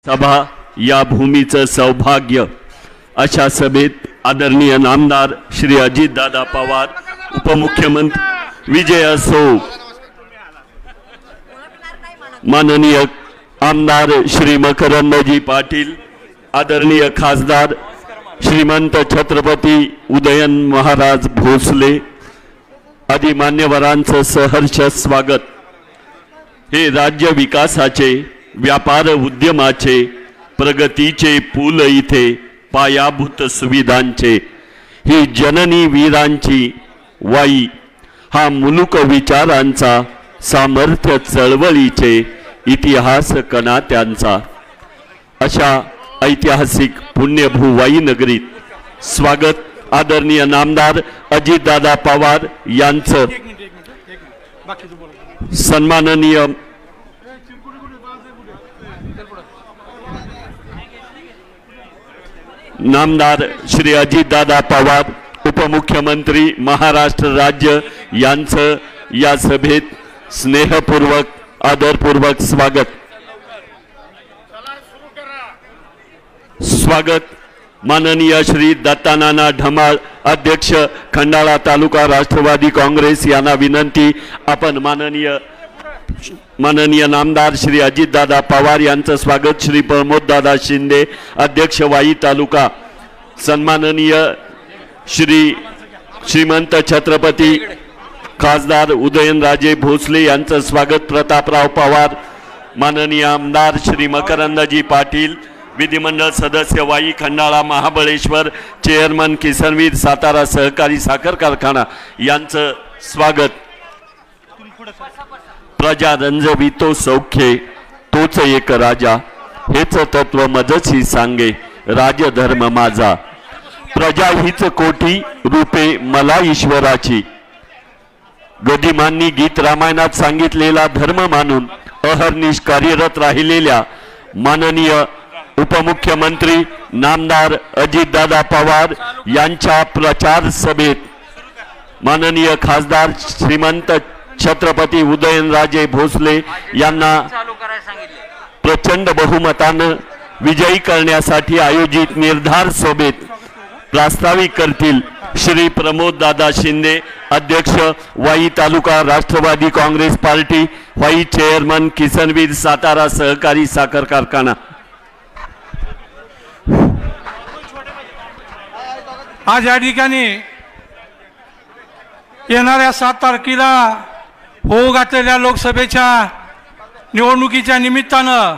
सभा या भूमीचं सौभाग्य अशा सभेत आदरणीय नामदार श्री अजितदादा पवार, उपमुख्यमंत्री विजय असो, माननीय आमदार श्री मकरंदजी पाटील, आदरणीय खासदार श्रीमंत छत्रपती उदयन महाराज भोसले आदी मान्यवरांचं सहर्ष स्वागत। हे राज्य विकासाचे, व्यापार उद्यमाचे, प्रगतीचे पूल इथे पायाभूत सुविधांचे, ही जननी वीरांची वाई, हा मुलुक विचारांचा, सामर्थ्य चळवळीचे इतिहास कणा त्यांचा, अशा ऐतिहासिक पुण्यभूवाई नगरीत स्वागत आदरणीय नामदार अजितदादा पवार यांचं। सन्माननीय नामदार श्री अजितदादा पवार, उपमुख्यमंत्री महाराष्ट्र राज्य यांचं या सभेत स्नेहपूर्वक आदरपूर्वक स्वागत। स्वागत माननीय श्री दत्तानाना ढमाळ, अध्यक्ष खंडाळा तालुका राष्ट्रवादी काँग्रेस यांना विनंती, आपण माननीय नामदार श्री अजितदादा पवार यांचं स्वागत। श्री प्रमोददादा शिंदे, अध्यक्ष वाई तालुका, सन्माननीय श्रीमंत छत्रपती खासदार उदयनराजे भोसले यांचं स्वागत। प्रतापराव पवार, माननीय आमदार श्री मकरंदजी पाटील, विधिमंडळ सदस्य वाई खंडाळा महाबळेश्वर, चेअरमन किसनवीर सातारा सहकारी साखर कारखाना यांचं स्वागत। प्रजा रंजवितो सौख्ये, तोच एक राजा, हेच तत्व मजसी सांगे, राजधर्म माझा, प्रजा हीच कोटी, रूपे मला ईश्वराची। गदिमांनी गीत रामायणात सांगितलेला धर्म मानून अहर्निश कार्यरत राहिलेल्या माननीय उपमुख्यमंत्री नामदार अजितदादा पवार यांच्या प्रचार सभेत माननीय खासदार श्रीमंत छत्रपती उदयनराजे भोसले यांना प्रचंड बहुमतानं विजयी करण्यासाठी आयोजित निर्धार सभेत प्रास्ताविक करतील श्री प्रमोददादा शिंदे, अध्यक्ष वाई तालुका राष्ट्रवादी काँग्रेस पार्टी, वाई चेअरमन किसनवीर सातारा सहकारी साखर कारखाना। आज या ठिकाणी येणाऱ्या 7 तारखेला होऊ घातलेल्या लोकसभेच्या निवडणुकीच्या निमित्तानं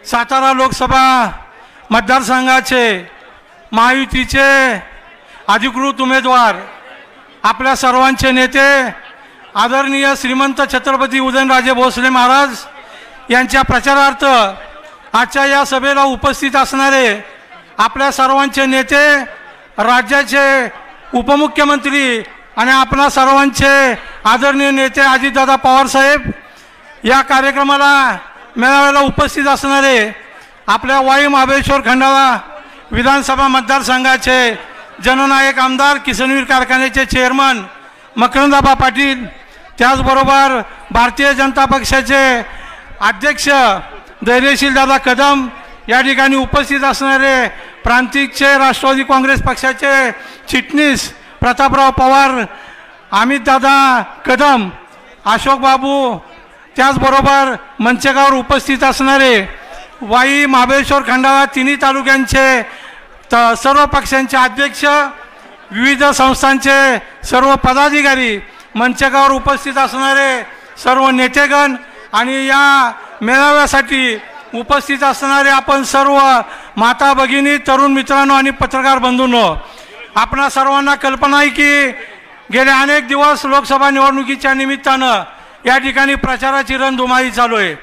सातारा लोकसभा मतदारसंघाचे महायुतीचे अधिकृत उमेदवार, आपल्या सर्वांचे नेते आदरणीय श्रीमंत छत्रपती उदयनराजे भोसले महाराज यांच्या प्रचारार्थ आजच्या या सभेला उपस्थित असणारे आपल्या सर्वांचे नेते, राज्याचे उपमुख्यमंत्री आणि आपणा सर्वांचे आदरणीय नेते अजितदादा पवार साहेब, या कार्यक्रमाला मेळाव्याला उपस्थित असणारे आपल्या वाई महाबळेश्वर खंडाळा विधानसभा मतदारसंघाचे जननायक आमदार, किसनवीर कारखान्याचे चेअरमन मकरंदाबा पाटील, त्याचबरोबर भारतीय जनता पक्षाचे अध्यक्ष धैर्यशील दादा कदम, या ठिकाणी उपस्थित असणारे प्रांतिकचे राष्ट्रवादी काँग्रेस पक्षाचे चिटणीस प्रतापराव पवार, अमितदादा कदम, अशोक बाबू, त्याचबरोबर मंचकावर उपस्थित असणारे वाई महाबळेश्वर खंडाळा तिन्ही तालुक्यांचे सर्व पक्षांचे अध्यक्ष, विविध संस्थांचे सर्व पदाधिकारी, मंचकावर उपस्थित असणारे सर्व नेतेगण आणि या मेळाव्यासाठी उपस्थित असणारे आपण सर्व माता भगिनी, तरुण मित्रांनो आणि पत्रकार बंधूंनो, आपणा सर्वांना कल्पना आहे की गेले अनेक दिवस लोकसभा निवडणुकीच्या निमित्तानं या ठिकाणी प्रचाराची रणधुमाळी चालू आहे।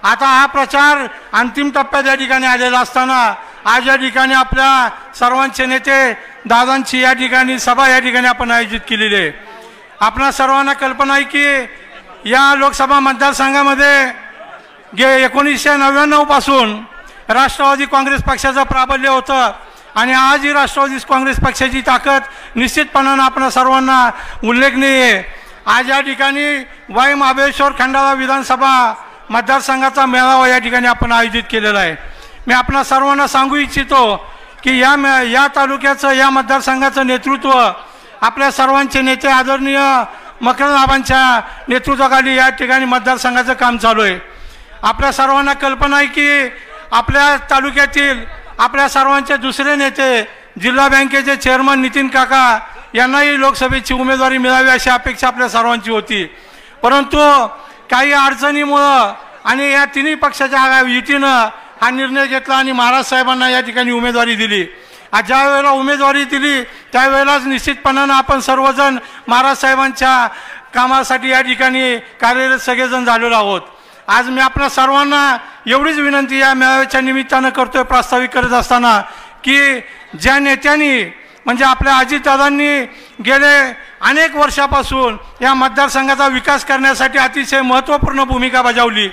आता हा प्रचार अंतिम टप्प्यात या ठिकाणी आलेला असताना आज या ठिकाणी आपल्या सर्वांचे नेते दादांची या ठिकाणी सभा या ठिकाणी आपण आयोजित केलेली आहे। आपणा सर्वांना कल्पना आहे की या लोकसभा मतदारसंघामध्ये 1999 पासून राष्ट्रवादी काँग्रेस पक्षाचं प्राबल्य होतं आणि आज ही राष्ट्रवादी काँग्रेस पक्षाची ताकद निश्चितपणाने आपण सर्वांना उल्लेखनीय आहे। आज या ठिकाणी वाई महाबळेश्वर खंडाळा विधानसभा मतदारसंघाचा मेळावा या ठिकाणी आपण आयोजित केलेला आहे। मी आपणा सर्वांना सांगू इच्छितो की या तालुक्याचं या मतदारसंघाचं नेतृत्व आपल्या सर्वांचे नेते आदरणीय मकरंदाबांच्या नेतृत्वाखाली या ठिकाणी मतदारसंघाचं काम चालू आहे। आपल्या सर्वांना कल्पना आहे की आपल्या तालुक्यातील आपल्या सर्वांचे दुसरे नेते जिल्हा बँकेचे चेअरमन नितीन काका यांनाही लोकसभेची उमेदवारी मिळावी अशी अपेक्षा आपल्या सर्वांची होती, परंतु काही अडचणीमुळं आणि या तिन्ही पक्षाच्या युतीनं हा निर्णय घेतला आणि महाराज साहेबांना या ठिकाणी उमेदवारी दिली। आज ज्या वेळेला उमेदवारी दिली त्यावेळेलाच निश्चितपणानं आपण सर्वजण महाराज साहेबांच्या कामासाठी या ठिकाणी कार्यरत सगळेजण झालेलो आहोत। आज मी आपल्या सर्वांना एवढीच विनंती या मेळाव्याच्या निमित्तानं करतोय, प्रास्ताविक करत असताना की ज्या नेत्यांनी म्हणजे आपल्या अजितदादांनी गेले अनेक वर्षापासून या मतदारसंघाचा विकास करण्यासाठी अतिशय महत्त्वपूर्ण भूमिका बजावली।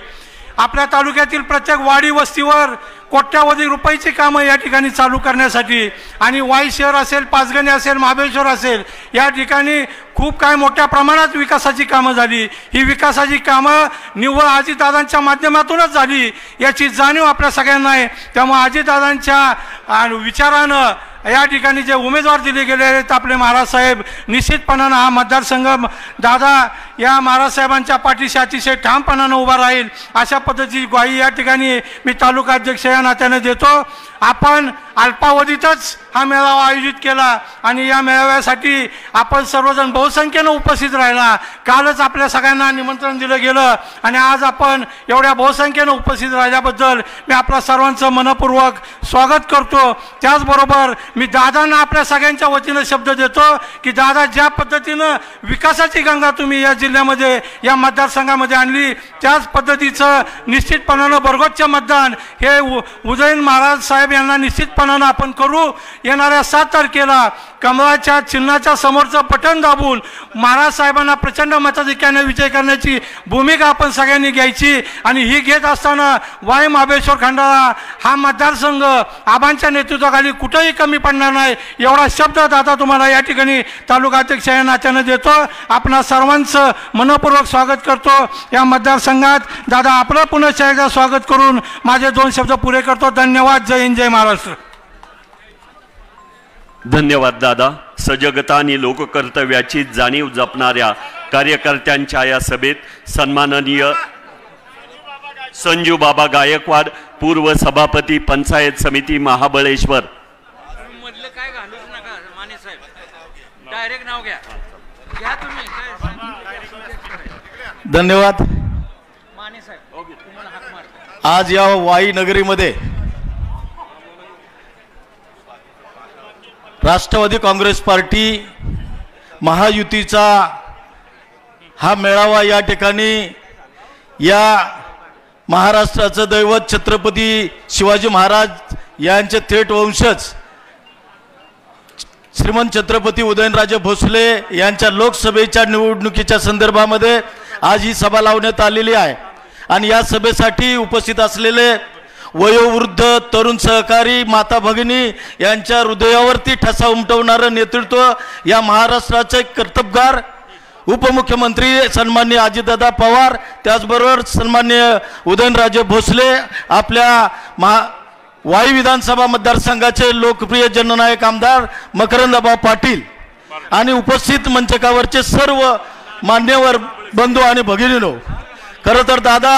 आपल्या तालुक्यातील प्रत्येक वाडी वस्तीवर कोट्यावधी रुपयाची कामं या ठिकाणी चालू करण्यासाठी आणि वाई शहर असेल, पाचगणी असेल, महाबळेश्वर असेल या ठिकाणी खूप काही मोठ्या प्रमाणात विकासाची कामं झाली। ही विकासाची कामं निव्वळ अजितदादांच्या माध्यमातूनच झाली याची जाणीव आपल्या सगळ्यांना आहे। त्यामुळे अजितदादांच्या विचारानं या ठिकाणी जे उमेदवार दिले गेले आहेत आपले महाराज साहेब, निश्चितपणानं हा मतदारसंघ दादा या महाराज साहेबांच्या पाठीशी अतिशय ठामपणानं उभा राहील अशा पद्धतीची ग्वाही या ठिकाणी मी तालुका अध्यक्ष या नात्याने देतो। आपण अल्पावधीतच हा मेळावा आयोजित केला आणि या मेळाव्यासाठी आपण सर्वजण बहुसंख्येनं उपस्थित राहिला। कालच आपल्या सगळ्यांना निमंत्रण दिलं गेलं आणि आज आपण एवढ्या बहुसंख्येनं उपस्थित राहिल्याबद्दल मी आपल्या सर्वांचं मनपूर्वक स्वागत करतो। त्याचबरोबर मी दादांना आपल्या सगळ्यांच्या वतीनं शब्द देतो की दादा ज्या पद्धतीनं विकासाची गंगा तुम्ही या जिल्ह्यामध्ये या मतदारसंघामध्ये आणली त्याच पद्धतीचं निश्चितपणानं भरगोच्च मतदान हे उदयन महाराज साहेब यांना निश्चितपणानं आपण करू। येणाऱ्या 7 तारखेला कमळाच्या चिन्हाच्या समोरचं बटन दाबून महाराज साहेबांना प्रचंड मताधिक्याने विजय करण्याची भूमिका आपण सगळ्यांनी घ्यायची आणि ही घेत असताना वाई महाबळेश्वर खंडाळा हा मतदारसंघ आबांच्या नेतृत्वाखाली कुठेही कमी पडणार नाही एवढा शब्द दादा तुम्हाला या ठिकाणी तालुका अध्यक्ष या नात्याने देतो। आपणा सर्वांचं मनपूर्वक स्वागत करतो या मतदारसंघात। दादा आपलं पुन्हा एकदा स्वागत करून माझे 2 शब्द पुरे करतो। धन्यवाद। जय हिंद, जय महाराष्ट्र। धन्यवाद दादा। सजगता आणि लोककर्तव्याची जाणीव जपणाऱ्या कार्यकर्त्यांच्या या सभेत सन्माननीय संजू बाबा गायकवाड, पूर्व सभापती पंचायत समिती महाबळेश्वर। मधलं काय घालूच नका माने साहेब, डायरेक्ट नाव घ्या तुम्ही। धन्यवाद। माने साहेब तुम्हाला हाक मारतो। आज या वाई नगरीमध्ये राष्ट्रवादी काँग्रेस पार्टी महायुतीचा हा मेळावा या ठिकाणी या महाराष्ट्राचं दैवत छत्रपती शिवाजी महाराज यांचे थेट वंशज श्रीमंत छत्रपती उदयनराजे भोसले यांच्या लोकसभेच्या निवडणुकीच्या संदर्भामध्ये आज ही सभा लावण्यात आलेली आहे आणि या सभेसाठी उपस्थित असलेले वयोवृद्ध तरुण सहकारी माता भगिनी यांच्या हृदयावरती ठसा उमटवणारं नेतृत्व या महाराष्ट्राचे कर्तबगार उपमुख्यमंत्री सन्माननीय अजितदादा पवार, त्याचबरोबर सन्माननीय उदयनराजे भोसले, आपल्या वाई विधानसभा मतदारसंघाचे लोकप्रिय जननायक आमदार मकरंदबा पाटील आणि उपस्थित मंचकावरचे सर्व मान्यवर बंधू आणि भगिनीनो, खरं तर दादा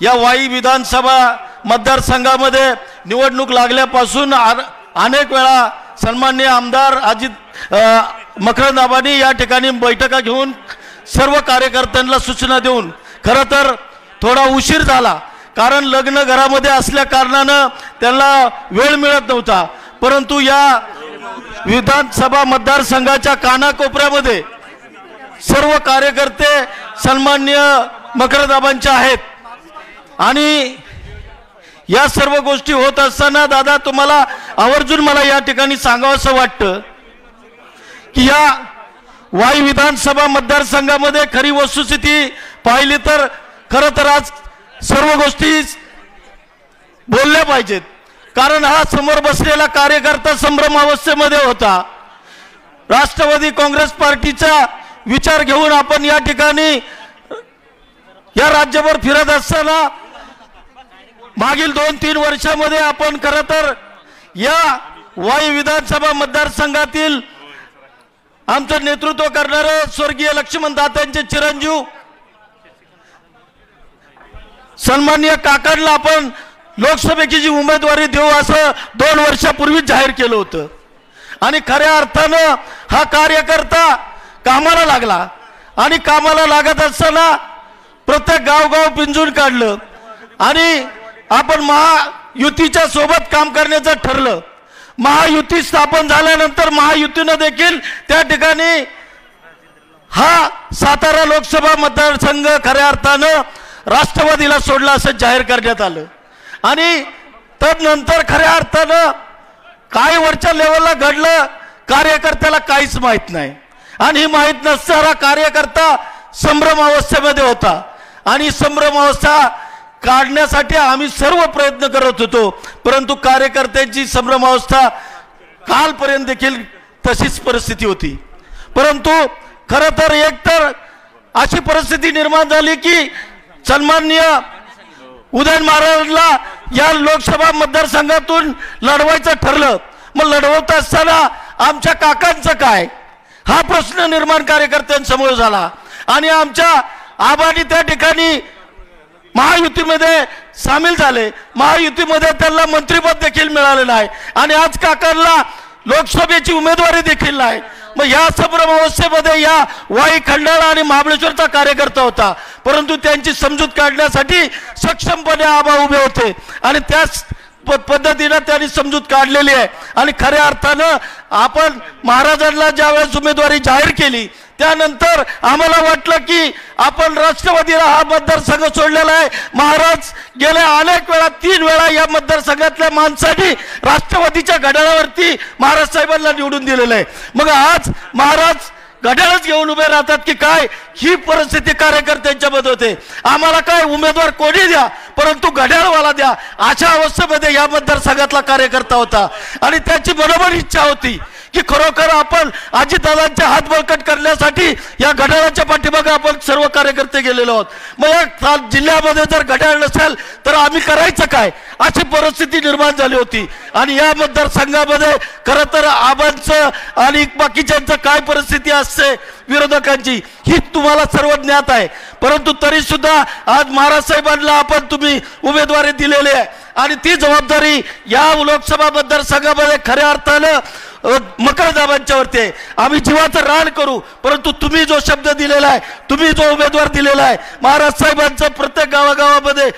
या वाई विधानसभा मतदारसंघामध्ये निवडणूक लागल्यापासून अनेक वेळा सन्माननीय आमदार मकरंदाबांनी या ठिकाणी बैठका घेऊन सर्व कार्यकर्त्यांना सूचना देऊन खरं तर थोडा उशीर झाला, कारण लग्न घरामध्ये असल्या कारणानं त्यांना वेळ मिळत नव्हता, परंतु या विधानसभा मतदारसंघाच्या कानाकोपऱ्यामध्ये सर्व कार्यकर्ते सन्माननीय मकरंदाबांचे आहेत आणि या सर्व गोष्टी होत असताना दादा तुम्हाला आवर्जून मला या ठिकाणी सांगावंसं वाटतं की या वाई विधानसभा मतदारसंघामध्ये खरी वस्तुस्थिती पाहिली तर खरं तर आज सर्व गोष्टी बोलल्या पाहिजेत, कारण हा समोर बसलेला कार्यकर्ता संभ्रम अवस्थेमध्ये होता। राष्ट्रवादी काँग्रेस पार्टीचा विचार घेऊन आपण या ठिकाणी या राज्यभर फिरत असताना मागील 2-3 वर्षामध्ये आपण खरं तर या वाई विधानसभा मतदारसंघातील आमचं नेतृत्व करणारे स्वर्गीय लक्ष्मण दात्यांचे चिरंजीव सन्माननीय काकांना आपण लोकसभेची जी उमेदवारी देऊ असं 2 वर्षापूर्वी जाहीर केलं होतं आणि खऱ्या अर्थानं हा कार्यकर्ता कामाला लागला आणि कामाला लागत असताना प्रत्येक गावगाव पिंजून काढलं आणि आपण महायुतीच्या सोबत काम करण्याचं ठरलं। महायुती स्थापन झाल्यानंतर महायुतीनं देखील त्या ठिकाणी हा सातारा लोकसभा मतदारसंघ खऱ्या अर्थानं राष्ट्रवादीला सोडला असं जाहीर करण्यात आलं आणि तदनंतर खऱ्या अर्थानं काय वरच्या लेवलला घडलं कार्यकर्त्याला काहीच माहित नाही आणि ही माहित नसणारा कार्यकर्ता संभ्रम अवस्थेमध्ये होता आणि संभ्रम अवस्था काढण्यासाठी आम्ही सर्व प्रयत्न करत होतो, परंतु कार्यकर्त्यांची संभ्रम अवस्था कालपर्यंत देखील तशीच परिस्थिती होती। परंतु खरं तर एकतर अशी परिस्थिती निर्माण झाली की सन्माननीय उदयन महाराजांना या लोकसभा मतदारसंघातून लढवायचं ठरलं। मग लढवत असताना आमच्या काकांचं काय हा प्रश्न निर्माण कार्यकर्त्यांसमोर झाला आणि आमच्या आबांनी त्या ठिकाणी महायुतीमध्ये सामील झाले। महायुतीमध्ये त्यांना मंत्रिपद देखील मिळालेलं आहे आणि आज काकांना लोकसभेची उमेदवारी देखील नाही। मग या संभ्रम अवस्थेमध्ये या वाई खंडाळा आणि महाबळेश्वरचा कार्यकर्ता होता, परंतु त्यांची समजूत काढण्यासाठी सक्षमपणे आबा उभे होते आणि त्याच पद्धतीने त्यांनी समजूत काढलेली आहे आणि खऱ्या अर्थानं आपण महाराजांना ज्यावेळेस उमेदवारी जाहीर केली त्यानंतर आम्हाला वाटलं की आपण राष्ट्रवादीला हा मतदारसंघ सोडलेला आहे। महाराज गेल्या अनेक वेळा 3 वेळा या मतदारसंघातल्या माणसांनी राष्ट्रवादीच्या घड्याळावरती महाराज साहेबांना निवडून दिलेलं आहे। मग आज महाराज घड्याळच घेऊन उभे राहतात की काय ही परिस्थिती कार्यकर्त्यांच्या मध्ये होते। आम्हाला काय उमेदवार कोणी द्या परंतु घड्याळवाला द्या अशा अवस्थेमध्ये या मतदारसंघातला कार्यकर्ता होता आणि त्याची बरोबर इच्छा होती की खरोखर आपण अजितदादांचे हात बळकट करण्यासाठी या घड्याळाच्या पाठीमागे आपण सर्व कार्यकर्ते गेलेलो आहोत। मग या जिल्ह्यामध्ये जर घड्याळ नसेल तर आम्ही करायचं काय अशी परिस्थिती निर्माण झाली होती आणि या मतदारसंघामध्ये खरं तर आबांचं आणि बाकीच्यांचं काय परिस्थिती असते विरोधकांची ही तुम्हाला सर्व ज्ञात आहे, परंतु तरी सुद्धा आज महाराज साहेबांना आपण तुम्ही उमेदवारी दिलेली आहे आणि ती जबाबदारी या लोकसभा मतदारसंघामध्ये खऱ्या अर्थानं मकरदाबांच्यावरती आहे। आम्ही जीवाचं रान करू, परंतु तुम्ही जो शब्द दिलेला आहे तुम्ही जो उमेदवार दिलेला आहे महाराज साहेबांचं प्रत्येक गावागावामध्ये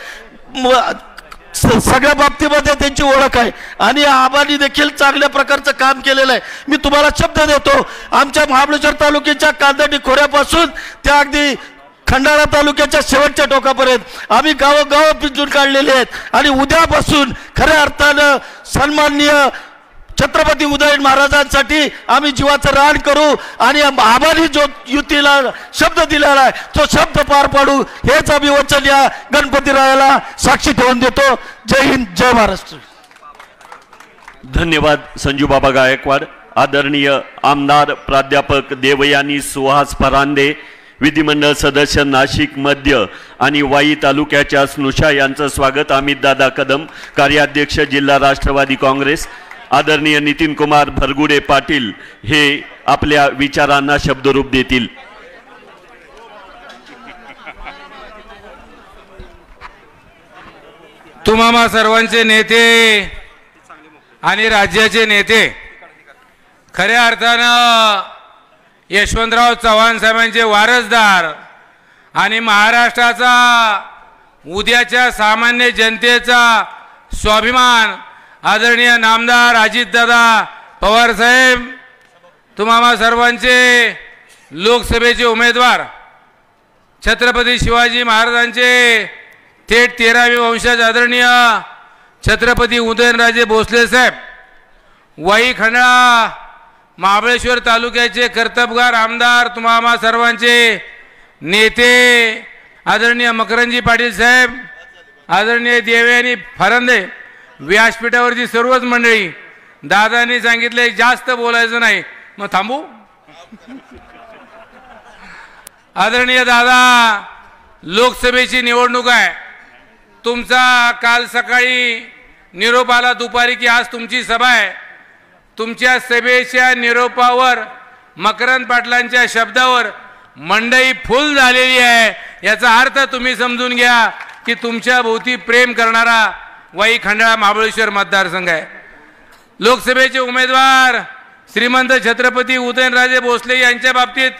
सगळ्या बाबतीमध्ये त्यांची ओळख आहे आणि आबांनी देखील चांगल्या प्रकारचं काम केलेलं आहे। मी तुम्हाला शब्द देतो आमच्या महाबळेश्वर तालुक्याच्या कांदणी खोऱ्यापासून त्या अगदी खंडाळा तालुक्याच्या शेवटच्या टोकापर्यंत आम्ही गावोगाव पिंजून काढलेले आहेत आणि उद्यापासून खऱ्या अर्थानं सन्माननीय छत्रपती उदयन महाराजांसाठी आम्ही जीवाचं रान करू आणि आबांनी जो युतीला शब्द दिलेला आहे तो शब्द पार पाडू हेच आम्ही वचन या गणपतीरायाला साक्षी ठेवून देतो। जय हिंद, जय महाराष्ट्र। धन्यवाद संजूबाबा गायकवाड। आदरणीय आमदार प्राध्यापक देवयानी सुहास फरांदे, विधिमंडळ सदस्य नाशिक मध्य आणि वाई तालुक्याच्या स्नुषा यांचं स्वागत। अमितदादा कदम, कार्याध्यक्ष जिल्हा राष्ट्रवादी काँग्रेस। आदरणीय नितीन कुमार भरगुडे पाटील हे आपल्या विचारांना शब्दरूप देतील। तुम्हा सर्वांचे नेते आणि राज्याचे नेते खऱ्या अर्थानं यशवंतराव चव्हाण साहेबांचे वारसदार आणि महाराष्ट्राचा उद्याच्या सामान्य जनतेचा स्वाभिमान आदरणीय नामदार अजितदादा पवार साहेब, तुम्हा सर्वांचे लोकसभेचे उमेदवार छत्रपती शिवाजी महाराजांचे थेट 13वे वंशज आदरणीय छत्रपती उदयनराजे भोसले साहेब, वाई खंडाळा महाबळेश्वर तालुक्याचे कर्तबगार आमदार तुम्हा सर्वांचे नेते आदरणीय मकरंदजी पाटील साहेब, आदरणीय देवयानी फरांदे, व्यासपीठावरची सर्वच मंडळी। दादांनी सांगितले जास्त बोलायचं नाही, मग थांबू। आदरणीय दादा लोकसभेची निवडणूक आहे. तुमचा काल सकाळी निरोप आला दुपारी की आज तुमची सभा आहे. तुमच्या सभेच्या निरोपावर मकरंद पाटलांच्या शब्दावर मंडई फुल झालेली आहे. याचा अर्थ तुम्ही समजून घ्या की तुमच्या भोवती प्रेम करणारा वाई खंडाळा महाबळेश्वर मतदारसंघ आहे. लोकसभेचे उमेदवार श्रीमंत छत्रपती उदयनराजे भोसले यांच्या बाबतीत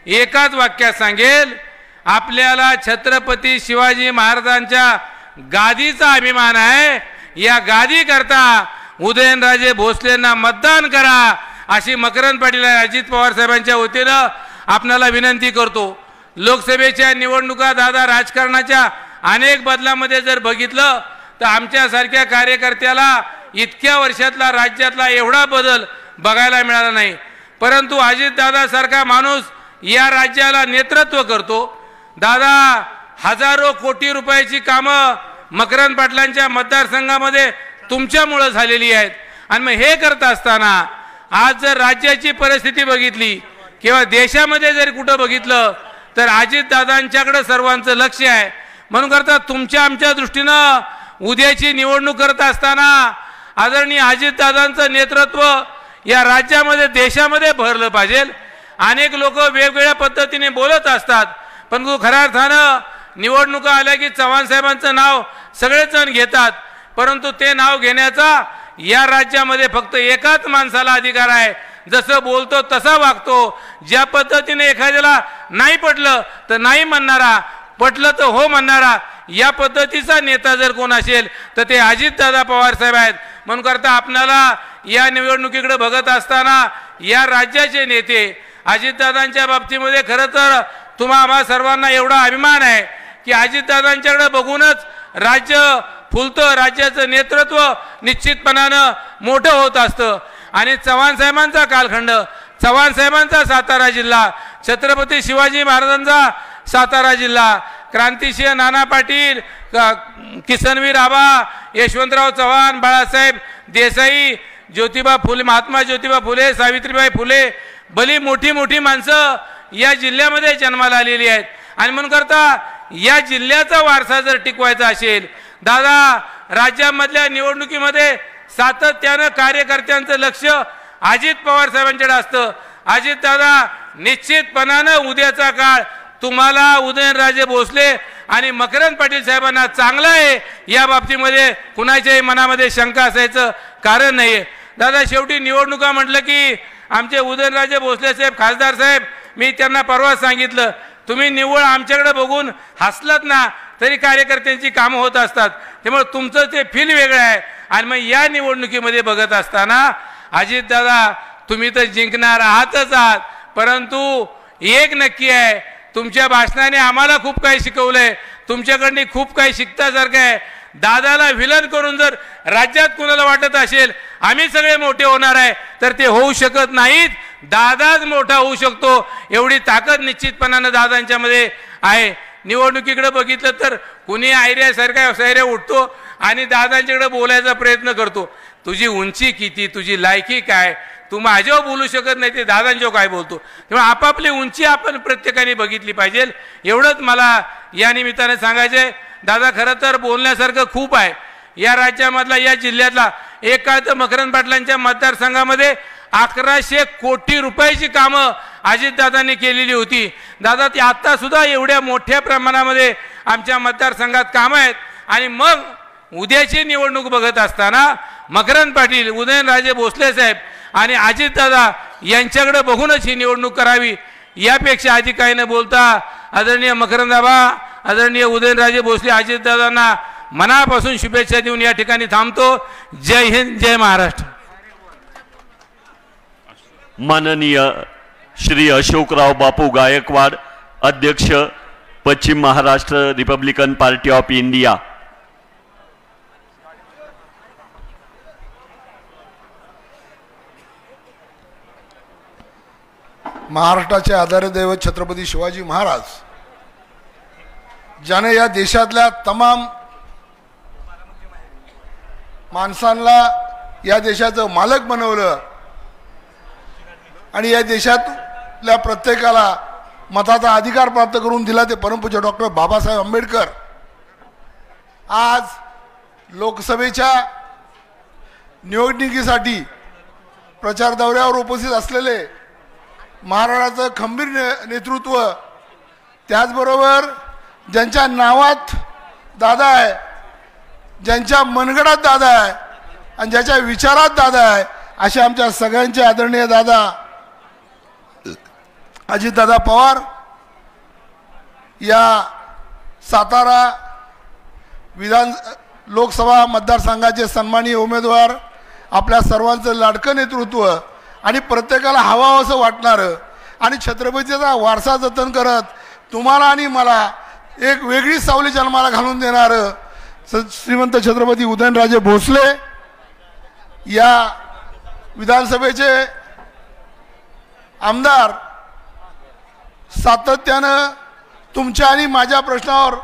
एकाच वाक्यात सांगेल, आपल्याला छत्रपती शिवाजी महाराजांच्या गादीचा अभिमान आहे. या गादी करता उदयनराजे भोसलेंना मतदान करा अशी मकरंद पाटील अजित पवार साहेबांच्या वतीनं आपणाला विनंती करतो. लोकसभेच्या निवडणुका दादा राजकारणाच्या अनेक बदलामध्ये जर बघितलं तर आमच्यासारख्या कार्यकर्त्याला इतक्या वर्षातला राज्यातला एवढा बदल बघायला मिळाला नाही. परंतु अजितदादासारखा माणूस या राज्याला नेतृत्व करतो. दादा हजारो कोटी रुपयाची कामं मकरंद पाटलांच्या मतदारसंघामध्ये तुमच्यामुळं झालेली आहेत. आणि मग हे करत असताना आज जर राज्याची परिस्थिती बघितली किंवा देशामध्ये जर कुठं बघितलं तर अजितदादांच्याकडे सर्वांचं लक्ष आहे. म्हणून करता तुमच्या आमच्या दृष्टीनं उद्याची निवडणूक करत असताना आदरणीय अजितदादांचं नेतृत्व या राज्यामध्ये देशामध्ये भरलं पाहिजे. अनेक लोक वेगवेगळ्या पद्धतीने बोलत असतात, परंतु खऱ्या अर्थानं निवडणुका आल्या की चव्हाण साहेबांचं नाव सगळेच जण घेतात. परंतु ते नाव घेण्याचा या राज्यामध्ये फक्त एकाच माणसाला अधिकार आहे. जसं बोलतो तसा वागतो. ज्या पद्धतीने एखाद्याला नाही पटलं तर नाही म्हणणारा, पटलं तर हो म्हणणारा, या पद्धतीचा नेता जर कोण असेल तर ते अजितदादा पवार साहेब आहेत. म्हणून करता आपणाला या निवडणुकीकडे बघत असताना या राज्याचे नेते अजितदादांच्या बाबतीमध्ये खरं तर आम्हा सर्वांना एवढा अभिमान आहे की अजितदादांच्याकडे बघूनच राज्य फुलतं, राज्याचं नेतृत्व निश्चितपणानं मोठं होत असतं. आणि चव्हाण साहेबांचा कालखंड, चव्हाण साहेबांचा सातारा जिल्हा, छत्रपती शिवाजी महाराजांचा सातारा जिल्हा, क्रांतिसिंह नाना पाटील, किसनवीर आबा, यशवंतराव चव्हाण, बाळासाहेब देसाई, ज्योतिबा फुले, महात्मा ज्योतिबा फुले, सावित्रीबाई फुले, भली मोठी मोठी माणसं या जिल्ह्यामध्ये जन्माला आलेली आहेत. आणि म्हणून करता या जिल्ह्याचा वारसा जर टिकवायचा असेल, दादा राज्यामधल्या निवडणुकीमध्ये सातत्यानं कार्यकर्त्यांचं लक्ष अजित पवार साहेबांच्याकडे असतं. अजितदादा निश्चितपणानं उद्याचा काळ तुम्हाला उदयनराजे भोसले आणि मकरंद पाटील साहेबांना चांगला आहे, या बाबतीमध्ये कुणाच्याही मनामध्ये शंका असायचं कारण नाही आहे. दादा शेवटी निवडणुका म्हटलं की आमचे उदयनराजे भोसले साहेब, खासदार साहेब, मी त्यांना परवा सांगितलं, तुम्ही निव्वळ आमच्याकडे बघून हसलात ना तरी कार्यकर्त्यांची कामं होत असतात. त्यामुळे तुमचं ते फील वेगळं आहे. आणि मग या निवडणुकीमध्ये बघत असताना अजितदादा तुम्ही तर जिंकणार आहातच आहात, परंतु एक नक्की आहे, तुमच्या भाषणाने आम्हाला खूप काही शिकवलंय, तुमच्याकडनं खूप काही शिकतासारखं आहे. दादाला विलन करून जर राज्यात कुणाला वाटत असेल आम्ही सगळे मोठे होणार आहे तर ते होऊ शकत नाहीत. दादाच मोठा होऊ शकतो एवढी ताकद निश्चितपणानं दादांच्यामध्ये आहे. निवडणुकीकडे बघितलं तर कुणी आयऱ्यासारखा सैर्या उठतो आणि दादांच्याकडे बोलायचा प्रयत्न करतो. तुझी उंची किती, तुझी लायकी काय, तू माझ्यावर बोलू शकत नाही, ते दादांच्यावर काय बोलतो. तेव्हा आपापली उंची आपण प्रत्येकाने बघितली पाहिजे. एवढंच मला या निमित्ताने सांगायचं आहे. दादा खरं तर बोलण्यासारखं खूप आहे. या राज्यामधला, या जिल्ह्यातला एक काळ तर मकरंद पाटलांच्या मतदारसंघामध्ये 1100 कोटी रुपयाची कामं अजितदादांनी केलेली होती. दादा ती आत्ता सुद्धा एवढ्या मोठ्या प्रमाणामध्ये आमच्या मतदारसंघात कामं आहेत. आणि मग उद्याची निवडणूक बघत असताना मकरंद पाटील, उदयनराजे भोसले साहेब आणि अजितदादा यांच्याकडे बघूनच ही निवडणूक करावी. यापेक्षा आधी काही न बोलता आदरणीय मकरंदाबा, आदरणीय उदयनराजे भोसले, अजितदादांना मनापासून शुभेच्छा देऊन या ठिकाणी थांबतो. जय हिंद, जय महाराष्ट्र. माननीय श्री अशोकराव बापू गायकवाड, अध्यक्ष पश्चिम Maharashtra Republican party of India. महाराष्ट्राचे आधार दैवत छत्रपती शिवाजी महाराज, ज्याने या देशातल्या तमाम माणसांना या देशाचं मालक बनवलं आणि या देशातल्या प्रत्येकाला मताचा अधिकार प्राप्त करून दिला ते परमपूज्य डॉक्टर बाबासाहेब आंबेडकर आज लोकसभेच्या निवडणुकीसाठी प्रचार दौऱ्यावर उपस्थित असलेले महाराष्ट्राचं खंबीर नेतृत्व, त्याचबरोबर ज्यांच्या नावात दादा आहे, ज्यांच्या मनगडात दादा आहे आणि ज्याच्या विचारात दादा आहे, असे आमच्या सगळ्यांचे आदरणीय दादा अजितदादा पवार या सातारा विधान लोकसभा मतदारसंघाचे सन्माननीय उमेदवार, आपल्या सर्वांचं लाडकं नेतृत्व आणि प्रत्येकाला हवं असं वाटणारं आणि छत्रपतीचा वारसा जतन करत तुम्हाला आणि मला एक वेगळी सावली जन्माला घालून देणारं श्रीमंत छत्रपती उदयनराजे भोसले या विधानसभेचे आमदार, सातत्यानं तुमच्या आणि माझ्या प्रश्नावर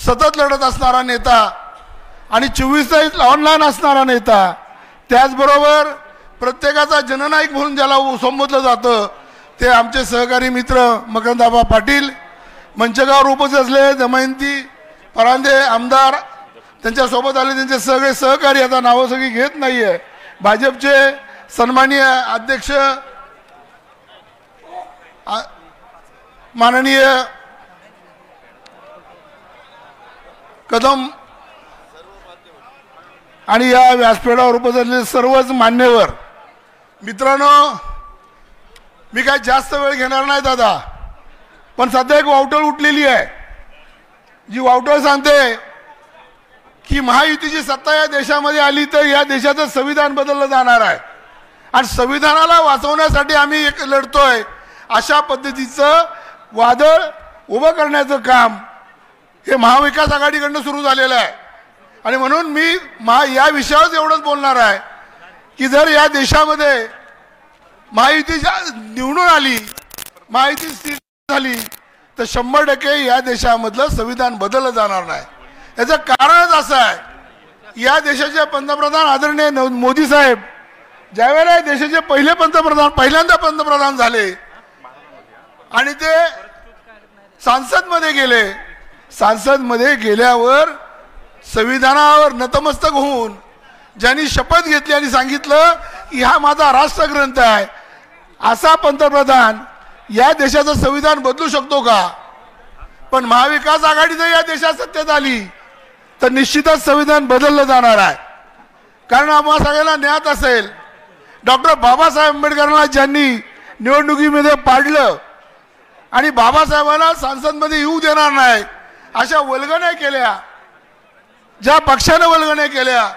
सतत लढत असणारा नेता आणि 24 तास ऑनलाईन असणारा नेता, त्याचबरोबर प्रत्येकाचा जननायक म्हणून ज्याला संबोधलं जातं ते आमचे सहकारी मित्र मकरंदाबा पाटील, मंचगावर उपस्थित असलेले दमयंती परांदे आमदार, त्यांच्यासोबत आले त्यांचे सगळे सहकारी, आता नावं सगळी घेत नाही आहे, भाजपचे सन्माननीय अध्यक्ष माननीय कदम आणि या व्यासपीठावर उपस्थित असलेले सर्वच मान्यवर मित्रांनो, मी काय जास्त वेळ घेणार नाही दादा, पण सध्या एक वावटळ उठलेली आहे जी वावटळ सांगते की महायुतीची सत्ता या देशामध्ये आली तर या देशाचं संविधान बदललं जाणार आहे आणि संविधानाला वाचवण्यासाठी आम्ही एक लढतोय, अशा पद्धतीचं वादळ उभं करण्याचं काम हे महाविकास आघाडीकडनं सुरू झालेलं आहे. आणि म्हणून मी या विषयावर एवढंच बोलणार आहे की जर या देशामध्ये महायुती निवडून आली, महायुती स्थिर झाली तर 100% या देशामधलं संविधान बदललं जाणार नाही. याचं कारणच असं आहे, या देशाचे पंतप्रधान आदरणीय मोदी साहेब ज्यावेळेला या देशाचे पहिल्यांदा पंतप्रधान झाले आणि ते संसदमध्ये गेले, संसदमध्ये गेल्यावर संविधानावर नतमस्तक होऊन ज्यांनी शपथ घेतली आणि सांगितलं की हा माझा राष्ट्रग्रंथ आहे, असा पंतप्रधान या देशाचं संविधान बदलू शकतो का? पण महाविकास आघाडी जर या देशात सत्तेत आली तर निश्चितच संविधान बदललं जाणार आहे. कारण आम्हाला सगळ्यांना ज्ञात असेल, डॉक्टर बाबासाहेब आंबेडकरांना ज्यांनी निवडणुकीमध्ये पाडलं आणि बाबासाहेबांना संसदमध्ये येऊ देणार नाही अशा वल्गण्या केल्या, ज्या पक्षानं वल्गण्या केल्या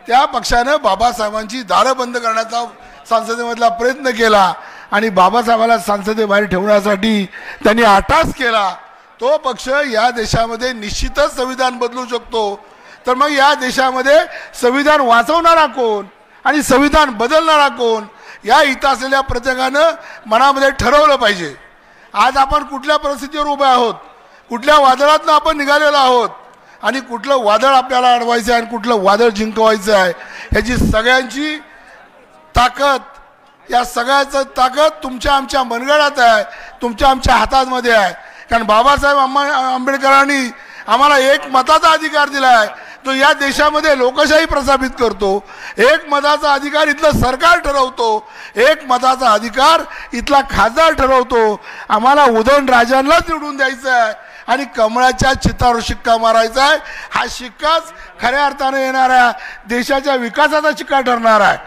त्या पक्षानं बाबासाहेबांची दारं बंद करण्याचा संसदेमधला प्रयत्न केला आणि बाबासाहेबांना संसदेबाहेर ठेवण्यासाठी त्यांनी आटास केला. तो पक्ष या देशामध्ये निश्चितच संविधान बदलू शकतो. तर मग या देशामध्ये संविधान वाचवणारा कोण आणि संविधान बदलणारा कोण, या इथं असलेल्या प्रत्येकानं मनामध्ये ठरवलं पाहिजे. आज आपण कुठल्या परिस्थितीवर उभे आहोत, कुठल्या वादळातनं आपण निघालेलो आहोत आणि कुठलं वादळ आपल्याला अडवायचं आहे आणि कुठलं वादळ जिंकवायचं आहे, ह्याची सगळ्यांची ताकद, या सगळ्याचं ताकद तुमच्या आमच्या मनगडात आहे, तुमच्या आमच्या हातामध्ये आहे. कारण बाबासाहेब आंबेडकरांनी आम्हाला एक मताचा अधिकार दिला आहे, तो या देशामध्ये लोकशाही प्रस्थापित करतो. एक मताचा अधिकार इथलं सरकार ठरवतो, एक मताचा अधिकार इथला खासदार ठरवतो. आम्हाला उदयनराजांनाच निवडून द्यायचं आहे आणि कमळाच्या चित्रावर शिक्का मारायचा आहे. हा शिक्काच खऱ्या अर्थाने येणाऱ्या देशाच्या विकासाचा शिक्का ठरणार आहे.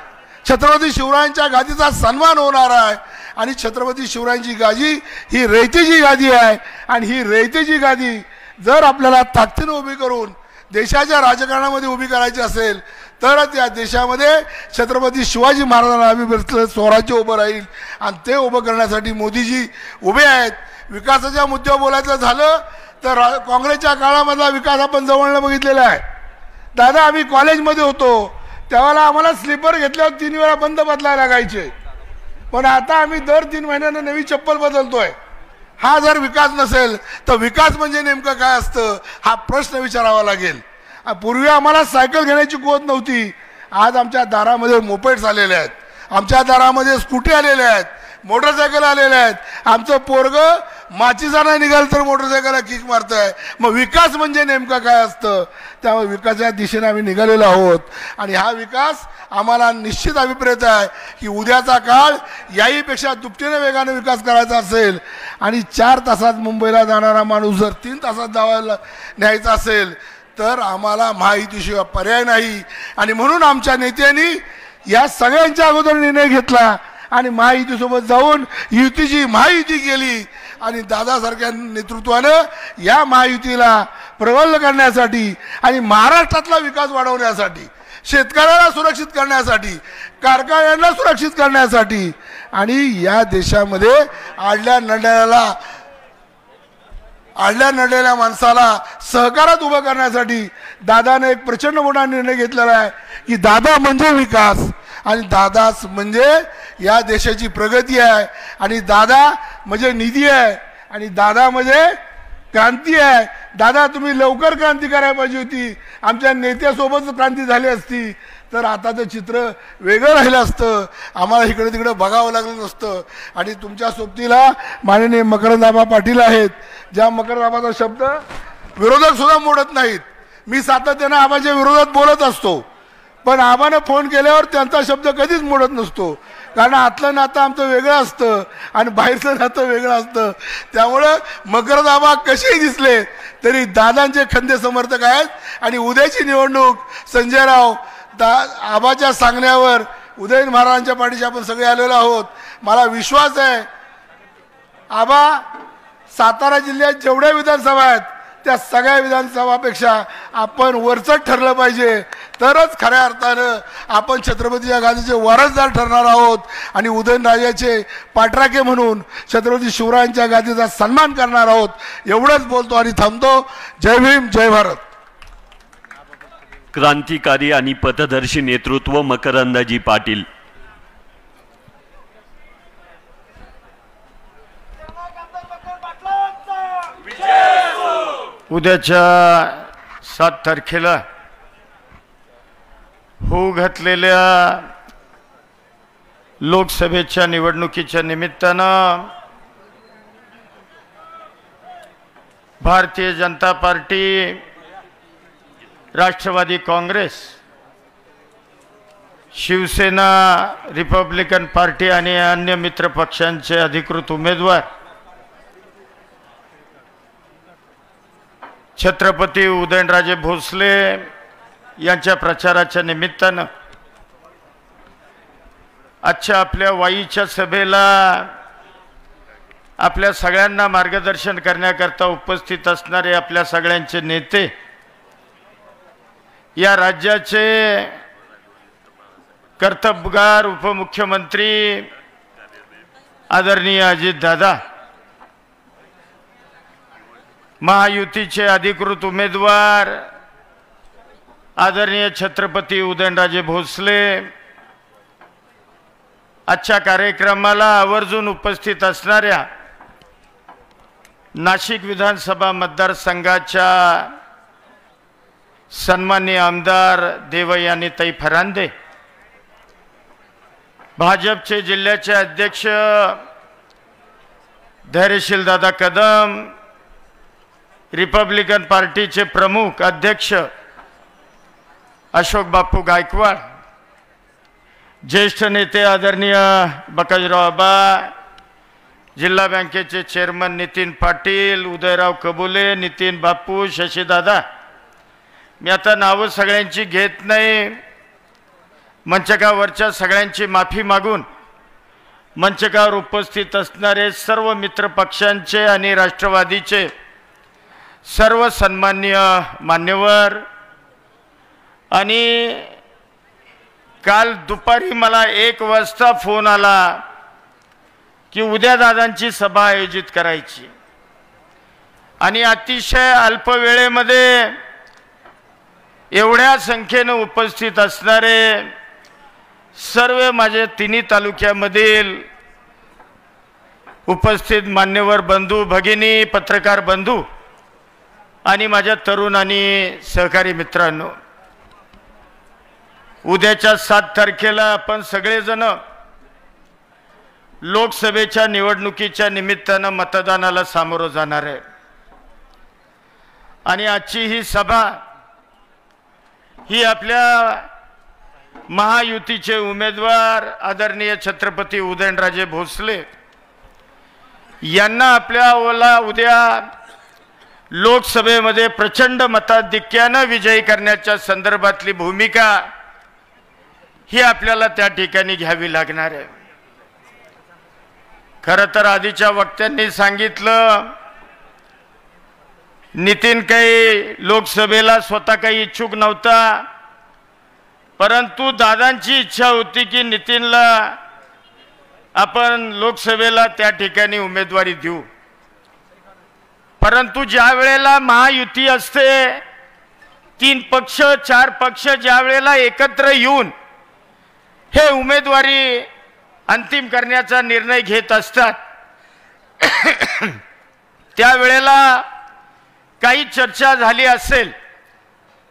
छत्रपती शिवरायांच्या गादीचा सन्मान होणार आहे आणि छत्रपती शिवरायांची गादी ही रयतेची गादी आहे आणि ही रयतेची गादी जर आपल्याला ताकदीने उभी करून देशाच्या राजकारणामध्ये उभी करायची असेल तरच या देशामध्ये छत्रपती शिवाजी महाराजांना अभिप्रेत स्वराज्य उभं राहील आणि ते उभं करण्यासाठी मोदीजी उभे आहेत. विकासाच्या मुद्द्यावर बोलायचं झालं तर काँग्रेसच्या काळामधला विकास आपण जवळनं बघितलेला आहे. दादा, आम्ही कॉलेजमध्ये होतो त्यावेळेला आम्हाला स्लीपर घेतल्यावर 3 वेळा बंद बदलायला लागायचे, पण आता आम्ही दर 3 महिन्यानं नवी चप्पल बदलतोय. हा जर विकास नसेल तर विकास म्हणजे नेमकं काय असतं हा प्रश्न विचारावा लागेल. पूर्वी आम्हाला सायकल घेण्याची कुवत नव्हती, आज आमच्या दारामध्ये मोपेड्स आलेले आहेत, आमच्या दारामध्ये स्कूटी आलेल्या आहेत. मोटरसायकल आलेल्या आहेत. आमचं पोरगं माचीसाना निघाल तर मोटरसायकलला किक मारत आहे. मग विकास म्हणजे नेमका काय असतं? त्यामुळे विकासाच्या दिशेने आम्ही निघालेलो आहोत आणि हा विकास आम्हाला निश्चित अभिप्रेत आहे की उद्याचा काळ याहीपेक्षा दुपटीने वेगाने विकास करायचा असेल आणि 4 तासात मुंबईला जाणारा माणूस जर 3 तासात जावायला न्यायचा असेल तर आम्हाला महायुतीशिवाय पर्याय नाही. आणि म्हणून आमच्या नेत्यांनी या सगळ्यांच्या अगोदर निर्णय घेतला आणि महायुतीसोबत जाऊन युतीची महायुती केली आणि दादासारख्या नेतृत्वानं या महायुतीला प्रबल करण्यासाठी आणि महाराष्ट्रातला विकास वाढवण्यासाठी, शेतकऱ्याला सुरक्षित करण्यासाठी, कारखान्यांना सुरक्षित करण्यासाठी आणि या देशामध्ये आडल्या नडलेल्या माणसाला सहकारात उभं करण्यासाठी दादाने एक प्रचंड मोठा निर्णय घेतलेला आहे की दादा म्हणजे विकास आणि दादाच म्हणजे या देशाची प्रगती आहे आणि दादा म्हणजे निधी आहे आणि दादा म्हणजे क्रांती आहे. दादा तुम्ही लवकर क्रांती करायला पाहिजे होती. आमच्या नेत्यासोबत क्रांती झाली असती तर आताचं चित्र वेगळं राहिलं असतं. आम्हाला इकडे तिकडे बघावं लागलं नसतं. आणि तुमच्या सोबतीला माननीय मकरंदाबा पाटील आहेत, ज्या मकरंदाबाचा शब्द विरोधक सुद्धा मोडत नाहीत. मी सातत्यानं आबाच्या विरोधात बोलत असतो पण आबानं फोन केल्यावर त्यांचा शब्द कधीच मोडत नसतो. कारण आतलं नातं आमचं वेगळं असतं आणि बाहेरचं नातं वेगळं असतं. त्यामुळं मकरंदाबा कसेही दिसले तरी दादांचे खंदे समर्थक आहेत. आणि उद्याची निवडणूक संजयराव आबाच्या सांगण्यावर उदयन महाराजांच्या पाठीशी आपण सगळे आलेलो आहोत. मला विश्वास आहे आबा सातारा जिल्ह्यात जेवढ्या विधानसभा आहेत त्या सगळ्या विधानसभापेक्षा आपण वरचढ ठरलं पाहिजे तरच खऱ्या अर्थानं आपण छत्रपतीच्या गादीचे वारसदार ठरणार आहोत आणि उदयनराजाचे पाठराखे म्हणून छत्रपती शिवरायांच्या गादीचा सन्मान करणार आहोत. एवढंच बोलतो आणि थांबतो. जय भीम, जय भारत. क्रांतिकारी आणि पथदर्शी नेतृत्व मकरंदाजी पाटील. उद्याच्या 7 तारखेला होऊ घातलेल्या लोकसभेच्या निवडणुकीच्या निमित्तानं Bharatiya Janata party, Rashtravadi Congress, Shivsena, Republican party आणि अन्य मित्र पक्षांचे अधिकृत उमेदवार छत्रपती उदयनराजे भोसले यांच्या प्रचाराच्या निमित्तानं आजच्या आपल्या वाईच्या सभेला आपल्या सगळ्यांना मार्गदर्शन करण्याकरता उपस्थित असणारे आपल्या सगळ्यांचे नेते, या राज्याचे कर्तबगार उपमुख्यमंत्री आदरणीय अजितदादा, महायुतीचे अधिकृत उमेदवार आदरणीय छत्रपती उदयनराजे भोसले, आजच्या कार्यक्रमाला आवर्जून उपस्थित असणाऱ्या नाशिक विधानसभा मतदारसंघाच्या सन्माननीय आमदार देवयानीताई फरांदे, भाजपचे जिल्ह्याचे अध्यक्ष धैर्यशील दादा कदम, रिपब्लिकन पार्टीचे प्रमुख अध्यक्ष अशोक बापू गायकवाड, ज्येष्ठ नेते आदरणीय बकाजीराव आबा, जिल्हा बँकेचे चेअरमन नितीन पाटील, उदयराव कबुले, नितीन बापू, शशीदादा, मी आता नावं सगळ्यांची घेत नाही. मंचकावरच्या सगळ्यांची माफी मागून मंचकावर उपस्थित असणारे सर्व मित्र पक्षांचे आणि राष्ट्रवादीचे सर्व सन्माननीय मान्यवर, आणि काल दुपारी मला 1 वाजता फोन आला की उद्या दादांची सभा आयोजित करायची आणि अतिशय अल्प वेळेमध्ये एवढ्या संख्येने उपस्थित असणारे सर्व माझे तिन्ही तालुक्यामधील उपस्थित मान्यवर बंधू भगिनी, पत्रकार बंधू आणि माझ्या तरुण आणि सहकारी मित्रांनो, उद्याच्या 7 तारखेला आपण सगळेजण लोकसभेच्या निवडणुकीच्या निमित्तानं मतदानाला सामोरं जाणार आहे आणि आजची ही सभा ही आपल्या महायुतीचे उमेदवार आदरणीय छत्रपती उदयनराजे भोसले यांना आपल्या उद्या लोकसभेमध्ये प्रचंड मताधिक्यानं विजयी करण्याच्या संदर्भातली भूमिका ही आपल्याला त्या ठिकाणी घ्यावी लागणार आहे. खरं तर आधीच्या वक्त्यांनी सांगितलं नितीन काही लोकसभेला स्वतः काही इच्छुक नव्हता, परंतु दादांची इच्छा होती की नितीनला आपण लोकसभेला त्या ठिकाणी उमेदवारी देऊ. परंतु ज्या वेळेला महायुती असते 3 पक्ष 4 पक्ष ज्या वेळेला एकत्र येऊन हे उमेदवारी अंतिम करण्याचा निर्णय घेत असतात त्यावेळेला काही चर्चा झाली असेल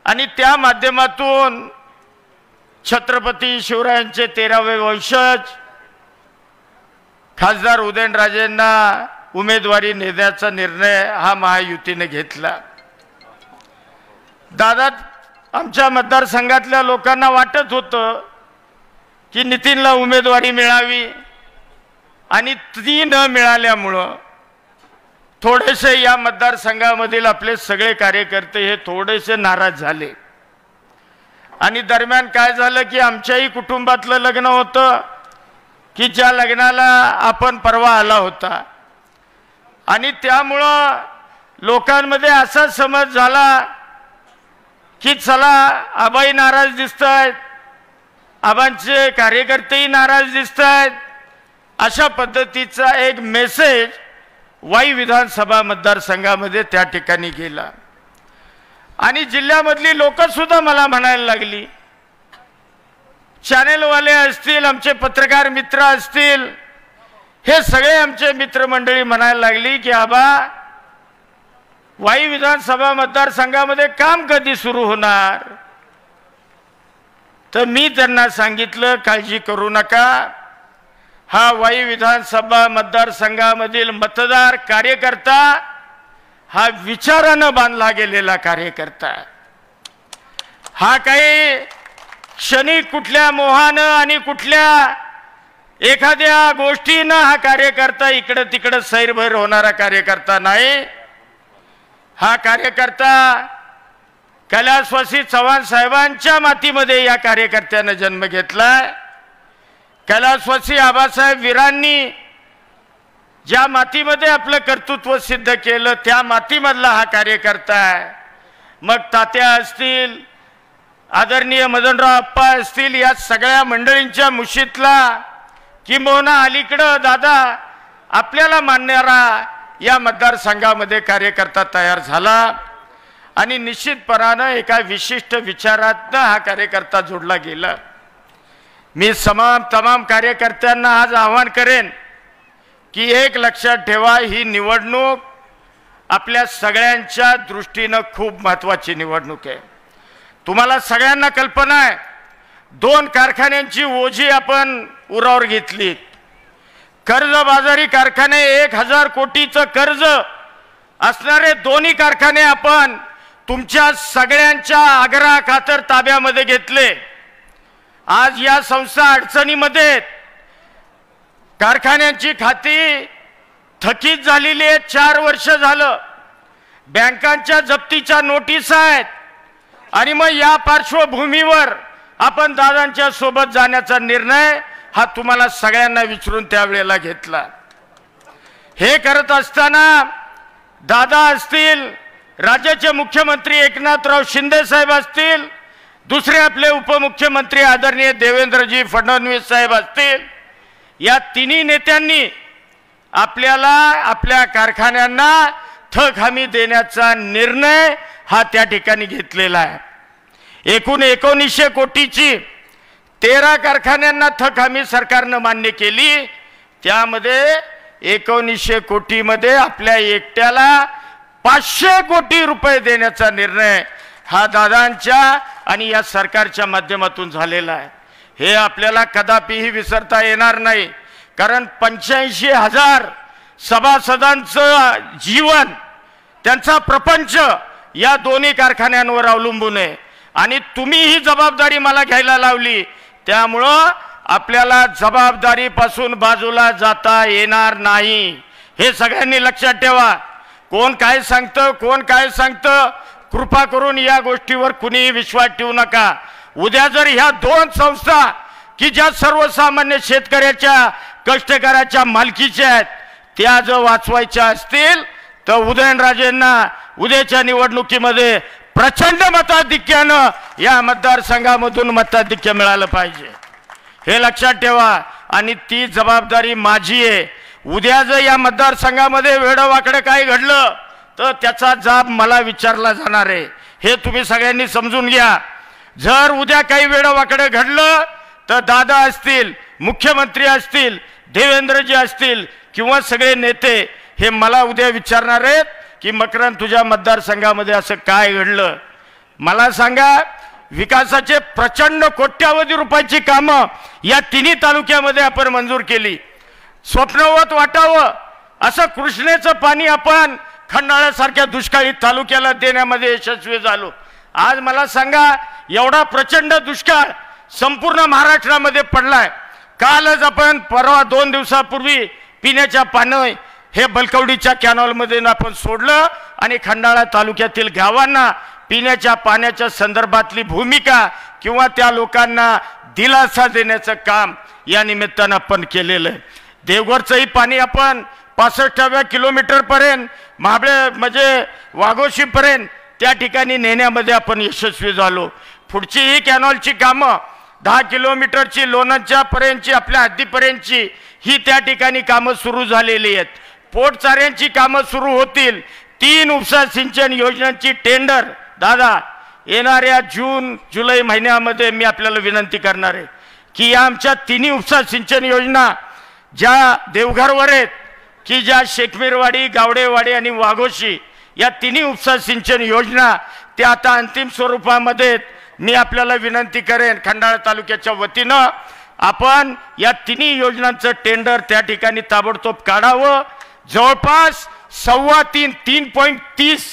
आणि त्या माध्यमातून छत्रपती शिवरायांचे 13वे वंशज खासदार उदयनराजेंना उमेदवारी देण्याचा निर्णय हा महायुतीने घेतला. दादा आमच्या मतदारसंघातल्या लोकांना वाटत होतं की नितीनला उमेदवारी मिळावी आणि ती न मिळाल्यामुळं थोडेसे या मतदारसंघामधील आपले सगळे कार्यकर्ते हे थोडेसे नाराज झाले आणि दरम्यान काय झालं की आमच्याही कुटुंबातलं लग्न होतं की ज्या लग्नाला आपण परवा आला होता आणि त्यामुळं लोकांमध्ये असा समज झाला की चला आबाई नाराज दिसतायत, आबांचे कार्यकर्तेही नाराज दिसतायत, अशा पद्धतीचा एक मेसेज वाई विधानसभा मतदारसंघामध्ये त्या ठिकाणी गेला आणि जिल्ह्यामधली लोक सुद्धा मला म्हणायला लागली, चॅनेलवाले असतील, आमचे पत्रकार मित्र असतील, हे सगळे आमचे मित्रमंडळी म्हणायला लागली की आबा वाई विधानसभा मतदारसंघामध्ये काम कधी सुरू होणार. तर मी त्यांना सांगितलं काळजी करू नका, हा वाई विधानसभा मतदारसंघामधील मतदार कार्यकर्ता हा विचारानं बांधला गेलेला कार्यकर्ता, हा काही क्षणिक कुठल्या मोहानं आणि कुठल्या एखाद्या गोष्टीनं हा कार्यकर्ता इकडं तिकडं सैरभैर होणारा कार्यकर्ता नाही. हा कार्यकर्ता कैलासवासी चव्हाण साहेबांच्या मातीमध्ये या कार्यकर्त्यानं जन्म घेतलाय. कैलासवासी आबासाहेब वीरांनी ज्या मातीमध्ये आपलं कर्तृत्व सिद्ध केलं त्या मातीमधला हा कार्यकर्ता आहे. मग तात्या असतील, आदरणीय मदनराव अप्पा असतील, या सगळ्या मंडळींच्या मुशीतला किंबहुना अलीकडं दादा आपल्याला मानणारा या मतदारसंघामध्ये कार्यकर्ता तयार झाला आणि निश्चितपणानं एका विशिष्ट विचारातनं हा कार्यकर्ता जोडला गेला. मी तमाम कार्यकर्त्यांना आज आवाहन करेन की एक लक्षात ठेवा, ही निवडणूक आपल्या सगळ्यांच्या दृष्टीनं खूप महत्त्वाची निवडणूक आहे. तुम्हाला सगळ्यांना कल्पना आहे 2 कारखान्यांची ओझी आपण उरावर घेतली. कर्जबाजारी कारखाने 1000 कोटीचं कर्ज असणारे दोन्ही कारखाने आपण तुमच्या सगळ्यांच्या आग्रहाखातर ताब्यामध्ये घेतले. आज या संस्था अडचणीमध्ये, कारखान्यांची खाती थकीत झालेली आहेत, 4 वर्ष झालं, बँकांच्या जप्तीच्या नोटीस आहेत आणि मग या पार्श्वभूमीवर आपण दादांच्या सोबत जाण्याचा निर्णय हा तुम्हाला सगळ्यांना विचारून त्यावेळेला घेतला. हे करत असताना दादा असतील, राज्याचे मुख्यमंत्री एकनाथराव शिंदे साहेब असतील, दुसरे आपले उपमुख्यमंत्री आदरणीय देवेंद्रजी फडणवीस साहेब असतील, या तिन्ही नेत्यांनी आपल्याला आपल्या कारखान्यांना थक हमी देण्याचा निर्णय हा त्या ठिकाणी घेतलेला आहे. एकूण 1900 कोटीची 13 कारखान्यांना थक हमी सरकारनं मान्य केली. त्यामध्ये 1900 कोटीमध्ये आपल्या एकट्याला 500 कोटी रुपये देण्याचा निर्णय हा दादांच्या आणि या सरकारच्या माध्यमातून झालेला आहे. हे आपल्याला कदापिही विसरता येणार नाही. कारण 85,000 सभासदांचं जीवन, त्यांचा प्रपंच या दोन्ही कारखान्यांवर अवलंबून आहे आणि तुम्ही ही जबाबदारी मला घ्यायला लावली, त्यामुळं आपल्याला जबाबदारीपासून बाजूला जाता येणार नाही, हे सगळ्यांनी लक्षात ठेवा. कोण काय सांगतं, कोण काय सांगतं, कृपा करून या गोष्टीवर कुणीही विश्वास ठेवू नका. उद्या जर ह्या दोन संस्था की ज्या सर्वसामान्य शेतकऱ्याच्या कष्टकऱ्याच्या मालकीच्या आहेत त्या जर वाचवायच्या असतील तर उदयनराजेंना उद्याच्या निवडणुकीमध्ये प्रचंड मताधिक्यानं या मतदारसंघामधून मताधिक्य मिळालं पाहिजे, हे लक्षात ठेवा. आणि ती जबाबदारी माझी आहे. उद्या जर या मतदारसंघामध्ये वेडवाकडं काय घडलं तर त्याचा जाब मला विचारला जाणार आहे, हे तुम्ही सगळ्यांनी समजून घ्या. जर उद्या काही वेडवाकडं घडलं तर दादा असतील, मुख्यमंत्री असतील, देवेंद्रजी असतील किंवा सगळे नेते हे मला उद्या विचारणार आहेत की मकरंद तुझ्या मतदारसंघामध्ये असं काय घडलं. मला सांगा, विकासाचे प्रचंड कोट्यावधी रुपयाची कामं या तिन्ही तालुक्यामध्ये आपण मंजूर केली. स्वप्नवत वाटावं असं कृष्णेचं पाणी आपण खंडाळ्यासारख्या दुष्काळी तालुक्याला देण्यामध्ये यशस्वी झालो. आज मला सांगा, एवढा प्रचंड दुष्काळ संपूर्ण महाराष्ट्रामध्ये पडलाय. कालच आपण परवा 2 दिवसापूर्वी पिण्याच्या पाणी हे बलकवडीच्या कॅनॉलमध्ये आपण सोडलं आणि खंडाळा तालुक्यातील गावांना पिण्याच्या पाण्याच्या संदर्भातली भूमिका किंवा त्या लोकांना दिलासा देण्याचं काम या निमित्तानं आपण केलेलं आहे. देवघरचंही पाणी आपण 65व्या किलोमीटरपर्यंत महाबळे म्हणजे वाघोशीपर्यंत त्या ठिकाणी नेण्यामध्ये आपण यशस्वी झालो. पुढची ही कॅनॉलची कामं 10 किलोमीटरची लोणंदच्या पर्यंतची आपल्या हद्दीपर्यंतची ही त्या ठिकाणी कामं सुरू झालेली आहेत. पोटचाऱ्यांची कामं सुरू होतील. 3 उपसा सिंचन योजनांची टेंडर दादा येणाऱ्या जून जुलै महिन्यामध्ये मी आपल्याला विनंती करणार आहे की या आमच्या 3 उपसा सिंचन योजना ज्या देवघरवर आहेत की ज्या शेखमीरवाडी, गावडेवाडी आणि वाघोशी या 3 उपसा सिंचन योजना त्या आता अंतिम स्वरूपामध्ये मी आपल्याला विनंती करेन खंडाळा तालुक्याच्या वतीनं आपण या 3 योजनांचं टेंडर त्या ठिकाणी ताबडतोब काढावं. जवळपास 3.30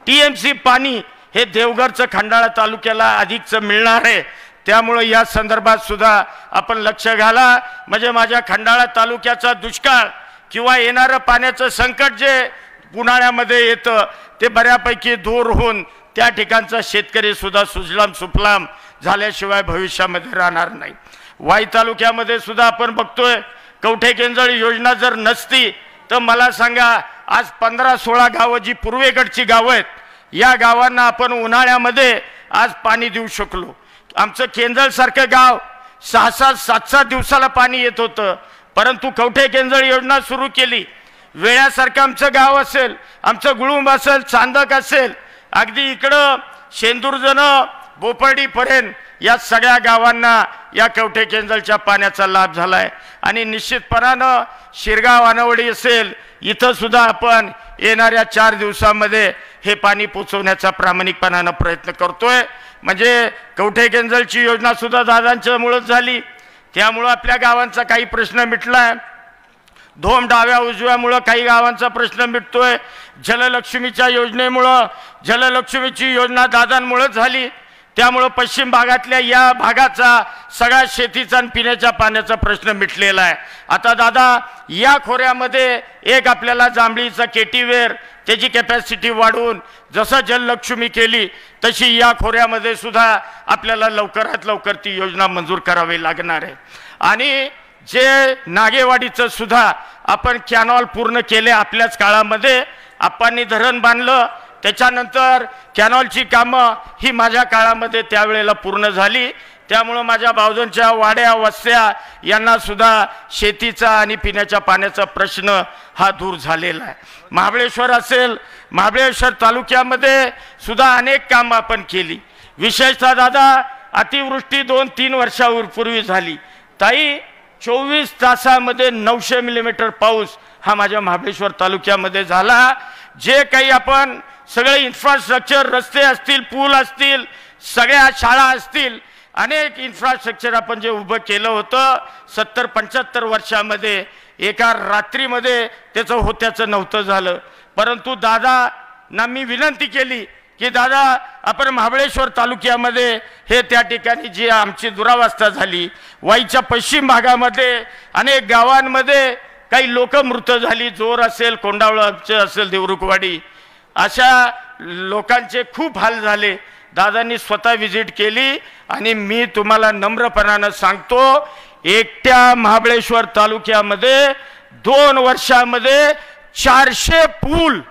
TMC पाणी हे देवघरचं खंडाळा तालुक्याला अधिकचं मिळणार आहे. त्यामुळे या संदर्भात सुद्धा आपण लक्ष घाला, म्हणजे माझ्या खंडाळा तालुक्याचा दुष्काळ किंवा येणारं पाण्याचं संकट जे उन्हाळ्यामध्ये येतं ते बऱ्यापैकी दूर होऊन त्या ठिकाणचा शेतकरी सुद्धा सुजलाम सुफलाम झाल्याशिवाय भविष्यामध्ये राहणार नाही. वाई तालुक्यामध्ये सुद्धा आपण बघतोय कवठे केंजळ योजना जर नसती तर मला सांगा आज 15-16 गावं जी पूर्वेकडची गावं आहेत या गावांना आपण उन्हाळ्यामध्ये आज पाणी देऊ शकलो. आमचं केंजळसारखं गाव 6-6, 7-7 दिवसाला पाणी येत होतं, परंतु कवठे केंजळ योजना सुरू केली. वेळासारखं आमचं गाव असेल, आमचं गुळुंब असेल, चांदक असेल, अगदी इकडं शेंदूरजणं बोपर्डीपर्यंत या सगळ्या गावांना या कवठे केंजळच्या पाण्याचा लाभ झाला आहे. आणि निश्चितपणानं शिरगाव आनवडी असेल इथं सुद्धा आपण येणाऱ्या 4 दिवसामध्ये हे पाणी पोचवण्याचा प्रामाणिकपणानं प्रयत्न करतोय. म्हणजे कवठे केंजळची योजना सुद्धा दादांच्यामुळंच झाली, त्यामुळं आपल्या गावांचा काही प्रश्न मिटलाय. धोम डाव्या उजव्यामुळं काही गावांचा प्रश्न मिटतोय. जललक्ष्मीच्या योजनेमुळं, जललक्ष्मीची योजना दादांमुळंच झाली, त्यामुळं पश्चिम भागातल्या या भागाचा सगळ्या शेतीचा आणि पिण्याच्या पाण्याचा प्रश्न मिटलेला आहे. आता दादा या खोऱ्यामध्ये एक आपल्याला जांभळीचा केटीवेर त्याची कॅपॅसिटी वाढवून जसं जललक्ष्मी केली तशी या खोऱ्यामध्ये सुद्धा आपल्याला लवकरात लवकर ती योजना मंजूर करावी लागणार आहे. आणि जे नागेवाडीचं सुद्धा आपण कॅनॉल पूर्ण केले आपल्याच काळामध्ये, आप्पांनी धरण बांधलं, त्याच्यानंतर कॅनॉलची कामं ही माझ्या काळामध्ये त्यावेळेला पूर्ण झाली. त्यामुळं माझ्या भावजांच्या वाड्या वस्त्या यांना सुद्धा शेतीचा आणि पिण्याच्या पाण्याचा प्रश्न हा दूर झालेला आहे. महाबळेश्वर असेल, महाबळेश्वर तालुक्यामध्ये सुद्धा अनेक कामं आपण केली. विशेषतः दादा अतिवृष्टी 2-3 वर्षापूर्वी झाली. ताई 24 तासामध्ये 900 मिलीमीटर पाऊस हा माझ्या महाबळेश्वर तालुक्यामध्ये झाला. जे काही आपण सगळे इन्फ्रास्ट्रक्चर, रस्ते असतील, पूल असतील, सगळ्या शाळा असतील, अनेक इन्फ्रास्ट्रक्चर आपण जे उभं केलं होतं 70-75 वर्षामध्ये, एका रात्रीमध्ये त्याचं होत्याचं नव्हतं झालं. परंतु दादांना मी विनंती केली की दादा, आपण महाबळेश्वर तालुक्यामध्ये हे त्या ठिकाणी जी आमची दुरावस्था झाली, वाईच्या पश्चिम भागामध्ये अनेक गावांमध्ये काही लोक मृत झाली, जोर असेल, कोंडावळचे असेल, देवरुखवाडी, अशा लोकांचे खूप हाल झाले. दादांनी स्वतः व्हिजिट केली आणि मी तुम्हाला नम्रपणानं सांगतो, एकट्या महाबळेश्वर तालुक्यामध्ये 2 वर्षामध्ये 400 पूल,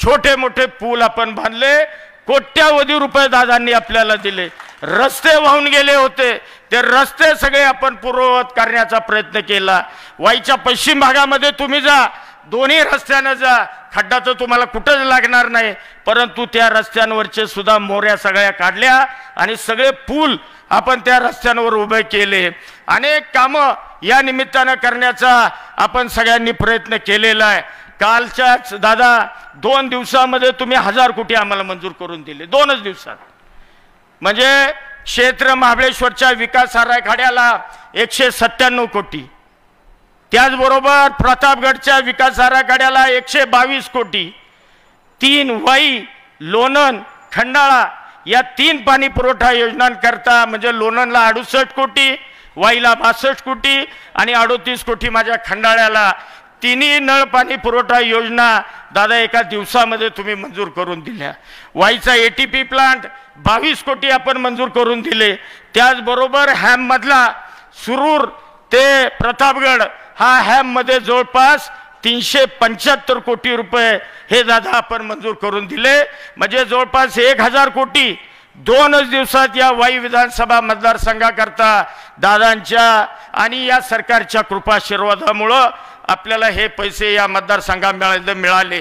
छोटे मोठे पूल आपण बांधले. कोट्यावधी रुपये दादांनी आपल्याला दिले. रस्ते वाहून गेले होते, ते रस्ते सगळे आपण पूर्ववत करण्याचा प्रयत्न केला. वाईच्या पश्चिम भागामध्ये तुम्ही जा, दोन्ही रस्त्यानं जा, खड्डा तर तुम्हाला कुठंच लागणार नाही. परंतु त्या रस्त्यांवरचे सुद्धा मोऱ्या सगळ्या काढल्या आणि सगळे पूल आपण त्या रस्त्यांवर उभे केले. अनेक कामं या निमित्तानं करण्याचा आपण सगळ्यांनी प्रयत्न केलेला आहे. कालच्याच दादा 2 दिवसामध्ये तुम्ही 1000 कोटी आम्हाला मंजूर करून दिले, 2च दिवसात. म्हणजे क्षेत्र महाबळेश्वरच्या विकास आराखड्याला 197 कोटी, त्याचबरोबर प्रतापगडच्या विकास आराखड्याला 122 कोटी, 3 वाई, लोणंद, खंडाळा या 3 पाणी पुरवठा योजनांकरता म्हणजे लोणंदला 68 कोटी, वाईला 62 कोटी आणि 38 कोटी माझ्या खंडाळ्याला. 3 नळ पाणी पुरवठा योजना दादा एका दिवसामध्ये तुम्ही मंजूर करून दिल्या. वाईचा ATP प्लांट 22 कोटी आपण मंजूर करून दिले. त्याचबरोबर हॅममधला सुरूर ते प्रतापगड हा हॅममध्ये जवळपास 375 कोटी रुपये हे दादा आपण मंजूर करून दिले. म्हणजे जवळपास 1000 कोटी 2च दिवसात या वाई विधानसभा मतदारसंघाकरता दादांच्या आणि या सरकारच्या कृपाशीर्वादामुळं आपल्याला हे पैसे या मतदारसंघात मिळाले.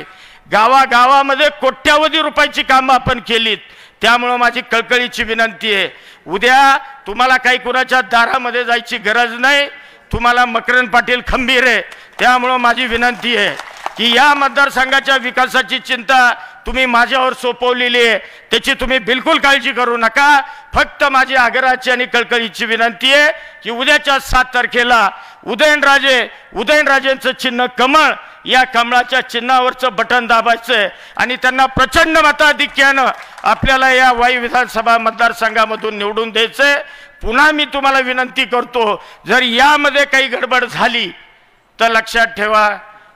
गावागावामध्ये कोट्यावधी रुपयाची कामं आपण केलीत. त्यामुळं माझी कळकळीची विनंती आहे, उद्या तुम्हाला काही कुणाच्या दारामध्ये जायची गरज नाही. तुम्हाला मकरंद पाटील खंबीर आहे. त्यामुळं माझी विनंती आहे की या मतदारसंघाच्या विकासाची चिंता तुम्ही माझ्यावर सोपवलेली आहे, त्याची तुम्ही बिलकुल काळजी करू नका. फक्त माझी आग्रहाची आणि कळकळीची विनंती आहे की उद्याच्या 7 तारखेला उदयनराजेंचं चिन्ह कमळ, या कमळाच्या चिन्हावरचं बटन दाबायचं आणि त्यांना प्रचंड मताधिक्यानं आपल्याला या वाई विधानसभा मतदारसंघामधून निवडून द्यायचंय. पुन्हा मी तुम्हाला विनंती करतो, जर यामध्ये काही गडबड झाली तर लक्षात ठेवा,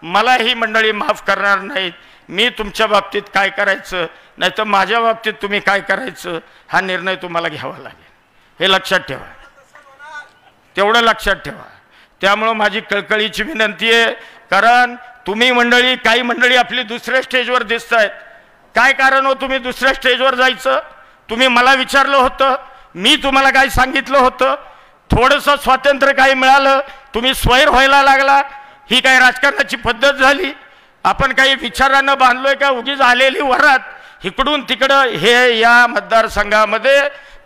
मला ही मंडळी माफ करणार नाहीत. मी तुमच्या बाबतीत काय करायचं, नाही तर माझ्या बाबतीत तुम्ही काय करायचं हा निर्णय तुम्हाला घ्यावा लागेल. हे लक्षात ठेवा, तेवढं लक्षात ठेवा. त्यामुळं माझी कळकळीची विनंती आहे, कारण तुम्ही मंडळी, काही मंडळी आपली दुसऱ्या स्टेजवर दिसत आहेत. काय कारण हो तुम्ही दुसऱ्या स्टेजवर जायचं? तुम्ही मला विचारलं होतं, मी तुम्हाला काय सांगितलं होतं? थोडंसं स्वातंत्र्य काही मिळालं, तुम्ही स्वैर व्हायला लागला. ही काही राजकारणाची पद्धत झाली? आपण काही विचारानं बांधलोय का? उगीच आलेली वरात इकडून तिकडं हे या मतदारसंघामध्ये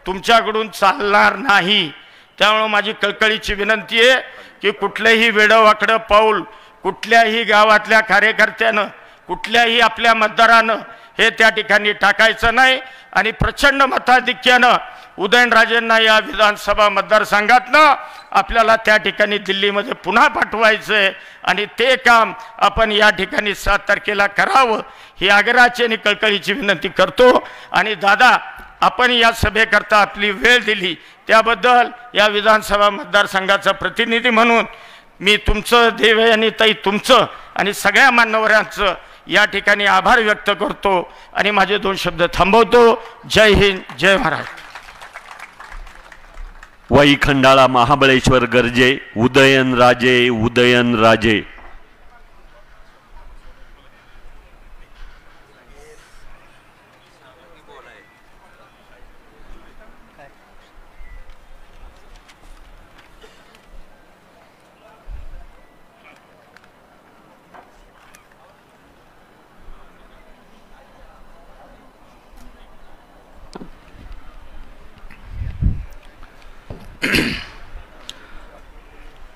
तुमच्याकडून चालणार नाही. त्यामुळं माझी कळकळीची विनंती आहे की कुठलंही वेडवाकडं पाऊल कुठल्याही गावातल्या कार्यकर्त्यानं, कुठल्याही आपल्या मतदारानं हे त्या ठिकाणी टाकायचं नाही. आणि प्रचंड मताधिक्यानं उदयनराजेंना या विधानसभा मतदारसंघातनं आपल्याला त्या ठिकाणी दिल्लीमध्ये पुन्हा पाठवायचं आहे आणि ते काम आपण या ठिकाणी 7 तारखेला करावं ही आग्रहाची आणि कळकळीची विनंती करतो. आणि दादा, आपण या सभेकरता आपली वेळ दिली त्याबद्दल या विधानसभा मतदारसंघाचा प्रतिनिधी म्हणून मी तुमचं, देवयानी ताई तुमचं आणि सगळ्या मान्यवरांचं या ठिकाणी आभार व्यक्त करतो आणि माझे 2 शब्द थांबवतो. जय हिंद, जय महाराष्ट्र. वाई खंडाळा महाबळेश्वर गर्जे, उदयनराजे, उदयनराजे.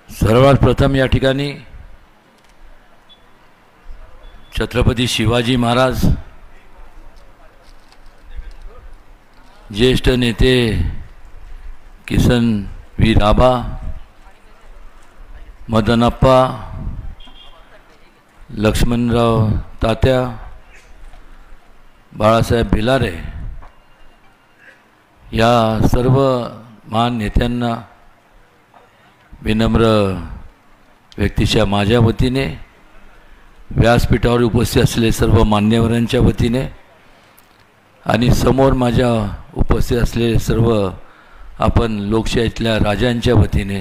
सर्वात प्रथम या ठिकाणी छत्रपती शिवाजी महाराज, ज्येष्ठ नेते किसन वी राभा, मदनप्पा, लक्ष्मणराव तात्या, बाळासाहेब भिलारे या सर्व महान नेत्यांना विनम्र व्यक्तीच्या माझ्या वतीने, व्यासपीठावर उपस्थित असलेले सर्व मान्यवरांच्या वतीने आणि समोर माझ्या उपस्थित असलेले सर्व आपण लोकशाहीतल्या राजांच्या वतीने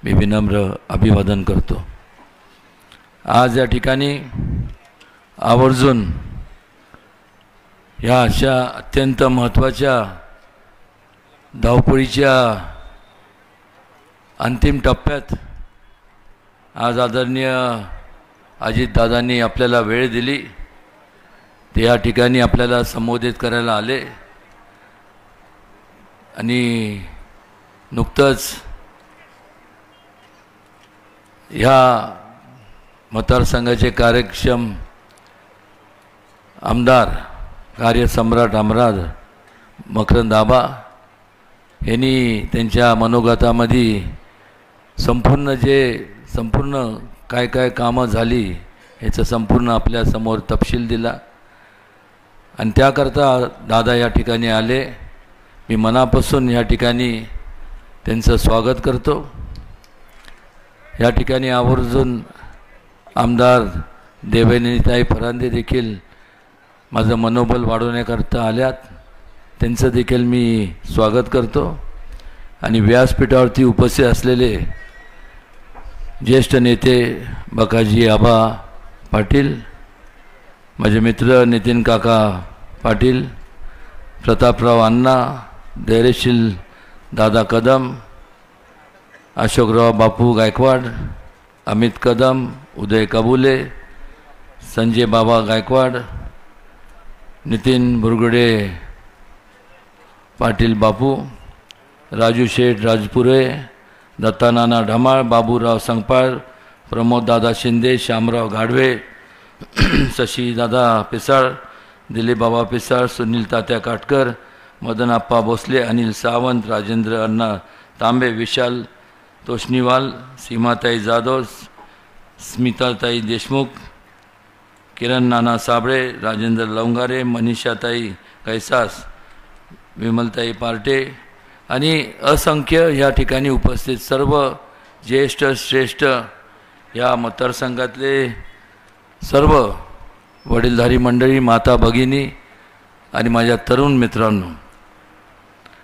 मी विनम्र अभिवादन करतो. आज या ठिकाणी आवर्जून ह्या अशा अत्यंत महत्त्वाच्या धावपळीच्या अंतिम टप्प्यात आज आदरणीय अजितदादांनी आपल्याला वेळ दिली, ते या ठिकाणी आपल्याला संबोधित करायला आले आणि नुकतंच ह्या मतदारसंघाचे कार्यक्षम आमदार, कार्यसम्राट आमदार मकरंद आबा यांनी त्यांच्या मनोगतामध्ये संपूर्ण काय काय कामं झाली ह्याचं संपूर्ण आपल्यासमोर तपशील दिला आणि त्याकरता दादा या ठिकाणी आले. मी मनापासून या ठिकाणी त्यांचं स्वागत करतो. या ठिकाणी आवर्जून आमदार देवयानीताई फरांदे देखील माझं मनोबल वाढवण्याकरता आल्यात, त्यांचं देखील मी स्वागत करतो. आणि व्यासपीठावरती उपस्थित असलेले ज्येष्ठ नेते बकाजी आबा पाटील, माझे मित्र नितीन काका पाटील, प्रतापराव अण्णा, धैर्यशील दादा कदम, अशोकराव बापू गायकवाड, अमित कदम, उदय कबुले, संजय बाबा गायकवाड, नितीन बुरगडे पाटील बापू, राजू शेठ राजपुरे, दत्तानाना ढमाळ, बाबूराव संगपाळ, प्रमोददादा शिंदे, श्यामराव घाडवे, शशीदादा पिसाळ, दिलीप बाबा पिसाळ, सुनील तात्या काटकर, मदनप्पा भोसले, अनिल सावंत, राजेंद्र अण्णा तांबे, विशाल तोष्णीवाल, सीमाताई जाधव, स्मिताताई देशमुख, किरण नाना साबळे, राजेंद्र लवंगारे, मनीषाताई कैसास, विमलताई पार्टे आणि असंख्य या ठिकाणी उपस्थित सर्व ज्येष्ठ श्रेष्ठ या मतदारसंघातले सर्व वडीलधारी मंडळी, माता भगिनी आणि माझ्या तरुण मित्रांनो,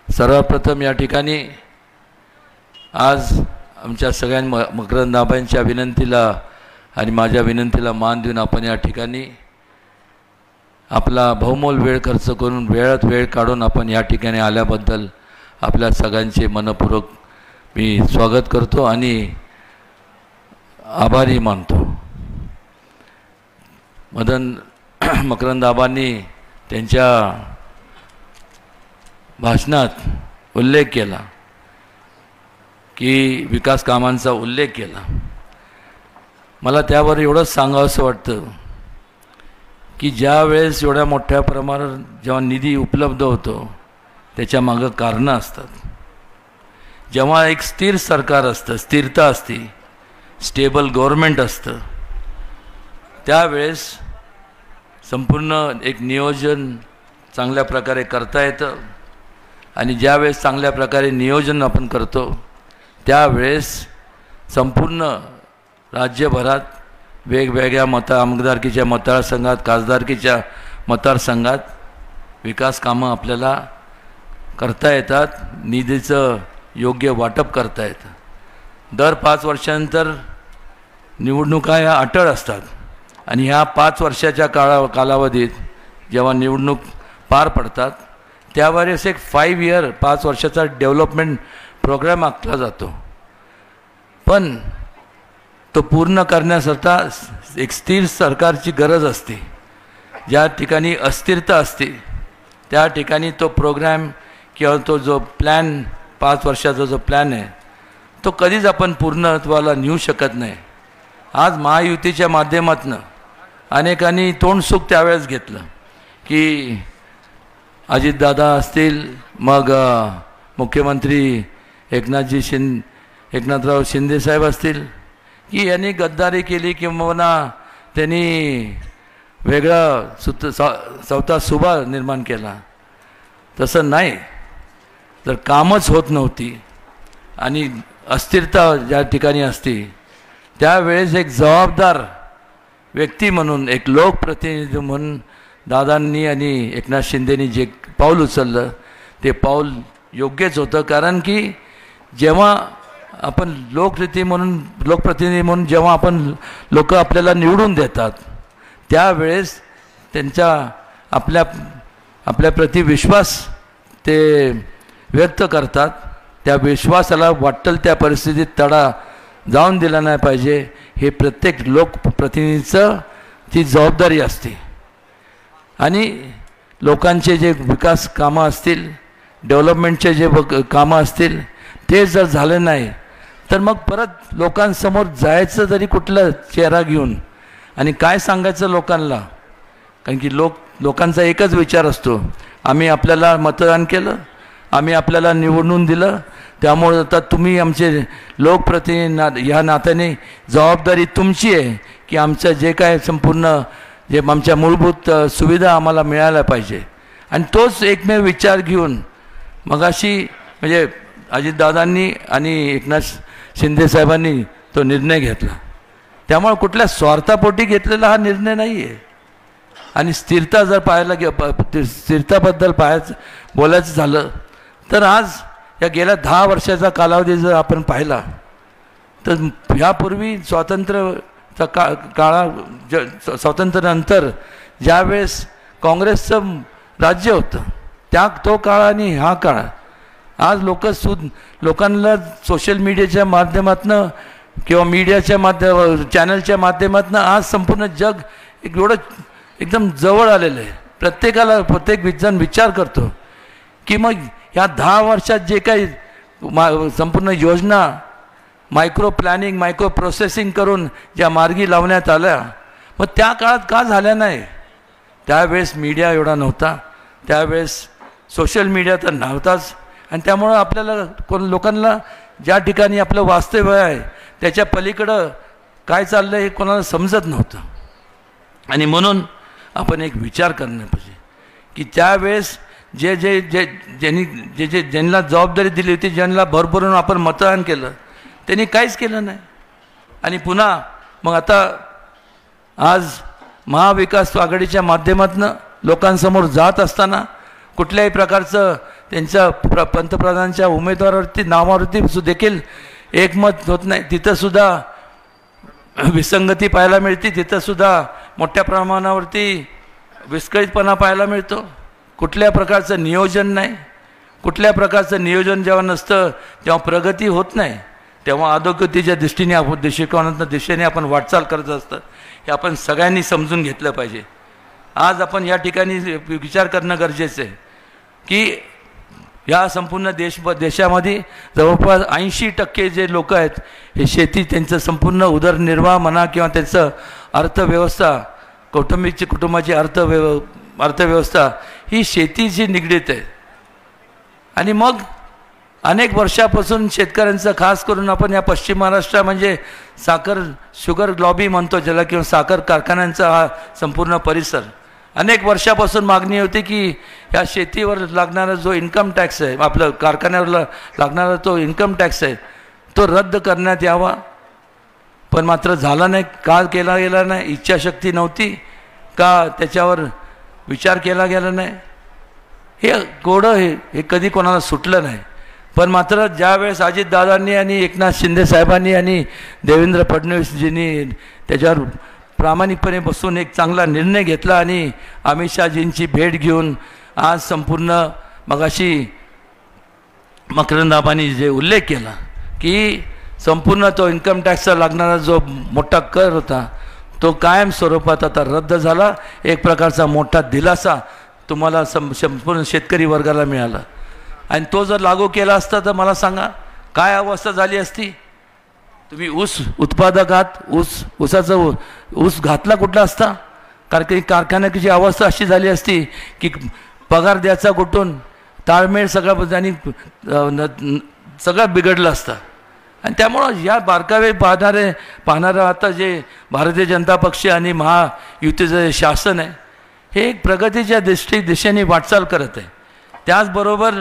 सर्वप्रथम या ठिकाणी आज आमच्या सगळ्या मकरंद आबांच्या विनंतीला आणि माझ्या विनंतीला मान देऊन आपण या ठिकाणी आपला बहुमोल वेळ खर्च करून वेळात वेळ काढून आपण या ठिकाणी आल्याबद्दल आपल्या सगळ्यांचे मनपूर्वक मी स्वागत करतो आणि आभारी मानतो. मकरंद आबांनी त्यांच्या भाषणात उल्लेख केला की विकास कामांचा उल्लेख केला. मला त्यावर एवढंच सांगावंसं वाटतं की ज्या वेळेस एवढ्या मोठ्या प्रमाणात जेव्हा निधी उपलब्ध होतो त्याच्या मागं कारणं असतात. जेव्हा एक स्थिर सरकार असतं, स्थिरता असते, स्टेबल गव्हर्नमेंट असतं, त्यावेळेस संपूर्ण एक नियोजन चांगल्या प्रकारे करता येतं आणि ज्यावेळेस चांगल्या प्रकारे नियोजन आपण करतो त्यावेळेस संपूर्ण राज्यभरात वेगवेगळ्या आमदारकीच्या मतदारसंघात, खासदारकीच्या मतदारसंघात विकास कामं आपल्याला करता येतात, निधीचं योग्य वाटप करता येतं. दर 5 वर्षांनंतर निवडणुका ह्या अटळ असतात आणि ह्या 5 वर्षाच्या कालावधीत जेव्हा निवडणूक पार पडतात त्यावेळेस एक 5 वर्षाचा डेव्हलपमेंट प्रोग्राम आखला जातो. पण तो पूर्ण करण्यासाठी एक स्थिर सरकारची गरज असते. ज्या ठिकाणी अस्थिरता असते त्या ठिकाणी तो प्रोग्राम किंवा तो जो प्लॅन 5 वर्षाचा जो प्लॅन आहे तो कधीच आपण पूर्णत्वाला नेऊ शकत नाही. आज महायुतीच्या माध्यमातून अनेकांनी तोंडसुख त्यावेळेस घेतलं की अजितदादा असतील, मग मुख्यमंत्री एकनाथराव शिंदे साहेब असतील की यांनी गद्दारी केली किंवा त्यांनी वेगळा चौथा सुभा निर्माण केला. तसं नाही. जर कामच होत नव्हती आणि अस्थिरता ज्या ठिकाणी असती त्यावेळेस एक जबाबदार व्यक्ती म्हणून एक लोकप्रतिनिधी म्हणून दादांनी आणि एकनाथ शिंदेनी जे पाऊल उचललं ते पाऊल योग्यच होतं. कारण की जेव्हा आपण लोकप्रतिनिधी म्हणून जेव्हा आपण लोक आपल्याला निवडून देतात त्यावेळेस त्यांच्या आपल्याप्रती विश्वास ते व्यक्त करतात. त्या विश्वासाला वाटेल त्या परिस्थितीत तडा जाऊन दिला नाही पाहिजे. हे प्रत्येक लोकप्रतिनिधीचं ती जबाबदारी असते. आणि लोकांचे जे विकास कामं असतील, डेव्हलपमेंटचे जे कामं असतील ते जर झाले नाही तर मग परत लोकांसमोर जायचं जरी कुठला चेहरा घेऊन आणि काय सांगायचं लोकांना. कारण की लोकांचा एकच विचार असतो, आम्ही आपल्याला मतदान केलं, आम्ही आपल्याला निवडून दिलं, त्यामुळे आता तुम्ही आमचे लोकप्रतिनिधी ह्या नात्याने जबाबदारी तुमची आहे की आमचं जे काय संपूर्ण जे आमच्या मूलभूत सुविधा आम्हाला मिळायला पाहिजे. आणि तोच एकमेव विचार घेऊन मगाशी म्हणजे अजितदादांनी आणि एकनाथ शिंदे साहेबांनी तो निर्णय घेतला. त्यामुळे कुठल्या स्वार्थापोटी घेतलेला हा निर्णय नाही आहे. आणि स्थिरता जर स्थिरताबद्दल बोलायचं झालं तर आज या गेल्या 10 वर्षाचा कालावधी जर आपण पाहिला तर ह्यापूर्वी स्वातंत्र्यानंतर ज्यावेळेस काँग्रेसचं राज्य होतं तो काळ आणि हा काळ आज लोकांना सोशल मीडियाच्या माध्यमातून किंवा मीडियाच्या चॅनलच्या माध्यमातून आज संपूर्ण जग एवढं एकदम जवळ आलेलं आहे. प्रत्येक जण विचार करतो की मग ह्या 10 वर्षात जे काही संपूर्ण योजना मायक्रो प्लॅनिंग मायक्रो प्रोसेसिंग करून ज्या मार्गी लावण्यात आल्या मग त्या काळात का झाल्या नाही. त्यावेळेस मीडिया एवढा नव्हता, त्यावेळेस सोशल मीडिया तर नव्हताच. आणि त्यामुळं आपल्याला लोकांना ज्या ठिकाणी आपलं वास्तव्य आहे त्याच्या पलीकडं काय चाललं हे कोणाला समजत नव्हतं. आणि म्हणून आपण एक विचार करणं पाहिजे की त्यावेळेस ज्यांना जबाबदारी दिली होती, ज्यांना भरभरून आपण मतदान केलं त्यांनी काहीच केलं नाही. आणि पुन्हा मग आता आज महाविकास आघाडीच्या माध्यमातून लोकांसमोर जात असताना कुठल्याही प्रकारचं त्यांच्या पंतप्रधानांच्या उमेदवारावरती नावावरती देखील एकमत होत नाही. तिथंसुद्धा विसंगती पाहायला मिळते, तिथंसुद्धा मोठ्या प्रमाणावरती विस्कळीतपणा पाहायला मिळतो. कुठल्या प्रकारचं नियोजन नाही. कुठल्या प्रकारचं नियोजन जेव्हा नसतं तेव्हा प्रगती होत नाही. तेव्हा अधोगतीच्या दिशेने आपण वाटचाल करत असतं. हे आपण सगळ्यांनी समजून घेतलं पाहिजे. आज आपण या ठिकाणी विचार करणं गरजेचं आहे की या संपूर्ण देशामध्ये जवळपास 80% जे लोक आहेत हे शेती त्यांचं संपूर्ण उदरनिर्वाह म्हणा किंवा त्यांचं अर्थव्यवस्था कुटुंबाची अर्थव्यवस्था ही शेतीशी निगडीत आहे. आणि मग अनेक वर्षापासून शेतकऱ्यांचं खास करून आपण या पश्चिम महाराष्ट्र म्हणजे शुगर लॉबी म्हणतो ज्याला किंवा साखर कारखान्यांचा हा संपूर्ण परिसर अनेक वर्षापासून मागणी होती की या शेतीवर लागणारा जो इन्कम टॅक्स आहे, आपलं कारखान्यावर लागणारा तो इन्कम टॅक्स आहे तो रद्द करण्यात यावा. पण मात्र झाला नाही. का केला गेला नाही? इच्छाशक्ती नव्हती का त्याच्यावर विचार केला गेला नाही? हे कोडं हे कधी कोणाला सुटलं नाही. पण मात्र ज्यावेळेस अजितदादांनी आणि एकनाथ शिंदे साहेबांनी आणि देवेंद्र फडणवीसजींनी त्याच्यावर प्रामाणिकपणे बसून एक चांगला निर्णय घेतला आणि अमित शहाजींची भेट घेऊन आज संपूर्ण मगाशी मकरंदाबांनी जे उल्लेख केला की संपूर्ण तो इन्कम टॅक्सचा लागणारा जो मोठा कर होता तो कायम स्वरूपात आता रद्द झाला. एक प्रकारचा मोठा दिलासा तुम्हाला संपूर्ण शेतकरी वर्गाला मिळाला. आणि तो जर लागू केला असता तर मला सांगा काय अवस्था झाली असती. तुम्ही ऊस उत्पादक आहात, ऊस घातला कुठला असता. कारखान्याची अवस्था अशी झाली असती की पगार द्यायचा कुठून, ताळमेळ सगळा आणि सगळं बिघडलं असतं. आणि त्यामुळं या बारकावे पाहणारं आता जे भारतीय जनता पक्ष आणि महायुतीचं जे शासन आहे हे एक प्रगतीच्या दिशेने वाटचाल करत आहे. त्याचबरोबर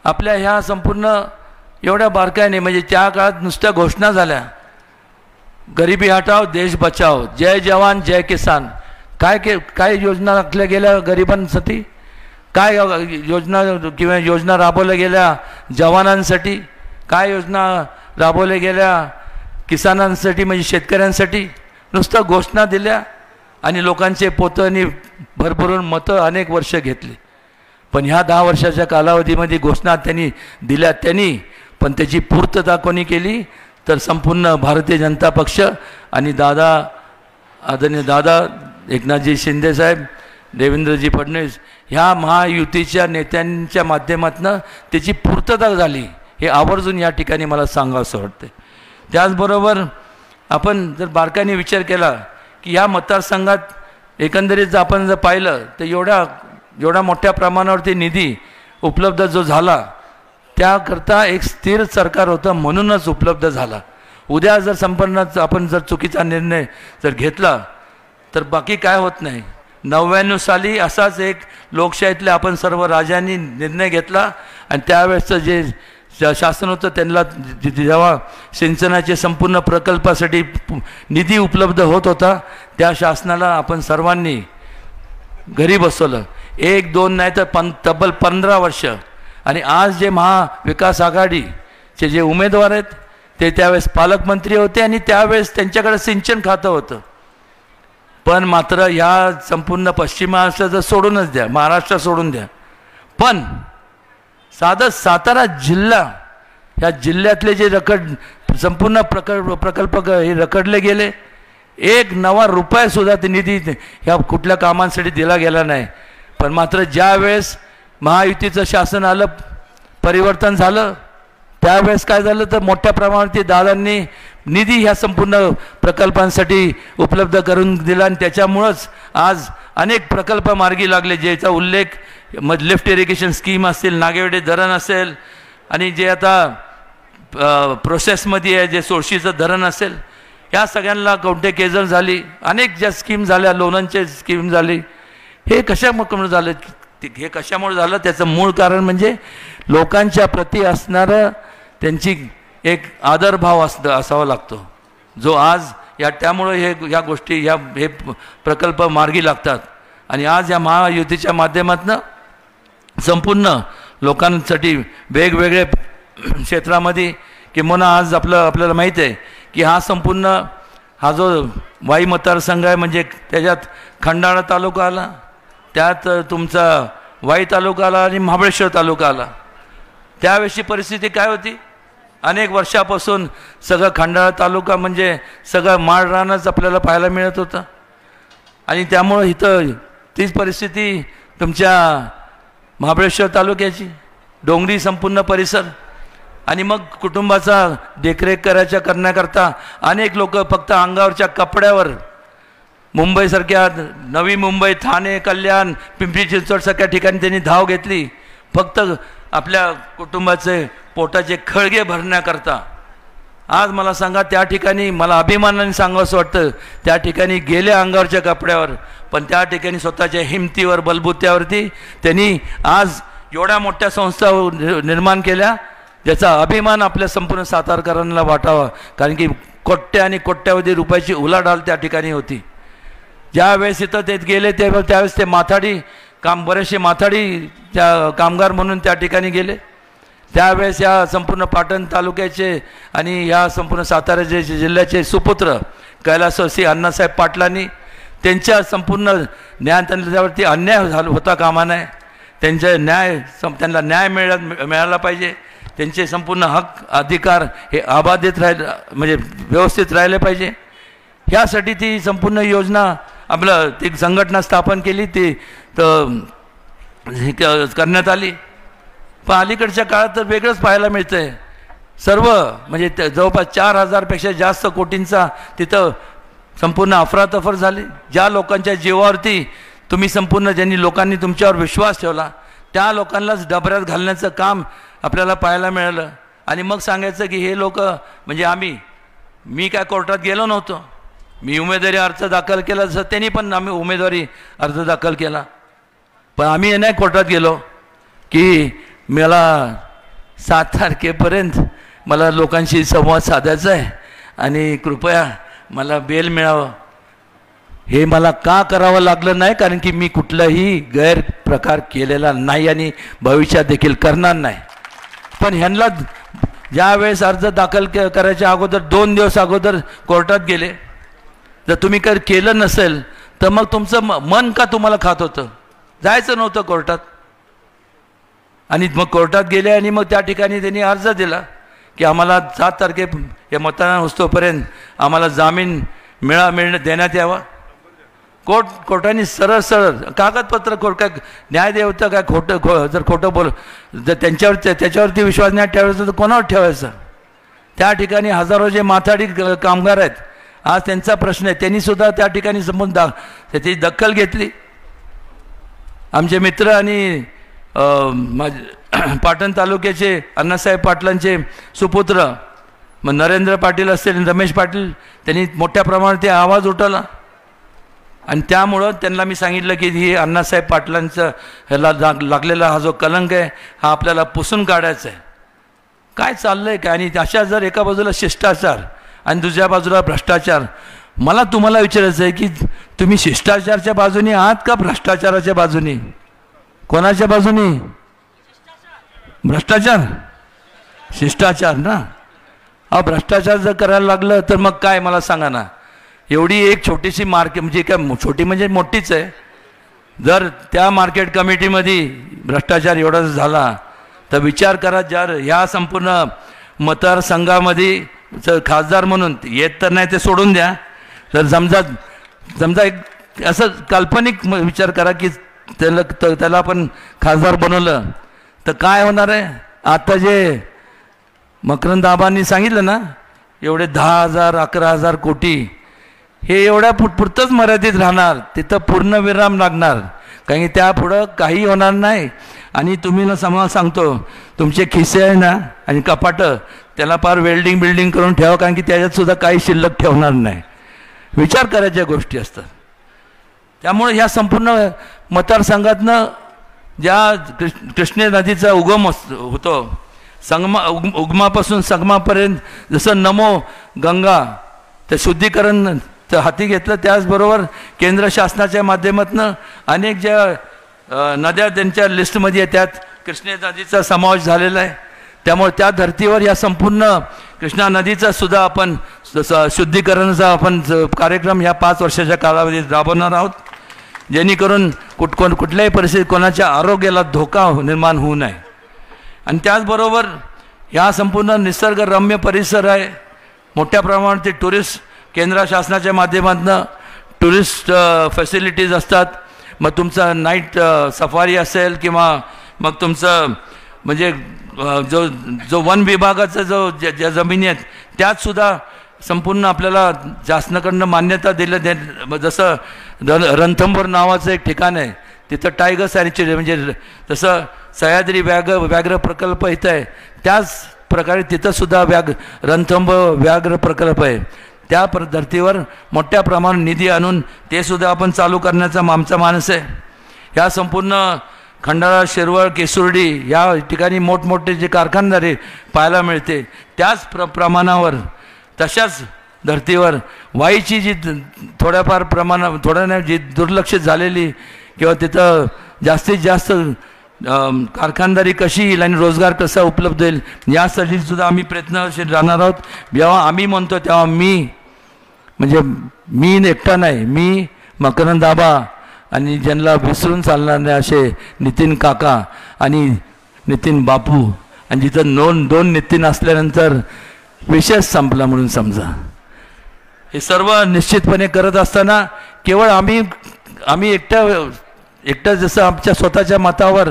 आपल्या ह्या संपूर्ण एवढ्या बारकाईने म्हणजे त्या काळात नुसत्या घोषणा झाल्या, गरिबी हटाव देश बचाव, जय जवान जय किसान. काय योजना आखल्या गेल्या गरिबांसाठी, काय योजना किंवा योजना राबवल्या गेल्या जवानांसाठी, काय योजना राबवल्या गेल्या किसानांसाठी म्हणजे शेतकऱ्यांसाठी. नुसतं घोषणा दिल्या आणि लोकांचे पोतांनी भरभरून मतं अनेक वर्ष घेतली. पण ह्या 10 वर्षाच्या कालावधीमध्ये घोषणा त्यांनी दिल्या पण त्याची पूर्तता कोणी केली तर संपूर्ण भारतीय जनता पक्ष आणि आदरणीय दादा एकनाथजी शिंदेसाहेब, देवेंद्रजी फडणवीस ह्या महायुतीच्या नेत्यांच्या माध्यमातून त्याची पूर्तता झाली हे आवर्जून या ठिकाणी मला सांगावंसं वाटतं. त्याचबरोबर आपण जर बारकाईने विचार केला की ह्या मतदारसंघात एकंदरीत जर आपण जर पाहिलं तर एवढ्या मोठ्या प्रमाणावरती निधी उपलब्ध जो झाला त्याकरता एक स्थिर सरकार होतं म्हणूनच उपलब्ध झाला. उद्या जर संपन्नात आपण जर चुकीचा निर्णय जर घेतला तर बाकी काय होत नाही. 99 साली असाच एक लोकशाहीतल्या आपण सर्व राजांनी निर्णय घेतला आणि त्यावेळेसचं जे शासन होतं त्यांना जेव्हा सिंचनाचे संपूर्ण प्रकल्पासाठी निधी उपलब्ध होत होता त्या शासनाला आपण सर्वांनी घरी बसवलं. 1-2 नाही तर तब्बल 15 वर्ष. आणि आज जे महाविकास आघाडीचे जे उमेदवार आहेत ते त्यावेळेस पालकमंत्री होते आणि त्यावेळेस त्यांच्याकडे सिंचन खातं होतं. पण मात्र ह्या संपूर्ण पश्चिम महाराष्ट्राचं सोडूनच द्या, महाराष्ट्र सोडून द्या, पण साधं सातारा जिल्हा ह्या जिल्ह्यातले जे संपूर्ण प्रकल्प हे रखडले गेले. एक नवा रुपयासुद्धा ते निधी ह्या कुठल्या कामांसाठी दिला गेला नाही. पण मात्र ज्या वेळेस महायुतीचं शासन आलं, परिवर्तन झालं, त्यावेळेस काय झालं तर मोठ्या प्रमाणात दादांनी निधी ह्या संपूर्ण प्रकल्पांसाठी उपलब्ध करून दिला आणि त्याच्यामुळंच आज अनेक प्रकल्प मार्गी लागले ज्याचा उल्लेख लिफ्ट इरिगेशन स्कीम असेल, नागेवाडी धरण असेल आणि जे आता प्रोसेसमध्ये आहे जे सोळशीचं धरण असेल, या सगळ्यांना कौंटेकेजल झाली, अनेक ज्या स्कीम झाल्या, लोणांचे स्कीम झाली. हे कशामुळे झालं? हे कशामुळे झालं? त्याचं मूळ कारण म्हणजे लोकांच्या प्रती असणारं त्यांची एक आदरभाव असावा लागतो जो आज त्यामुळे ह्या गोष्टी हे प्रकल्प मार्गी लागतात. आणि आज या महायुतीच्या माध्यमातून संपूर्ण लोकांसाठी वेगवेगळे क्षेत्रामध्ये किंवा आज आपल्याला माहीत आहे की हा जो वाई मतदारसंघ आहे म्हणजे त्याच्यात खंडाळा तालुका आला, त्यात तुमचा वाई तालुका आला आणि महाबळेश्वर तालुका आला. त्यावेळेची परिस्थिती काय होती? अनेक वर्षापासून सगळं खंडाळा तालुका म्हणजे सगळं माळरानच आपल्याला पाहायला मिळत होतं आणि त्यामुळं इथं तीच परिस्थिती तुमच्या महाबळेश्वर तालुक्याची, डोंगरी संपूर्ण परिसर. आणि मग कुटुंबाचा देखरेख करण्याकरता अनेक लोक फक्त अंगावरच्या कपड्यावर मुंबईसारख्या नवी मुंबई, ठाणे, कल्याण, पिंपरी चिंचवडसारख्या ठिकाणी त्यांनी धाव घेतली फक्त आपल्या कुटुंबाचे पोटाचे खळगे भरण्याकरता. आज मला सांगा त्या ठिकाणी मला अभिमानाने सांगावंसं वाटतं त्या ठिकाणी गेले अंगावरच्या कपड्यावर, पण त्या ठिकाणी स्वतःच्या हिमतीवर बलबुत्यावरती त्यांनी आज एवढ्या मोठ्या संस्था निर्माण केल्या ज्याचा अभिमान आपल्या संपूर्ण सातारकरांना वाटावा. कारण की कोट्या आणि कोट्यावधी रुपयाची उलाढाल त्या ठिकाणी होती. ज्यावेळेस इथं ते गेले त्यावेळेस ते बरेचसे माथाडी त्या कामगार म्हणून त्या ठिकाणी गेले. त्यावेळेस या संपूर्ण पाटण तालुक्याचे आणि या संपूर्ण सातारा जिल्ह्याचे सुपुत्र कैलासवासी अण्णासाहेब पाटलांनी त्यांच्या संपूर्ण त्याच्यावरती अन्याय होता कामा नये. त्यांना न्याय मिळाला पाहिजे. त्यांचे संपूर्ण हक अधिकार हे अबाधित म्हणजे व्यवस्थित राहिले पाहिजे. ह्यासाठी ती संपूर्ण योजना ती संघटना स्थापन केली, ती करण्यात आली. पण अलीकडच्या काळात तर वेगळंच पाहायला मिळतं आहे. सर्व म्हणजे जवळपास 4,000पेक्षा जास्त कोटींचा तिथं संपूर्ण अफरातफर झाली. ज्या लोकांच्या जीवावरती तुम्ही ज्यांनी लोकांनी तुमच्यावर विश्वास ठेवला त्या लोकांनाच डबऱ्यात घालण्याचं काम आपल्याला पाहायला मिळालं. आणि मग सांगायचं की हे लोक म्हणजे मी काय कोर्टात गेलो नव्हतो, मी उमेदवारी अर्ज दाखल केला जसं त्यांनी पण आम्ही उमेदवारी अर्ज दाखल केला, पण आम्ही हे नाही कोर्टात गेलो की मला 7 तारखेपर्यंत मला लोकांशी संवाद साधायचा आहे आणि कृपया मला बेल मिळावं. हे मला का करावं लागलं नाही, कारण की मी कुठलाही गैरप्रकार केलेला नाही आणि भविष्यात देखील करणार नाही. पण ह्यांना ज्या वेळेस अर्ज दाखल करायच्या अगोदर 2 दिवस अगोदर कोर्टात गेले, जर तुम्ही केलं नसेल तर मग तुमचं मन का तुम्हाला खात होतं, जायचं नव्हतं कोर्टात. आणि मग कोर्टात गेले आणि मग त्या ठिकाणी त्यांनी अर्ज दिला की आम्हाला 7 तारखे हे मतदान होतोपर्यंत आम्हाला जामीन देण्यात यावा. कोर्टाने सरळ कागदपत्र काय न्याय देवतं काय जर खोटं जर त्याच्यावरती विश्वास नाही ठेवायचा तर कोणावर ठेवायचा. त्या ठिकाणी हजारो जे माथाडी कामगार आहेत, आज त्यांचा प्रश्न आहे, त्यांनीसुद्धा त्या ठिकाणी समोर त्याची दखल घेतली. आमचे मित्र आणि पाटण तालुक्याचे अण्णासाहेब पाटलांचे सुपुत्र मग नरेंद्र पाटील असतील, रमेश पाटील, त्यांनी मोठ्या प्रमाणात ते आवाज उठवला आणि त्यामुळं त्यांना मी सांगितलं की ही अण्णासाहेब पाटलांचं ह्याला लागलेला हा जो कलंक आहे हा आपल्याला पुसून काढायचा आहे. काय चाललं आहे काय, आणि अशा जर एका बाजूला शिष्टाचार आणि दुसऱ्या बाजूला भ्रष्टाचार, मला तुम्हाला विचारायचं आहे की तुम्ही शिष्टाचाराच्या बाजूने आहात का भ्रष्टाचाराच्या बाजूने? कोणाच्या बाजूने? भ्रष्टाचार, शिष्टाचार ना. हा भ्रष्टाचार जर करायला लागलं तर मग काय मला सांगा ना. एवढी एक छोटीशी मार्केट म्हणजे काय छोटी म्हणजे मोठीच आहे, जर त्या मार्केट कमिटीमध्ये भ्रष्टाचार एवढा झाला तर विचार करा, जर ह्या संपूर्ण मतदारसंघामध्ये खासदार म्हणून येत तर नाही ते सोडून द्या, तर समजा एक असं काल्पनिक विचार करा की त्याला आपण खासदार बनवलं तर काय होणार आहे. आता जे मकरंद आबांनी सांगितलं ना, एवढे 10,000 11,000 कोटी हे एवढ्या पुरतंच मर्यादित राहणार, तिथं पूर्ण विराम लागणार, कारण की त्यापुढं काही होणार नाही. आणि तुम्ही ना समजा सांगतो तुमचे खिसे आहे ना आणि कपाटं त्याला फार बिल्डिंग करून ठेवा, कारण की त्याच्यातसुद्धा काही शिल्लक ठेवणार नाही. विचार करायच्या गोष्टी असतात. त्यामुळे ह्या संपूर्ण मतदारसंघातनं ज्या कृष्णे नदीचा उगम होतो, उगमापासून संगमापर्यंत जसं नमो गंगा ते शुद्धीकरण हाती घेतलं, त्याचबरोबर केंद्र शासनाच्या माध्यमातून अनेक ज्या नद्या त्यांच्या लिस्टमध्ये आहे त्यात कृष्णे नदीचा समावेश झालेला आहे. त्यामुळे त्या धर्तीवर या संपूर्ण कृष्णा नदीचा सुद्धा आपण शुद्धीकरणाचा आपण कार्यक्रम ह्या 5 वर्षाच्या कालावधीत राबवणार आहोत, जेणेकरून कुठल्याही परिस्थितीत कोणाच्या आरोग्याला धोका निर्माण होऊ नये. आणि त्याचबरोबर ह्या संपूर्ण निसर्गरम्य परिसर आहे, मोठ्या प्रमाणात ते टुरिस्ट केंद्र शासनाच्या माध्यमातून टुरिस्ट फॅसिलिटीज असतात. मग तुमचं नाईट सफारी असेल किंवा मग तुमचं म्हणजे जो वन विभागाचं ज्या जमिनी आहेत त्यातसुद्धा संपूर्ण आपल्याला शासनाकडनं मान्यता दिलं. जसं रणथंभोर नावाचं एक ठिकाण आहे, तिथं टायगर सँच्युरी म्हणजे जसं सह्याद्री व्याघ्र प्रकल्प इथं आहे, त्याच प्रकारे तिथंसुद्धा रणथंभोर व्याघ्र प्रकल्प आहे. त्या धर्तीवर मोठ्या प्रमाणात निधी आणून ते सुद्धा आपण चालू करण्याचा आमचा मानस आहे. ह्या संपूर्ण खंडाळा, शिरवळ, केसुर्डी या ठिकाणी मोठमोठे जे कारखानदारी पाहायला मिळते, त्याच प्रमाणावर तशाच धर्तीवर वाईची जी थोड्याफार प्रमाणात थोड्या जी दुर्लक्षित झालेली किंवा तिथं जास्तीत जास्त कारखानदारी कशी येईल आणि रोजगार कसा उपलब्ध होईल यासाठी सुद्धा आम्ही प्रयत्नशील राहणार आहोत. जेव्हा आम्ही म्हणतो तेव्हा मी एकटा नाही, मी मकरंद आबा आणि ज्यांना विसरून चालणार नाही असे नितीन काका आणि नितीन बापू, आणि जिथं दोन नितीन असल्यानंतर विषय संपला म्हणून समजा. हे सर्व निश्चितपणे करत असताना केवळ आम्ही एकटं जसं आमच्या स्वतःच्या मतावर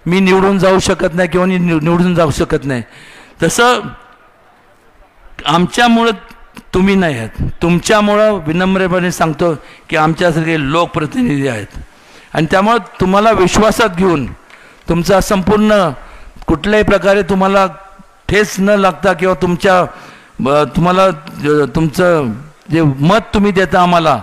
मी निवडून जाऊ शकत नाही किंवा निवडून जाऊ शकत नाही, तसं आमच्यामुळं तुम्ही नाही आहेत. तुमच्यामुळं विनम्रपणे सांगतो की आमच्यासारखे लोकप्रतिनिधी आहेत. आणि त्यामुळं तुम्हाला विश्वासात घेऊन तुमचा संपूर्ण कुठल्याही प्रकारे तुम्हाला ठेस न लागता किंवा तुम्हाला तुमचं जे मत तुम्ही देता आम्हाला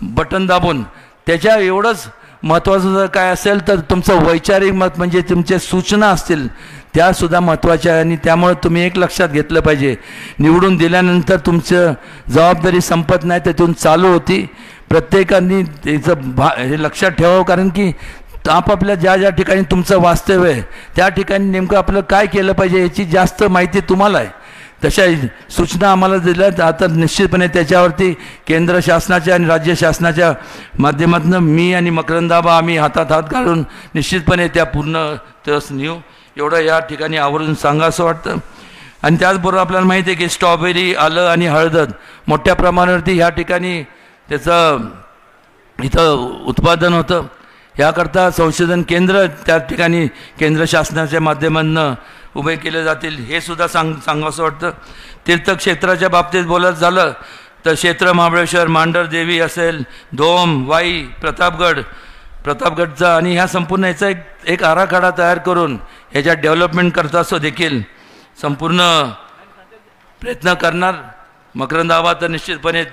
बटन दाबून, त्याच्या एवढंच महत्त्वाचं जर काय असेल तर तुमचं वैचारिक मत म्हणजे तुमच्या सूचना असतील त्यासुद्धा महत्त्वाच्या आहे. आणि त्यामुळे तुम्ही एक लक्षात घेतलं पाहिजे, निवडून दिल्यानंतर तुमचं जबाबदारी संपत नाही, त्यातून चालू होती. प्रत्येकाने त्याचं हे लक्षात ठेवावं, कारण की आपापल्या ज्या ज्या ठिकाणी तुमचं वास्तव्य आहे त्या ठिकाणी नेमकं आपलं काय केलं पाहिजे याची जास्त माहिती तुम्हाला आहे. तशा सूचना आम्हाला दिल्यात. आता निश्चितपणे त्याच्यावरती केंद्र शासनाच्या आणि राज्य शासनाच्या माध्यमातून मी आणि मकरंदाबा आम्ही हातात हात घालून निश्चितपणे त्या पूर्ण तस नेऊ, एवढं या ठिकाणी आवर्जून सांगा असं वाटतं. आणि त्याचबरोबर आपल्याला माहिती आहे की स्ट्रॉबेरी, आलं आणि हळद मोठ्या प्रमाणावरती ह्या ठिकाणी त्याचं इथं उत्पादन होतं. याकरता संशोधन केंद्र त्या ठिकाणी केंद्र शासनाच्या माध्यमातून उभे केले जातील, हे सुद्धा सांगावंसं वाटतं. तीर्थक्षेत्राच्या बाबतीत बोलत झालं तर क्षेत्र महाबळेश्वर, मांढरदेवी असेल, धोम, वाई, प्रतापगडचा आणि ह्या संपूर्ण याचा एक आराखडा तयार करून ह्याच्या डेव्हलपमेंट करता सो देखील संपूर्ण प्रयत्न करणार. मकरंदाबा तर निश्चितपणे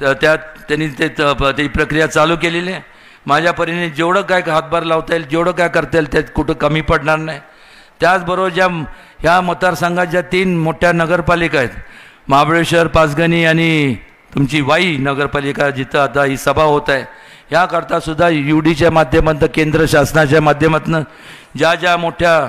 त्यांनी ती प्रक्रिया चालू केलेली आहे. माझ्या परीने जेवढं काय हातभार लावता येईल, जेवढं काय करता येईल त्यात कुठं कमी पडणार नाही. त्याचबरोबर ह्या मतदारसंघात ज्या 3 मोठ्या नगरपालिका आहेत, महाबळेश्वर, पाचगणी आणि तुमची वाई नगरपालिका, जिथं आता ही सभा होत आहे, ह्याकरता सुद्धा UDच्या माध्यमातून केंद्र शासनाच्या माध्यमातून ज्या मोठ्या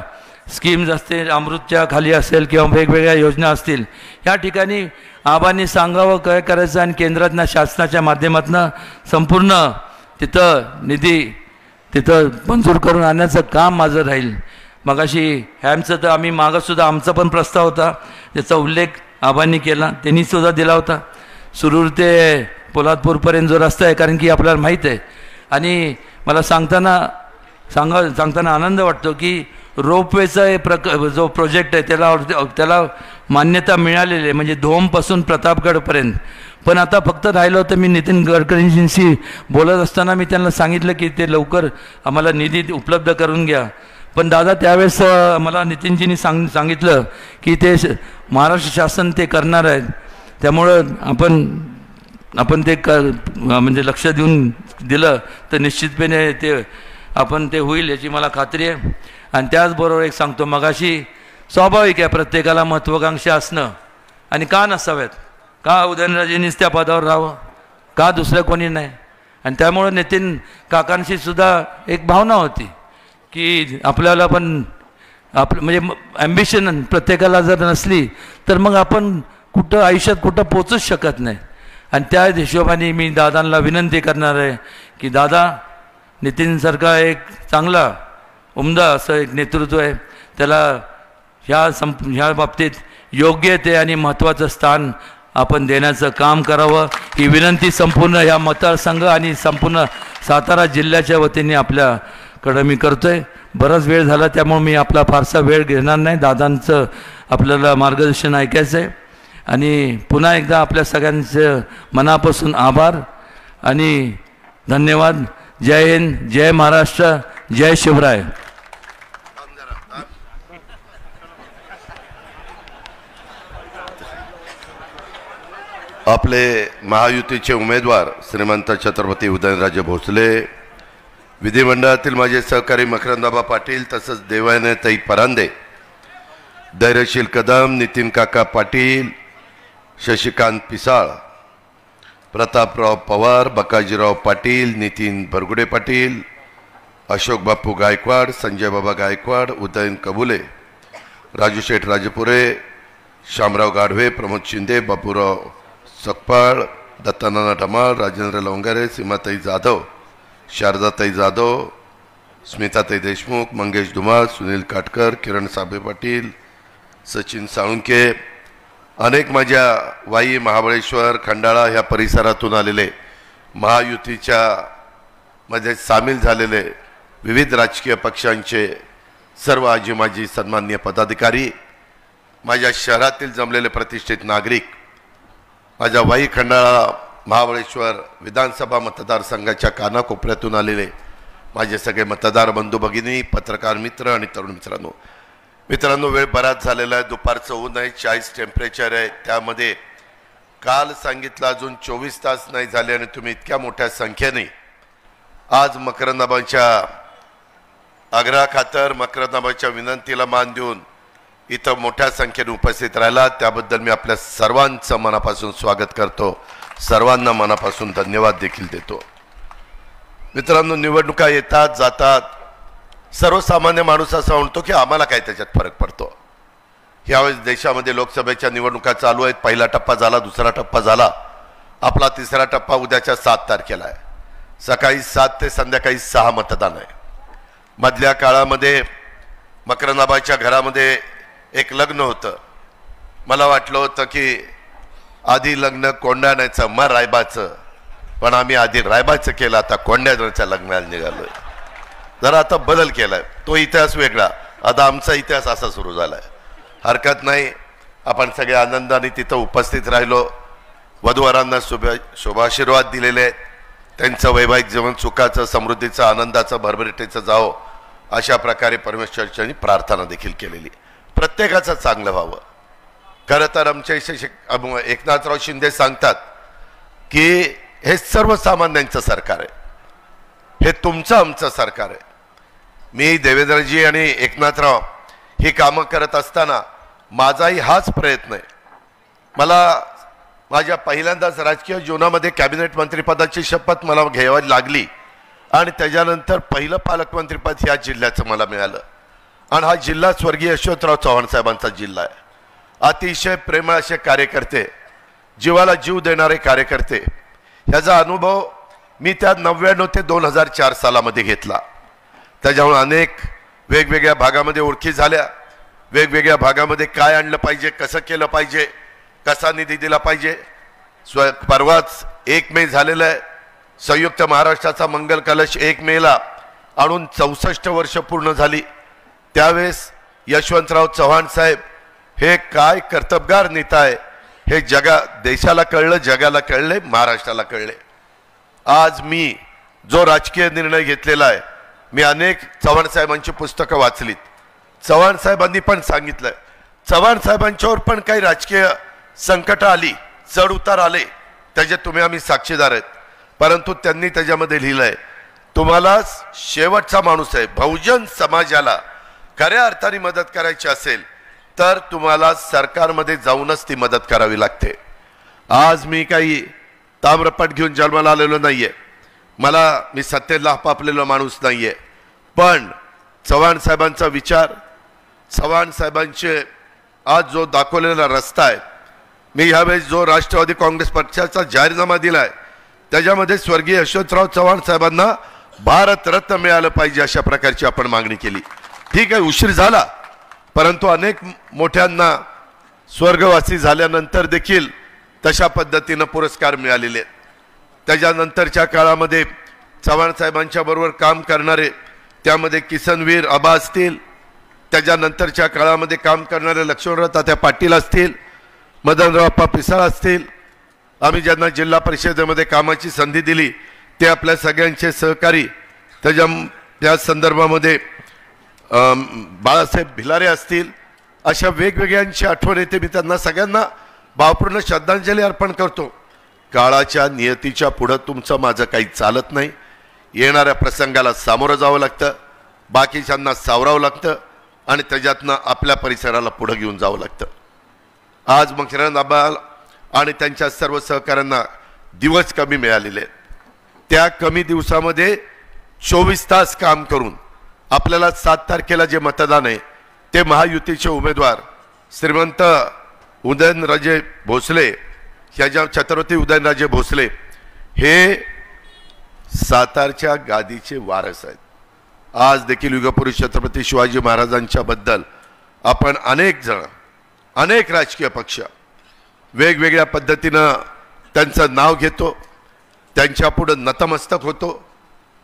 स्कीम्स असतील, अमृतच्या खाली असेल किंवा वेगवेगळ्या योजना असतील, या ठिकाणी आबांनी सांगावं काय करायचं आणि केंद्रातल्या शासनाच्या माध्यमातून संपूर्ण तिथं निधी तिथं मंजूर करून आणण्याचं काम माझं राहील. मगाशी हॅमचं तर आम्ही मागंसुद्धा आमचा पण प्रस्ताव होता, त्याचा उल्लेख आबांनी केला, त्यांनीसुद्धा दिला होता. सुरूर ते पोलादपूरपर्यंत जो रस्ता आहे, कारण की आपल्याला माहीत आहे. आणि मला सांगताना आनंद वाटतो की रोपवेचा जो प्रोजेक्ट आहे त्याला मान्यता मिळालेली आहे, म्हणजे धोमपासून प्रतापगडपर्यंत. पण आता फक्त राहिलं होतं, मी नितीन गडकरींशी बोलत असताना मी त्यांना सांगितलं की ते लवकर आम्हाला निधी उपलब्ध करून घ्या. पण दादा त्यावेळेस मला नितीनजींनी सांगितलं की ते महाराष्ट्र शासन ते करणार आहेत, त्यामुळं आपण ते म्हणजे लक्ष देऊन दिलं तर निश्चितपणे ते होईल याची मला खात्री आहे. आणि त्याचबरोबर एक सांगतो, मगाशी स्वाभाविक आहे प्रत्येकाला महत्त्वाकांक्षा असणं, आणि का नसाव्यात, का उदयनराजेंनीच त्या पदावर राहावं, का दुसरं कोणी नाही. आणि त्यामुळं नितीन काकांशी सुद्धा एक भावना होती की आपल्याला पण म्हणजे ॲम्बिशन प्रत्येकाला जर नसली तर मग आपण आयुष्यात कुठं पोचूच शकत नाही. आणि त्या हिशोबाने मी दादांना विनंती करणार आहे की दादा, नितीनसारखा एक चांगला उमदा असं एक नेतृत्व आहे, त्याला ह्या बाबतीत योग्य ते आणि महत्त्वाचं स्थान आपण देण्याचं काम करावं, ही विनंती संपूर्ण ह्या मतदारसंघ आणि संपूर्ण सातारा जिल्ह्याच्या वतीने आपल्याकडं मी करतोय. बराच वेळ झाला त्यामुळे मी आपला फारसा वेळ घेणार नाही. दादांचं आपल्याला मार्गदर्शन ऐकायचं आहे. आणि पुन्हा एकदा आपल्या सगळ्यांचं मनापासून आभार आणि धन्यवाद. जय हिंद, जय महाराष्ट्र, जय शिवराय. आपले महायुतीचे उमेदवार श्रीमंत छत्रपती उदयनराजे भोसले, विधिमंडळातील माझे सहकारी मकरंदाबा पाटील, तसंच देवायनताई परांदे, धैर्यशील कदम, नितीन काका पाटील, शशिकांत पिसाळ, प्रतापराव पवार, बकाजीराव पाटील, नितीन बरगुडे पाटील, अशोक बापू गायकवाड, संजय बाबा गायकवाड, उदयन कबुले, राजू शेठ राजपुरे, शामराव गाढवे, प्रमोद शिंदे, बापूराव सकपाळ, दत्तानाना ढमाळ, राजेंद्र लवंगारे, सीमाताई जाधव, शारदाताई जाधव, स्मिताताई देशमुख, मंगेश धुमाळ, सुनील काटकर, किरण साबळे पाटील, सचिन साळुंके, अनेक माझ्या वाई, महाबळेश्वर, खंडाळा ह्या परिसरातून आलेले महायुतीच्या मध्ये सामील झालेले विविध राजकीय पक्षांचे सर्व आजी माजी सन्माननीय पदाधिकारी, माझ्या शहरातील जमलेले प्रतिष्ठित नागरिक, माझ्या वाई, खंडाळा, महाबळेश्वर विधानसभा मतदारसंघाच्या कानाकोपऱ्यातून आलेले माझे सगळे मतदार बंधू भगिनी, पत्रकार मित्र आणि तरुण मित्रांनो, मित्रांनो, वेळ बराच झालेला आहे, दुपारचं ऊन आहे, 40 टेम्परेचर आहे. त्यामध्ये काल सांगितलं अजून 24 तास नाही झाले आणि तुम्ही इतक्या मोठ्या संख्येने आज मकरंदाबाईंच्या आग्रहाखातर मकरंदाबाईंच्या विनंतीला मान देऊन इथं मोठ्या संख्येने उपस्थित राहिला त्याबद्दल मी आपल्या सर्वांचं मनापासून स्वागत करतो, सर्वांना मनापासून धन्यवाद देखील देतो. मित्रांनो, निवडणुका येतात जातात, सर्वसामान्य माणूस असा म्हणतो की आम्हाला काय त्याच्यात फरक पडतो. यावेळेस देशामध्ये लोकसभेच्या निवडणुका चालू आहेत. पहिला टप्पा झाला, दुसरा टप्पा झाला, आपला तिसरा टप्पा उद्याच्या 7 तारखेला आहे. सकाळी 7 ते संध्याकाळी 6 मतदान आहे. मधल्या काळामध्ये मकरंदाबाईच्या घरामध्ये एक लग्न होतं. मला वाटलं होतं की आधी लग्न कोंडाण्याचं मग रायबाचं, पण आम्ही आधी रायबाचं केलं, आता कोंडाण्याच्या लग्नाला निघालोय. जरा आता बदल केलाय, तो इतिहास वेगळा, आता आमचा इतिहास असा सुरू झालाय. हरकत नाही, आपण सगळे आनंदाने तिथं उपस्थित राहिलो. वधूवरांना शुभाशीर्वाद दिलेले आहेत. त्यांचं वैवाहिक जीवन सुखाचं, समृद्धीचं, आनंदाचं, भरभराटीचं जावं अशा प्रकारे परमेश्वराची प्रार्थना देखील केलेली. प्रत्येकाचं चांगलं व्हावं. खरं तर आमचे एकनाथराव शिंदे सांगतात की हे सर्वसामान्यांचं सरकार आहे, हे तुमचं आमचं सरकार आहे. मी देवेंद्रजी आणि एकनाथराव ही कामं करत असताना माझाही हाच प्रयत्न आहे. मला माझ्या पहिल्यांदाच राजकीय जीवनामध्ये कॅबिनेट मंत्रिपदाची शपथ मला घ्यावी लागली आणि त्याच्यानंतर पहिलं पालकमंत्रीपद ह्या जिल्ह्याचं मला मिळालं. आणि हा जिल्हा स्वर्गीय यशवंतराव चव्हाण साहेबांचा जिल्हा आहे. अतिशय प्रेमळ असे कार्यकर्ते, जीवाला जीव देणारे कार्यकर्ते, ह्याचा अनुभव मी त्या 99 ते 2004 सालामध्ये घेतला. त्याच्यामुळे अनेक वेगवेगळ्या भागामध्ये ओळखी झाल्या. वेगवेगळ्या भागामध्ये काय आणलं पाहिजे, कसं केलं पाहिजे, कसा निधी दिला पाहिजे. परवाच 1 मे झालेलं आहे. संयुक्त महाराष्ट्राचा मंगल कलश 1 मेला आणून 64 वर्ष पूर्ण झाली. त्यावेळेस यशवंतराव चव्हाण साहेब हे काय कर्तबगार नेता आहे हे देशाला कळलं, जगाला कळले, महाराष्ट्राला कळले. आज मी जो राजकीय निर्णय घेतलेला आहे, मी अनेक चव्हाण साहेबांची पुस्तकं वाचलीत. चव्हाण साहेबांनी पण सांगितलं, चव्हाण साहेबांच्यावर पण काही राजकीय संकट आली, चढ उतार आले, त्याचे तुम्ही आम्ही साक्षीदार आहेत. परंतु त्यांनी त्याच्यामध्ये लिहिलंय, तुम्हाला शेवटचा माणूस आहे, बहुजन समाजाला खऱ्या अर्थाने मदत करायची असेल तर तुम्हाला सरकारमध्ये जाऊनच ती मदत करावी लागते. आज मी काही ताम्रपट घेऊन जन्माला आलेलो नाहीये, मी सत्तेला हपापलेला माणूस नाहीये. पण चव्हाण साहेबांचा विचार, चव्हाण साहेबांचे आज जो दाखवलेला रस्ता आहे, मी ह्यावेळेस जो राष्ट्रवादी काँग्रेस पक्षाचा जाहीरनामा दिलाय त्याच्यामध्ये स्वर्गीय यशवंतराव चव्हाण साहेबांना भारतरत्न मिळालं पाहिजे अशा प्रकारची आपण मागणी केली. ठीक आहे, उशीर झाला, परंतु अनेक मोठ्यांना स्वर्गवासी झाल्यानंतर देखील तशा पद्धतीनं पुरस्कार मिळालेले आहेत. त्याच्यानंतरच्या काळामध्ये चव्हाण साहेबांच्या बरोबर काम करणारे, त्यामध्ये किसनवीर आबा असतील, त्याच्यानंतरच्या काळामध्ये काम करणारे लक्ष्मणराव तात्या पाटील असतील, मदनराव पिसाळ असतील, आम्ही ज्यांना जिल्हा परिषदेमध्ये कामाची संधी दिली ते आपल्या सगळ्यांचे सहकारी, त्या संदर्भामध्ये बाळासाहेब भिलारे असतील, अशा वेगवेगळ्यांची आठवण येते. मी त्यांना सगळ्यांना भावपूर्ण श्रद्धांजली अर्पण करतो. काळाच्या नियतीच्या पुढं तुमचं माझं काही चालत नाही. येणाऱ्या प्रसंगाला सामोरं जावं लागतं, बाकीच्यांना सावरावं लागतं आणि त्याच्यातनं आपल्या परिसराला पुढं घेऊन जावं लागतं. आज मकरंदाबा आणि त्यांच्या सर्व सहकाऱ्यांना दिवस कमी मिळालेले आहेत. त्या कमी दिवसामध्ये 24 तास काम करून आपल्याला 7 तारखेला जे मतदान आहे ते महायुतीचे उमेदवार श्रीमंत उदयनराजे भोसले, ह्याच्या छत्रपती उदयनराजे भोसले हे सातारच्या गादीचे वारस आहेत. आज देखील युगपुरुष छत्रपती शिवाजी महाराजांच्या बद्दल आपण अनेक जण, अनेक राजकीय पक्ष वेगवेगळ्या पद्धतीनं त्यांचं नाव घेतो, त्यांच्या पुढे नतमस्तक होतो,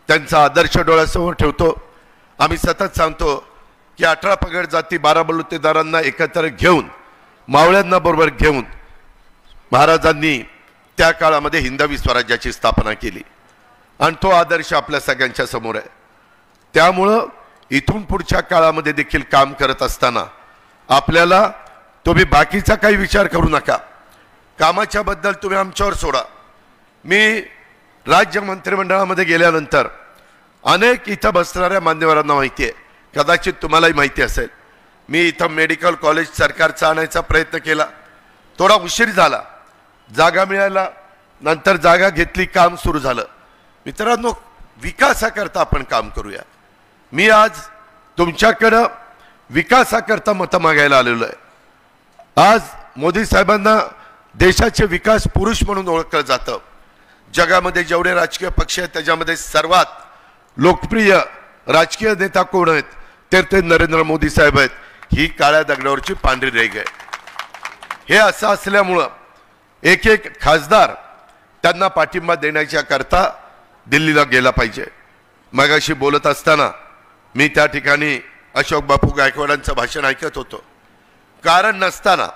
त्यांचा आदर्श डोळ्यासमोर ठेवतो. आम्ही सतत सांगतो की 18 पगड जाती 12 बलुतेदारांना एकत्र घेऊन, मावळ्यांना बरोबर घेऊन महाराजांनी त्या काळामध्ये हिंदवी स्वराज्याची स्थापना केली आणि तो आदर्श आपल्या सगळ्यांच्या समोर आहे. त्यामुळं इथून पुढच्या काळामध्ये देखील काम करत असताना आपल्याला तुम्ही बाकीचा काही विचार करू नका, कामाच्या बद्दल तुम्ही आमच्यावर सोडा. मी राज्य मंत्रिमंडळामध्ये गेल्यानंतर अनेक इथं बसणाऱ्या मान्यवरांना माहिती आहे, कदाचित तुम्हालाही माहिती असेल, मी इथं मेडिकल कॉलेज सरकारचा आणायचा प्रयत्न केला, थोडा उशीर झाला, जागा मिळाला, नंतर जागा घेतली, काम सुरू झालं. मित्रांनो, विकासाकरता आपण काम करूया. मी आज तुमच्याकडं विकासाकरता मतं मागायला आलेलो आहे. आज मोदी साहेबांना देशाचे विकास पुरुष म्हणून ओळखलं जातं. जगामध्ये जेवढे राजकीय पक्ष आहेत त्याच्यामध्ये सर्वात लोकप्रिय राजकीय नेता कोण आहेत तर ते नरेंद्र मोदी साहेब आहेत. ही काळ्या दगडावरची पांढरी रेघ आहे. हे असं असल्यामुळं एक एक खासदार त्यांना पाठिंबा देण्याच्या करता दिल्लीला गेला पाहिजे. मगाशी बोलत असताना मी त्या ठिकाणी अशोक बापू गायकवाडांचं भाषण ऐकत होतो. कारण नसताना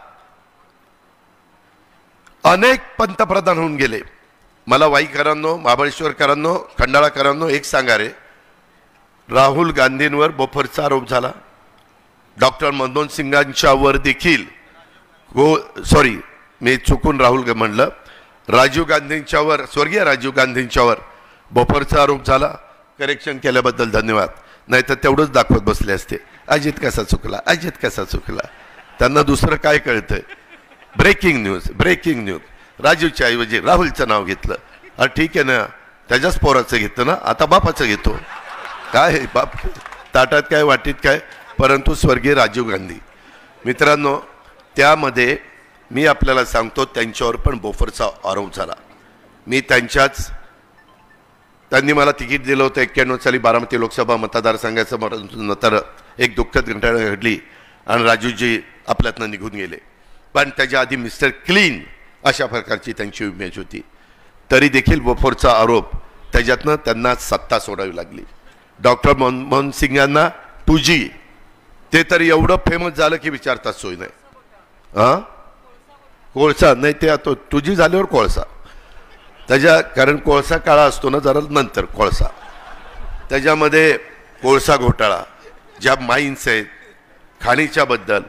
अनेक पंतप्रधान होऊन गेले. मला वाईकरांनो, महाबळेश्वरकरांनो, खंडाळाकरांनो एक सांगा रे, राहुल गांधींवर बोफरचा आरोप झाला, डॉक्टर मनमोहन सिंगांच्या वर देखील सॉरी मी चुकून राहुल म्हणलं, राजीव गांधींच्यावर, स्वर्गीय राजीव गांधींच्यावर बोफरचा आरोप झाला. करेक्शन केल्याबद्दल धन्यवाद. नाही तर तेवढंच दाखवत बसले असते, अजित कसा चुकला, अजित कसा चुकला. त्यांना दुसरं काय कळतंय. Breaking news, breaking news. राजीवच्या ऐवजी राहुलचं नाव घेतलं. अरे ठीक आहे ना, त्याच्याच पोराचं घेतलं ना, आता बापाचं घेतो. काय बाप, ताटात काय वाटीत काय, परंतु स्वर्गीय राजीव गांधी. मित्रांनो, त्यामध्ये मी आपल्याला सांगतो त्यांच्यावर पण बोफरचा आरोप झाला. मी त्यांनी मला तिकीट दिलं होतं 91 साली बारामती लोकसभा मतदारसंघाचं, नंतर एक दुःखद घटना घडली आणि राजूजी आपल्यातनं निघून गेले. पण त्याच्या आधी मिस्टर क्लीन अशा प्रकारची त्यांची इमेज होती. तरी देखील बोफोरचा आरोप, त्याच्यातनं त्यांना सत्ता सोडावी लागली. डॉक्टर मनमोहन सिंगांना 2G ते तरी एवढं फेमस झालं की विचारताच सोय नाही. हां, कोळसा नाही, ते आता 2G झाल्यावर कोळसा, कारण कोळसा काळा असतो ना, जरा नंतर कोळसा. त्याच्यामध्ये कोळसा घोटाळा, ज्या माईन्स आहेत खाणीच्या बद्दल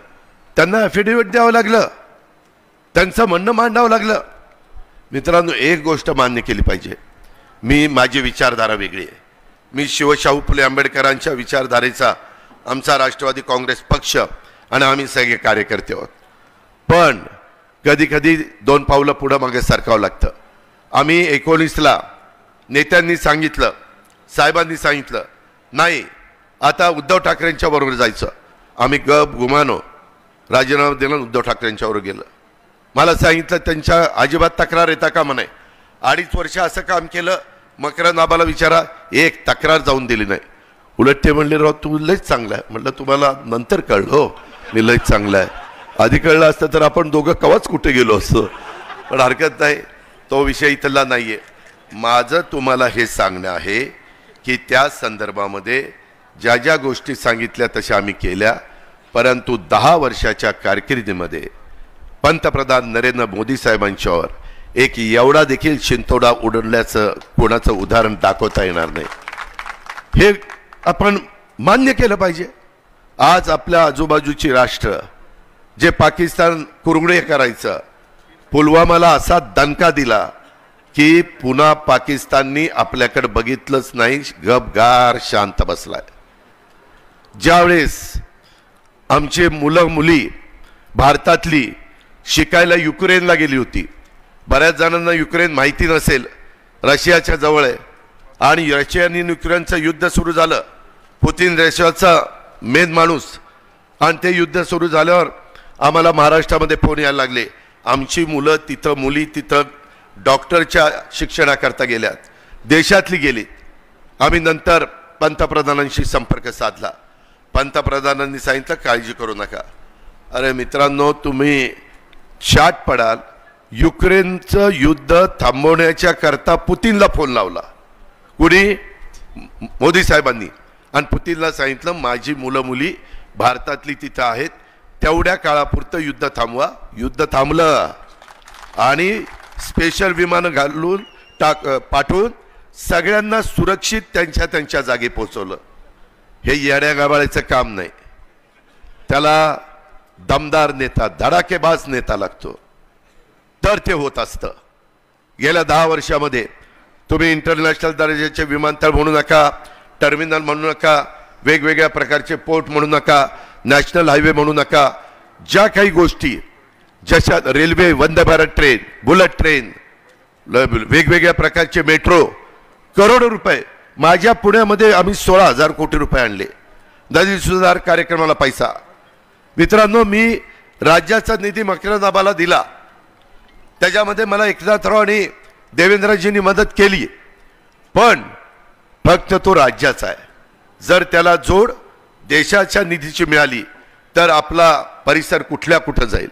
त्यांना ॲफिडेव्हिट द्यावं लागलं, त्यांचं म्हणणं मांडावं लागलं. मित्रांनो, एक गोष्ट मान्य केली पाहिजे, माझी विचारधारा वेगळी आहे. मी शिवशाहू फुले आंबेडकरांच्या विचारधारेचा आमचा राष्ट्रवादी काँग्रेस पक्ष आणि आम्ही सगळे कार्यकर्ते आहोत. पण कधी कधी 2 पावलं पुढं मागे सरकावं लागतं. आम्ही 19ला नेत्यांनी सांगितलं, साहेबांनी सांगितलं, नाही आता उद्धव ठाकरेंच्या बरोबर जायचं. आम्ही गप गुमानो, राजीनामा दिला, उद्धव ठाकरेंच्यावर गेलं. मला सांगितलं त्यांच्या अजिबात तक्रार येता का म्हणे. 2.5 वर्ष असं काम केलं, मकरंद आबाला विचारा, एक तक्रार जाऊन दिली नाही. उलट ते म्हणले, राव तू लयच चांगला आहे. म्हटलं तुम्हाला नंतर कळलं हो, मी लयच चांगला आहे. आधी कळलं असतं तर आपण दोघं कवाच कुठे गेलो असतो. पण हरकत नाही, तो विषय इथला नाही आहे. माझं तुम्हाला हे सांगणं आहे की त्या संदर्भामध्ये ज्या ज्या गोष्टी सांगितल्या तशा आम्ही केल्या, परंतु 10 वर्षाच्या कारकिर्दीमध्ये पंतप्रधान नरेंद्र मोदी साहेबांच्यावर एक एवढा देखील शिंतोडा उडवल्याचं कोणाचं उदाहरण दाखवता येणार नाही. हे आपण मान्य केलं पाहिजे. आज आपल्या आजूबाजूची राष्ट्र जे पाकिस्तान कुरघुडे करायचं, पुलवामाला असा दणका दिला की पुन्हा पाकिस्ताननी आपल्याकडे बघितलंच नाही, गपगार शांत बसलाय. ज्यावेळेस आमचे मुलं मुली भारतातली शिकायला युक्रेनला गेली होती, बऱ्याच जणांना युक्रेन माहिती नसेल, रशियाच्या जवळ आहे, आणि रशिया आणि युक्रेनचं युद्ध सुरू झालं. पुतिन रशियाचा मेन माणूस, आणि ते युद्ध सुरू झाल्यावर आम्हाला महाराष्ट्रामध्ये फोन यायला लागले, आमची मुलं तिथं, मुली तिथं डॉक्टरच्या शिक्षणाकरता गेल्यात, देशातली गेलीत. आम्ही नंतर पंतप्रधानांशी संपर्क साधला. पंतप्रधानांनी सांगितलं काळजी करू नका. अरे मित्रांनो, तुम्ही शाट पडाल. युक्रेनचं युद्ध थांबवण्याच्या करता पुतिनला फोन लावला, कुणी? मोदी साहेबांनी. आणि पुतिनला सांगितलं माझी मुलं मुली भारतातली तिथं आहेत, तेवढ्या काळापुरतं युद्ध थांबवा. युद्ध थांबलं आणि स्पेशल विमानं घालून पाठवून सगळ्यांना सुरक्षित त्यांच्या जागी पोहोचवलं. हे येड्या गाबाळाचं काम नाही. त्याला दमदार नेता, धडाकेबाज नेता लागतो, तर ते होत असतं. गेल्या 10 वर्षामध्ये तुम्ही इंटरनॅशनल दर्जाचे विमानतळ म्हणू नका, टर्मिनल म्हणू नका, वेगवेगळ्या प्रकारचे पोर्ट म्हणू नका, नॅशनल हायवे म्हणू नका, ज्या काही गोष्टी जशा railway, Vande Bharat train, bullet train, वेगवेगळ्या प्रकारचे मेट्रो, करोडो रुपये. माझ्या पुण्यामध्ये आम्ही 16,000 कोटी रुपये आणले नदी सुधार कार्यक्रमाला पैसा. मित्रांनो, मी राज्याचा निधी मकरंदाबाला दिला, त्याच्यामध्ये मला एकनाथराव आणि देवेंद्रजींनी मदत केली, पण फक्त तो राज्याचा आहे. जर त्याला जोड देशाच्या निधीची मिळाली तर आपला परिसर कुठल्या कुठं जाईल.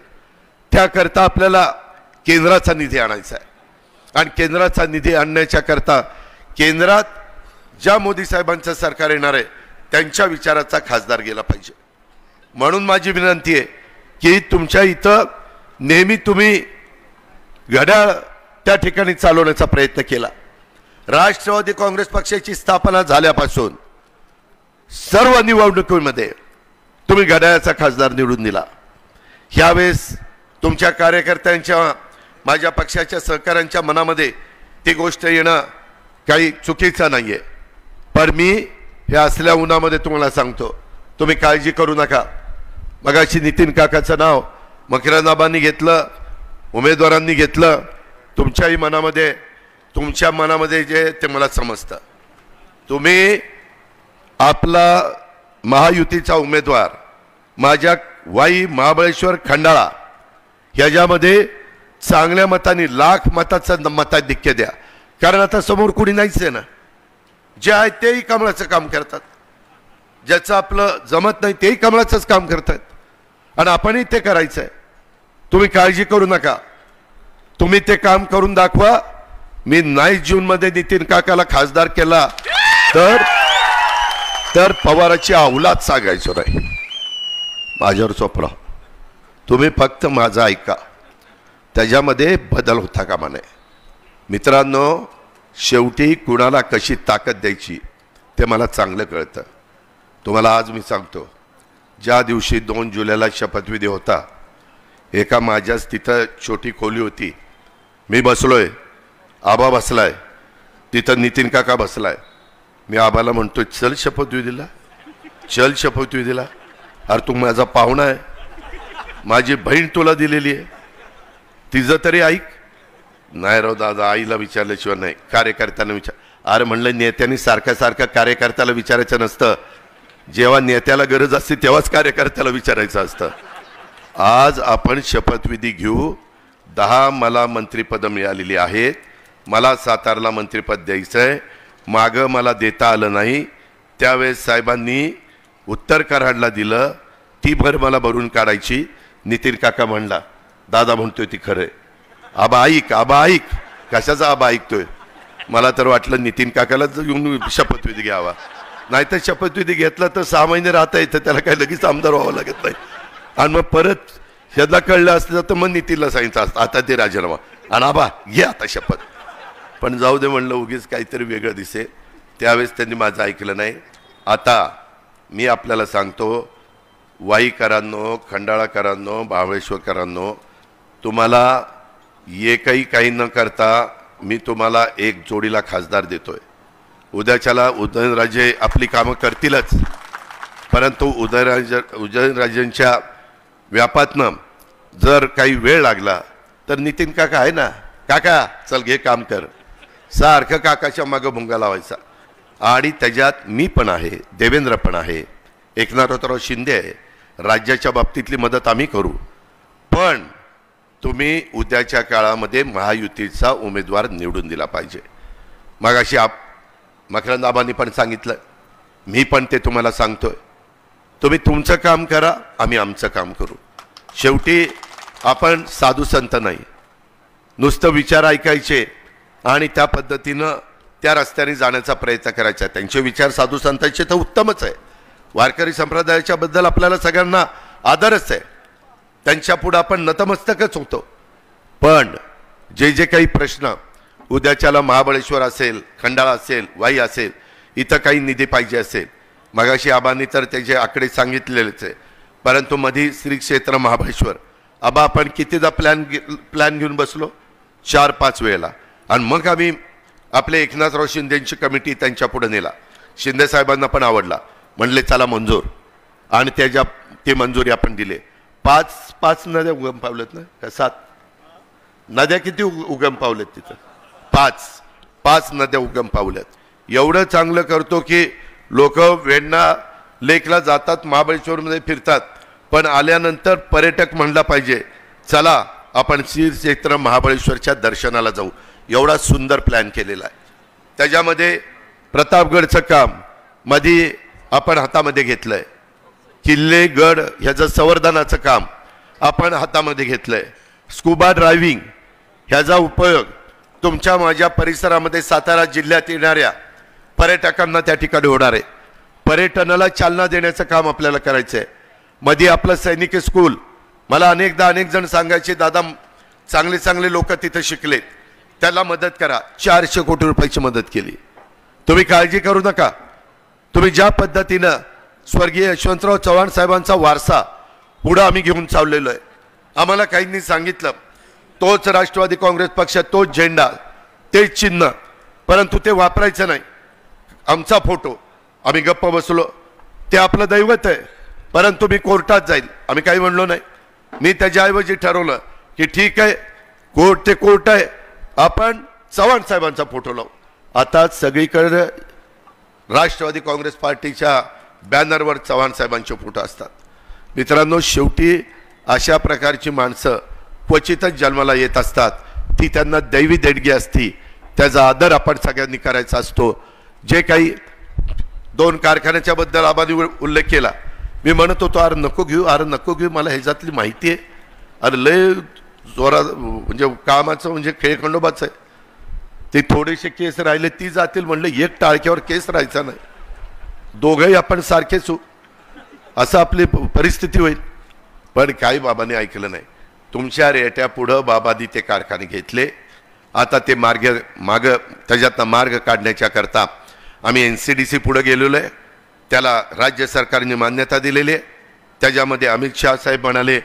त्याकरता आपल्याला केंद्राचा निधी आणायचा आहे, आणि केंद्राचा निधी आणण्याच्या करता केंद्रात ज्या मोदी साहेबांचं सरकार येणार आहे त्यांच्या विचाराचा खासदार गेला पाहिजे. म्हणून माझी विनंती आहे की तुमच्या इथं नेहमी तुम्ही घड्याळ त्या ठिकाणी चालवण्याचा प्रयत्न केला. राष्ट्रवादी काँग्रेस पक्षाची स्थापना झाल्यापासून सर्व निवडणुकीमध्ये तुम्ही घड्याळाचा खासदार निवडून दिला. ह्यावेळेस तुमच्या कार्यकर्त्यांच्या, माझ्या पक्षाच्या सहकाऱ्यांच्या मनामध्ये ती गोष्ट येणं काही चुकीचं नाही आहे. पण मी हे असल्या उन्हामध्ये तुम्हाला सांगतो, तुम्ही काळजी करू नका. मगाशी नितीन काकाचं नाव मकरंदाबांनी घेतलं, उमेदवारांनी घेतलं. तुमच्याही मनामध्ये, तुमच्या मनामध्ये जे ते मला समजतं. तुम्ही आपला महायुतीचा उमेदवार माझ्या वाई, महाबळेश्वर, खंडाळा ह्याच्यामध्ये चांगल्या मताने, लाख मताचं मताधिक्य द्या. कारण आता समोर कुणी नाहीच आहे ना. जे आहेत तेही कमळाचं काम करतात, ज्याचं आपलं जमत नाही तेही कमळाचंच काम करतात, आणि आपणही ते करायचं आहे. तुम्ही काळजी करू नका, तुम्ही ते काम करून दाखवा. मी 9 जूनमध्ये नितीन काकाला खासदार केला तर पवाराची औलाद सांगायचो नाही. माझ्यावर सोपला. तुम्ही फक्त माझं ऐका, त्याच्यामध्ये बदल होता कामा नये. मित्रांनो, शेवटी कुणाला कशी ताकद द्यायची ते मला चांगलं कळतं. तुम्हाला आज मी सांगतो, ज्या दिवशी 2 जुलैला शपथविधी होता, एका माझ्याच तिथं छोटी खोली होती, मी बसलोय, आबा बसलाय, तिथं नितीन काका बसलाय. मी आबाला म्हणतोय, चल शपथविधीला, चल शपथविधीला. अरे तू माझा पाहुणा आहे, माझी बहीण तुला दिलेली आहे, तिचं तरी ऐक. नाही राव दादा, आईला विचारल्याशिवाय नाही, कार्यकर्त्यांना विचार. अरे म्हणलं, नेत्यांनी सारखं सारखं कार्यकर्त्याला विचारायचं नसतं. जेव्हा नेत्याला गरज असते तेव्हाच कार्यकर्त्याला विचारायचं असतं. आज आपण शपथविधी घेऊ. 10 मला मंत्रिपदं मिळालेली आहेत. मला सातारला मंत्रिपद द्यायचं आहे. मागं मला देता आलं नाही, त्यावेळेस साहेबांनी उत्तर कराडला दिलं, ती भर मला भरून काढायची. नितीन काका म्हणला, दादा म्हणतोय ती खरंय, आबा ऐक, आबा ऐक. कशाचा आबा ऐकतोय? मला तर वाटलं नितीन काकालाच येऊन शपथविधी घ्यावा. नाहीतर शपथविधी घेतला तर 6 महिने राहता येतं, त्याला काही लगेच आमदार व्हावं लागत नाही. आणि मग परत ह्याला कळलं असतं तर मग नितीनला सांगितलं असतं, आता ते राजीनामा, आणि आबा घे आता शपथ. पण जाऊ दे म्हणलं, उगीच काहीतरी वेगळं दिसे. त्यावेळेस त्यांनी माझं ऐकलं नाही. आता मी आपल्याला सांगतो, वाईकरांनो, खंडाळाकरांनो, महाबळेश्वरकरांनो, तुम्हाला एकही काही न करता मी तुम्हाला एक जोडीला खासदार देतोय. उद्याच्याला उदयनराजे आपली कामं करतीलच, परंतु उदयनराजेंच्या व्यापातनं जर काही वेळ लागला तर नितीन काका आहे ना, काका चल घे काम कर, सारखं काकाच्या मागं भुंगा लावायचा. आणि त्याच्यात मी पण आहे, देवेंद्र पण आहे, एकनाथराव शिंदे आहे. राज्याच्या बाबतीतली मदत आम्ही करू, पण तुम्ही उद्याच्या काळामध्ये महायुतीचा उमेदवार निवडून दिला पाहिजे. मगाशी मकरंदाबांनी पण सांगितलं, मी पण ते तुम्हाला सांगतोय, तुम्ही तुमचं काम करा, आम्ही आमचं काम करू. शेवटी आपण साधू संत नाही, नुसतं विचार ऐकायचे आणि त्या पद्धतीनं त्या रस्त्याने जाण्याचा प्रयत्न करायचा. त्यांचे विचार साधू संतांचे तर उत्तमच आहे, वारकरी संप्रदायाच्या बद्दल आपल्याला सगळ्यांना आदरच आहे, त्यांच्या पुढे आपण नतमस्तकच होतो. पण जे जे काही प्रश्न उद्याच्याला महाबळेश्वर असेल, खंडाळा असेल, वाई असेल, इथं काही निधी पाहिजे असेल, मगाशी आबांनी तर त्याचे आकडे सांगितलेलेच आहे, परंतु मधी श्री क्षेत्र महाबळेश्वर आबा आपण कितीदा प्लॅन घेऊन बसलो, 4-5 वेळेला, आणि मग आम्ही आपले एकनाथराव शिंदेची कमिटी त्यांच्या पुढे नेला. शिंदे साहेबांना पण आवडला, म्हणले चला मंजूर, आणि ते मंजुरी आपण दिले. 5 नद्या उगम पावलेत ना, का 7 नद्या किती उगम पावलेत तिथं? 5 नद्या उगम पावल्यात. एवढं चांगलं करतो की लोक वेण्णा लेकला जातात, महाबळेश्वरमध्ये फिरतात, पण आल्यानंतर पर्यटक म्हणला पाहिजे चला आपण श्री क्षेत्र महाबळेश्वरच्या दर्शनाला जाऊ. एवढा सुंदर प्लॅन केलेला आहे. त्याच्यामध्ये प्रतापगडचं काम मध्ये आपण हातामध्ये घेतलंय, किल्ले गड ह्याचं संवर्धनाचं काम आपण हातामध्ये घेतलंय. स्कुबा ड्रायव्हिंग ह्याचा उपयोग तुमच्या माझ्या परिसरामध्ये सातारा जिल्ह्यात येणाऱ्या पर्यटकांना त्या ठिकाणी होणार आहे. पर्यटनाला चालना देण्याचं काम आपल्याला करायचं आहे. मध्ये आपलं सैनिकी स्कूल, मला अनेक जण सांगायचे दादा चांगले लोक तिथं शिकलेत, त्याला मदत करा. 400 कोटी रुपयाची मदत केली. तुम्ही काळजी करू नका. तुम्ही ज्या पद्धतीनं स्वर्गीय यशवंतराव चव्हाण साहेबांचा वारसा पुढं आम्ही घेऊन चाललेलो आहे. आम्हाला काहींनी सांगितलं तोच राष्ट्रवादी काँग्रेस पक्ष, तोच झेंडा, तेच चिन्ह, परंतु ते वापरायचं नाही. आमचा फोटो, आम्ही गप्प बसलो. ते आपलं दैवत आहे, परंतु मी कोर्टात जाईल, आम्ही काही म्हणलो नाही. मी त्याच्याऐवजी ठरवलं की ठीक आहे, कोर्ट ते कोर्ट आहे, आपण चव्हाण साहेबांचा फोटो लावू. आता सगळीकडे राष्ट्रवादी काँग्रेस पार्टीच्या बॅनरवर चव्हाण साहेबांचे फोटो असतात. मित्रांनो, शेवटी अशा प्रकारची माणसं क्वचितच जन्माला येत असतात. ती त्यांना दैवी देणगी असती, त्याचा आदर आपण सगळ्यांनी करायचा असतो. जे काही 2 कारखान्याच्या बद्दल आबांनी उल्लेख केला, मी म्हणत होतो अरे नको घेऊ, मला ह्याच्यातली माहिती आहे. अरे लय जोरात म्हणजे कामाचं म्हणजे खेळखंडोबाच आहे. ते थोडेसे केस राहिले ती जातील, म्हणलं एक टाळक्यावर केस राहायचा नाही, दोघंही आपण सारखेच होऊ, असं आपली परिस्थिती होईल. पण काही बाबांनी ऐकलं नाही. तुमच्या रेट्या पुढं बाबांनी ते कारखाने घेतले. आता ते मागं त्याच्यातनं मार्ग काढण्याच्या करता आम्ही NCDC पुढे गेलेलो आहे. त्याला राज्य सरकारने मान्यता दिलेली आहे. त्याच्यामध्ये अमित शाह साहेब म्हणाले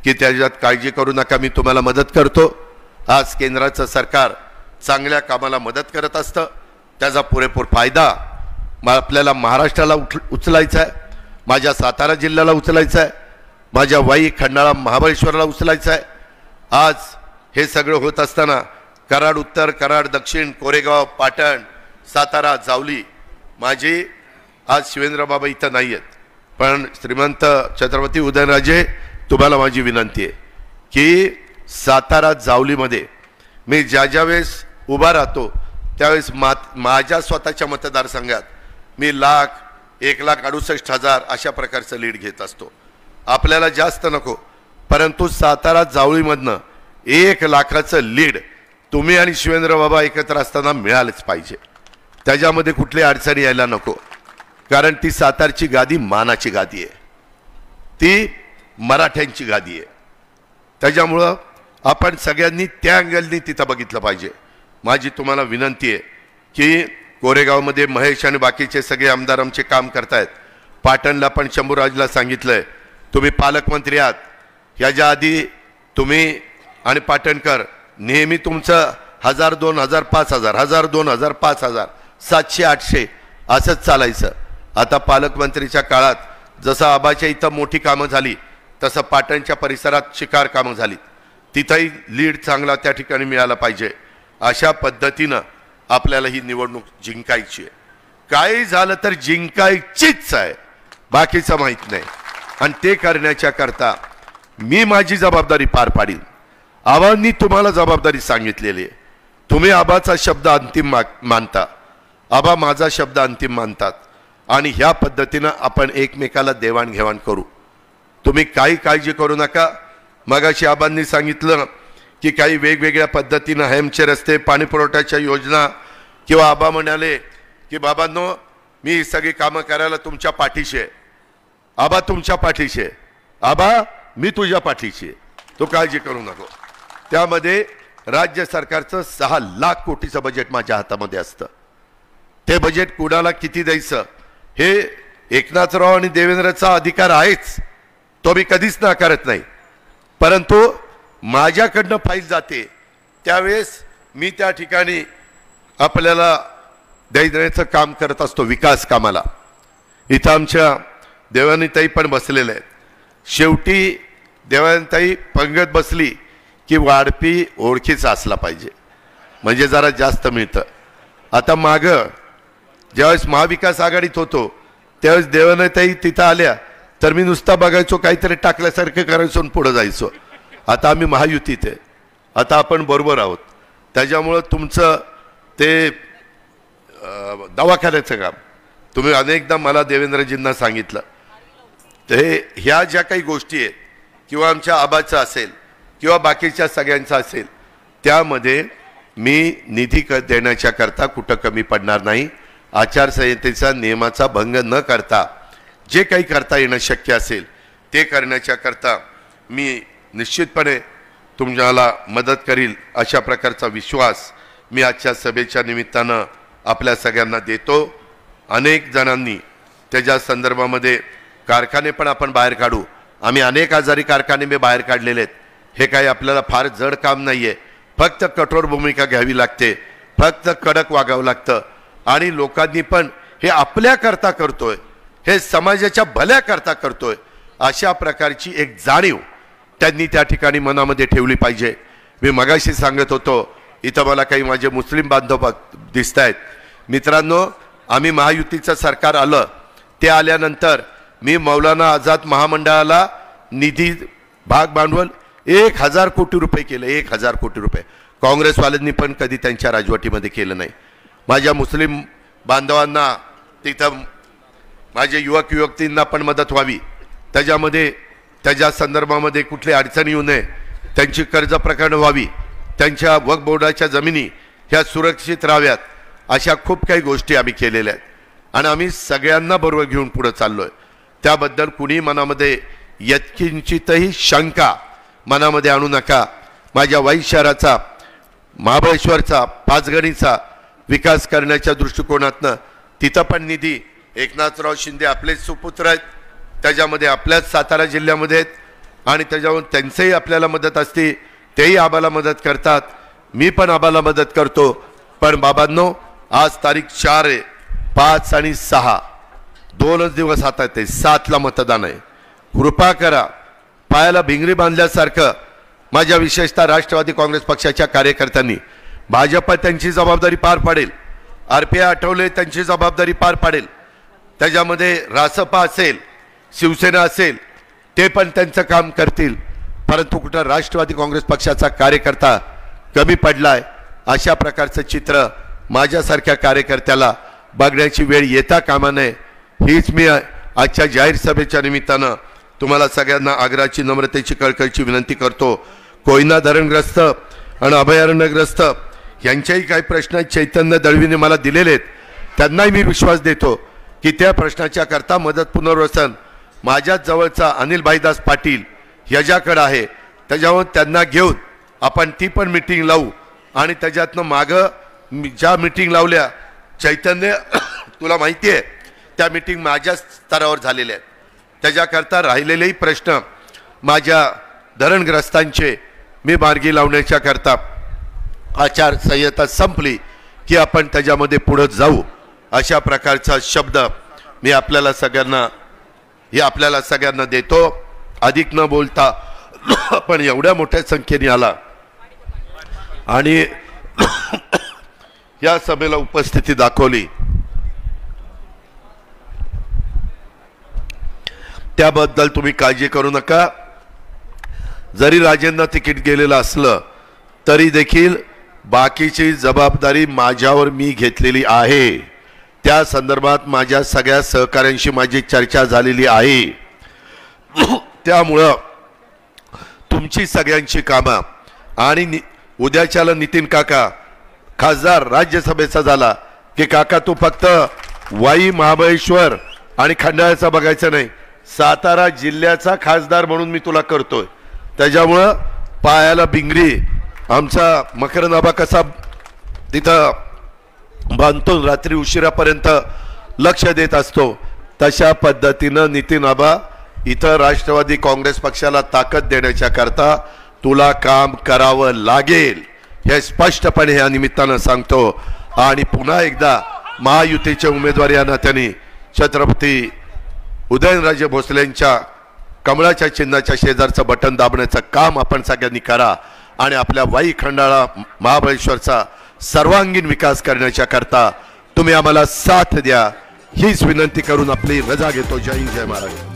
की त्याच्यात काळजी करू नका, मी तुम्हाला मदत करतो. आज केंद्राचं सरकार चांगल्या कामाला मदत करत असतं. त्याचा पुरेपूर फायदा आपल्याला महाराष्ट्राला उचलायचा आहे, माझ्या सातारा जिल्ह्याला उचलायचा आहे, माझ्या वाई खंडाळा महाबळेश्वरला उचलायचा आहे. आज हे सगळं होत असताना कराड उत्तर, कराड दक्षिण, कोरेगाव, पाटण, सातारा, जावली, माझी आज शिवेंद्रबाबा इथं नाही आहेत, पण श्रीमंत छत्रपती उदयनराजे तुम्हाला माझी विनंती आहे की सातारा जावलीमध्ये मी ज्या वेळेस उभा राहतो त्यावेळेस माझ्या स्वतःच्या मतदारसंघात मी 1,68,000 अशा प्रकारचं लीड घेत असतो. आपल्याला जास्त नको, परंतु सातारा जावळीमधनं 1,00,000चं लीड तुम्ही आणि शिवेंद्रबाबा एकत्र असताना मिळालंच पाहिजे. त्याच्यामध्ये कुठली अडचणी यायला नको, कारण ती सातारची गादी मानाची गादी आहे, ती मराठ्यांची गादी आहे. त्याच्यामुळं आपण सगळ्यांनी त्या अँगलनी तिथं बघितलं पाहिजे. माझी तुम्हाला विनंती आहे की कोरेगावमध्ये महेश आणि बाकीचे सगळे आमदार आमचे काम करतायत. पाटणला पण शंभूराजला सांगितलंय, तुम्ही पालकमंत्री आहात, याच्या आधी तुम्ही आणि पाटणकर नेहमी तुमचं 1,000, 2,000, 5,000, 1,000, 2,000, 5,000, 700, 800 असंच चालायचं. आता पालकमंत्रीच्या काळात जसं आबाच्या इथं मोठी कामं झाली तसं पाटणच्या परिसरात शिकार कामं झाली, तिथंही लीड चांगला त्या ठिकाणी मिळाला पाहिजे. अशा पद्धतीनं आपल्याला ही निवडणूक जिंकायची आहे. काही झालं तर जिंकायचीच आहे, बाकीचं माहीत नाही. आणि ते करण्याच्या करता मी माझी जबाबदारी पार पाडीन. आबांनी तुम्हाला जबाबदारी सांगितलेली आहे. तुम्ही आबाचा शब्द अंतिम मानता, आबा माझा शब्द अंतिम मानतात, आणि ह्या पद्धतीनं आपण एकमेकाला देवाणघेवाण करू. तुम्ही काही काळजी करू नका. मगाशी आबांनी सांगितलं की काही वेगवेगळ्या पद्धतीनं हेमचे रस्ते, पाणी पुरवठ्याच्या योजना, किंवा आबा म्हणाले की बाबांनो मी सगळी कामं करायला तुमच्या पाठीशी आहे. आबा तुमच्या पाठीशी आहे, आबा मी तुझ्या पाठीशी आहे, तो काळजी करू नको. त्यामध्ये राज्य सरकारचं 6,00,000 कोटीचं बजेट माझ्या हातामध्ये असतं. ते बजेट कुणाला किती द्यायचं हे एकनाथराव आणि देवेंद्रचा अधिकार आहेच, तो मी कधीच नाकारत नाही, परंतु माझ्याकडनं फाईल जाते त्यावेळेस मी त्या ठिकाणी आपल्याला देण्याचं काम करत असतो विकास कामाला. इथं आमच्या देवानीताई पण बसलेल्या आहेत. शेवटी देवानीताई पंगत बसली की वाढपी ओळखीचा असला पाहिजे, म्हणजे जरा जास्त मिळतं. आता मागं ज्यावेळेस महाविकास आघाडीत होतो त्यावेळेस देवानीताई तिथं आल्या तर मी नुसता बघायचो, काहीतरी टाकल्यासारखं करायचो आणि पुढं जायचो. आता आम्ही महायुतीत आहे, आता आपण बरोबर आहोत. त्याच्यामुळं तुमचं ते दवाखान्याचं काम तुम्ही अनेकदा मला देवेंद्रजींना सांगितलं, तर ह्या ज्या काही गोष्टी आहेत किंवा आमच्या आबाचं असेल किंवा बाकीच्या सगळ्यांचं असेल त्यामध्ये मी निधी देण्याच्या करता कुठं कमी पडणार नाही. आचारसंहितेचा नियमाचा भंग न करता जे काही करता येणं शक्य असेल ते करण्याच्या करता मी निश्चितपणे तुम्हाला मदत करील अशा प्रकारचा विश्वास मी आजच्या सभेच्या निमित्तानं आपल्या सगळ्यांना देतो. अनेक जणांनी त्याच्या संदर्भामध्ये कारखाने पण आपण बाहेर काढू. आम्ही अनेक आजारी कारखाने मी बाहेर काढलेले आहेत. हे काही आपल्याला फार जड काम नाही आहे, फक्त कठोर भूमिका घ्यावी लागते, फक्त कडक वागावं लागतं. आणि लोकांनी पण हे आपल्याकरता करतोय, हे समाजाच्या भल्याकरता करतोय अशा प्रकारची एक जाणीव त्यांनी त्या ठिकाणी मनामध्ये ठेवली पाहिजे. मी मगाशी सांगत होतो, इथं मला काही माझे मुस्लिम बांधव दिसत आहेत. मित्रांनो, आम्ही महायुतीचं सरकार आलं ते आल्यानंतर मी मौलाना आझाद महामंडळाला निधी भाग भांडवल 1000 कोटी रुपये केलं. 1000 कोटी रुपये काँग्रेसवाल्यांनी पण कधी त्यांच्या राजवटीमध्ये केलं नाही. माझ्या मुस्लिम बांधवांना तिथं माझे युवक युवतींना पण मदत व्हावी, त्याच्यामध्ये त्याच्या संदर्भामध्ये कुठली अडचण येऊ नये, त्यांची कर्ज प्रकरण व्हावी, त्यांच्या वक्फ बोर्डाच्या जमिनी ह्या सुरक्षित राहाव्यात, अशा खूप काही गोष्टी आम्ही केलेल्या आहेत. आणि आम्ही सगळ्यांना बरोबर घेऊन पुढे चाललोय. त्याबद्दल कुणी मनामध्ये यत्किंचितही शंका मनामध्ये आणू नका. माझ्या वाई शहराचा, महाबळेश्वरचा, पाचगणीचा विकास करण्याच्या दृष्टिकोनातनं तिथं पण निधी एकनाथराव शिंदे आपलेच सुपुत्र आहेत, त्याच्यामध्ये आपल्याच सातारा जिल्ह्यामध्ये आहेत आणि त्याच्यावर त्यांचंही आपल्याला मदत असते, तेही आबाला मदत करतात, मी पण आबाला मदत करतो. पण बाबांनो, आज तारीख 4 आहे, 5 आणि 6 2च दिवस हातात आहे, 7ला मतदान आहे. कृपा करा, पायाला भिंगरी बांधल्यासारखं माझ्या विशेषतः राष्ट्रवादी काँग्रेस पक्षाच्या कार्यकर्त्यांनी, भाजप त्यांची जबाबदारी पार पाडेल, RPI आठवले त्यांची जबाबदारी पार पाडेल, त्याच्यामध्ये रासपा असेल, शिवसेना असेल, ते पण त्यांचं काम करतील. परंतु कुठं राष्ट्रवादी काँग्रेस पक्षाचा कार्यकर्ता कमी पडलाय अशा प्रकारचं चित्र माझ्यासारख्या कार्यकर्त्याला बघण्याची वेळ येता कामा नये, हीच मी आजच्या जाहीर सभेच्या निमित्तानं तुम्हाला सगळ्यांना आग्रहाची, नम्रतेची, कळकळीची विनंती करतो. कोयना धरणग्रस्त आणि अभयारण्यग्रस्त यांच्याही काही प्रश्न चैतन्य दळवीने मला दिलेले आहेत, त्यांनाही मी विश्वास देतो की त्या प्रश्नाच्या करता मदत पुनर्वसन माझ्याच जवळचा अनिल भाईदास पाटील ह्याच्याकडे आहे, त्याच्यावर त्यांना घेऊन आपण ती पण मीटिंग लावू. आणि त्याच्यातनं मागं ज्या मीटिंग लावल्या चैतन्य तुला माहिती आहे त्या मीटिंग माझ्या स्तरावर झालेल्या आहेत, त्याच्याकरता राहिलेलेही प्रश्न माझ्या धरणग्रस्तांचे मी मार्गी लावण्याच्या करता आचारसंहिता संपली की आपण त्याच्यामध्ये पुढे जाऊ अशा प्रकारचा शब्द मी आपल्याला सगळ्यांना देतो. अधिक न बोलता पण एवढ्या मोठ्या संख्येने आला आणि या सभेला उपस्थिती दाखवली त्याबद्दल तुम्ही काळजी करू नका. जरी राजेंना तिकीट गेलेलं असलं तरी देखील बाकीची जबाबदारी माझ्यावर मी घेतलेली आहे. त्या संदर्भात माझ्या सगळ्या सहकाऱ्यांशी माझी चर्चा झालेली आहे. त्यामुळं तुमची सगळ्यांची कामं आणि उद्याच्याला नितीन काका खासदार राज्यसभेचा झाला की काका तू फक्त वाई, महाबळेश्वर आणि खंडाळ्याचा बघायचं नाही, सातारा जिल्ह्याचा खासदार म्हणून मी तुला करतोय. त्याच्यामुळं पायाला भिंगरी आमचा मकरंदाबा कसा तिथं बांधतो, रात्री उशिरापर्यंत लक्ष देत असतो, तशा पद्धतीनं नितीन आबा इथं राष्ट्रवादी काँग्रेस पक्षाला ताकद देण्याच्या करता तुला काम करावं लागेल हे स्पष्टपणे या निमित्तानं सांगतो। आणि पुन्हा एकदा महायुतीचे उमेदवार या नात्याने छत्रपती उदयनराजे भोसलेंच्या कमळाच्या चिन्हाच्या शेजारचं बटन दाबण्याचं काम आपण सगळ्यांनी करा आणि आपल्या वाई खंडाळा महाबळेश्वरचा सर्वांगीण विकास करण्याच्या करता तुम्ही आम्हाला साथ द्या हीच विनंती करून आपली रजा घेतो। जय हिंद जय महाराष्ट्र।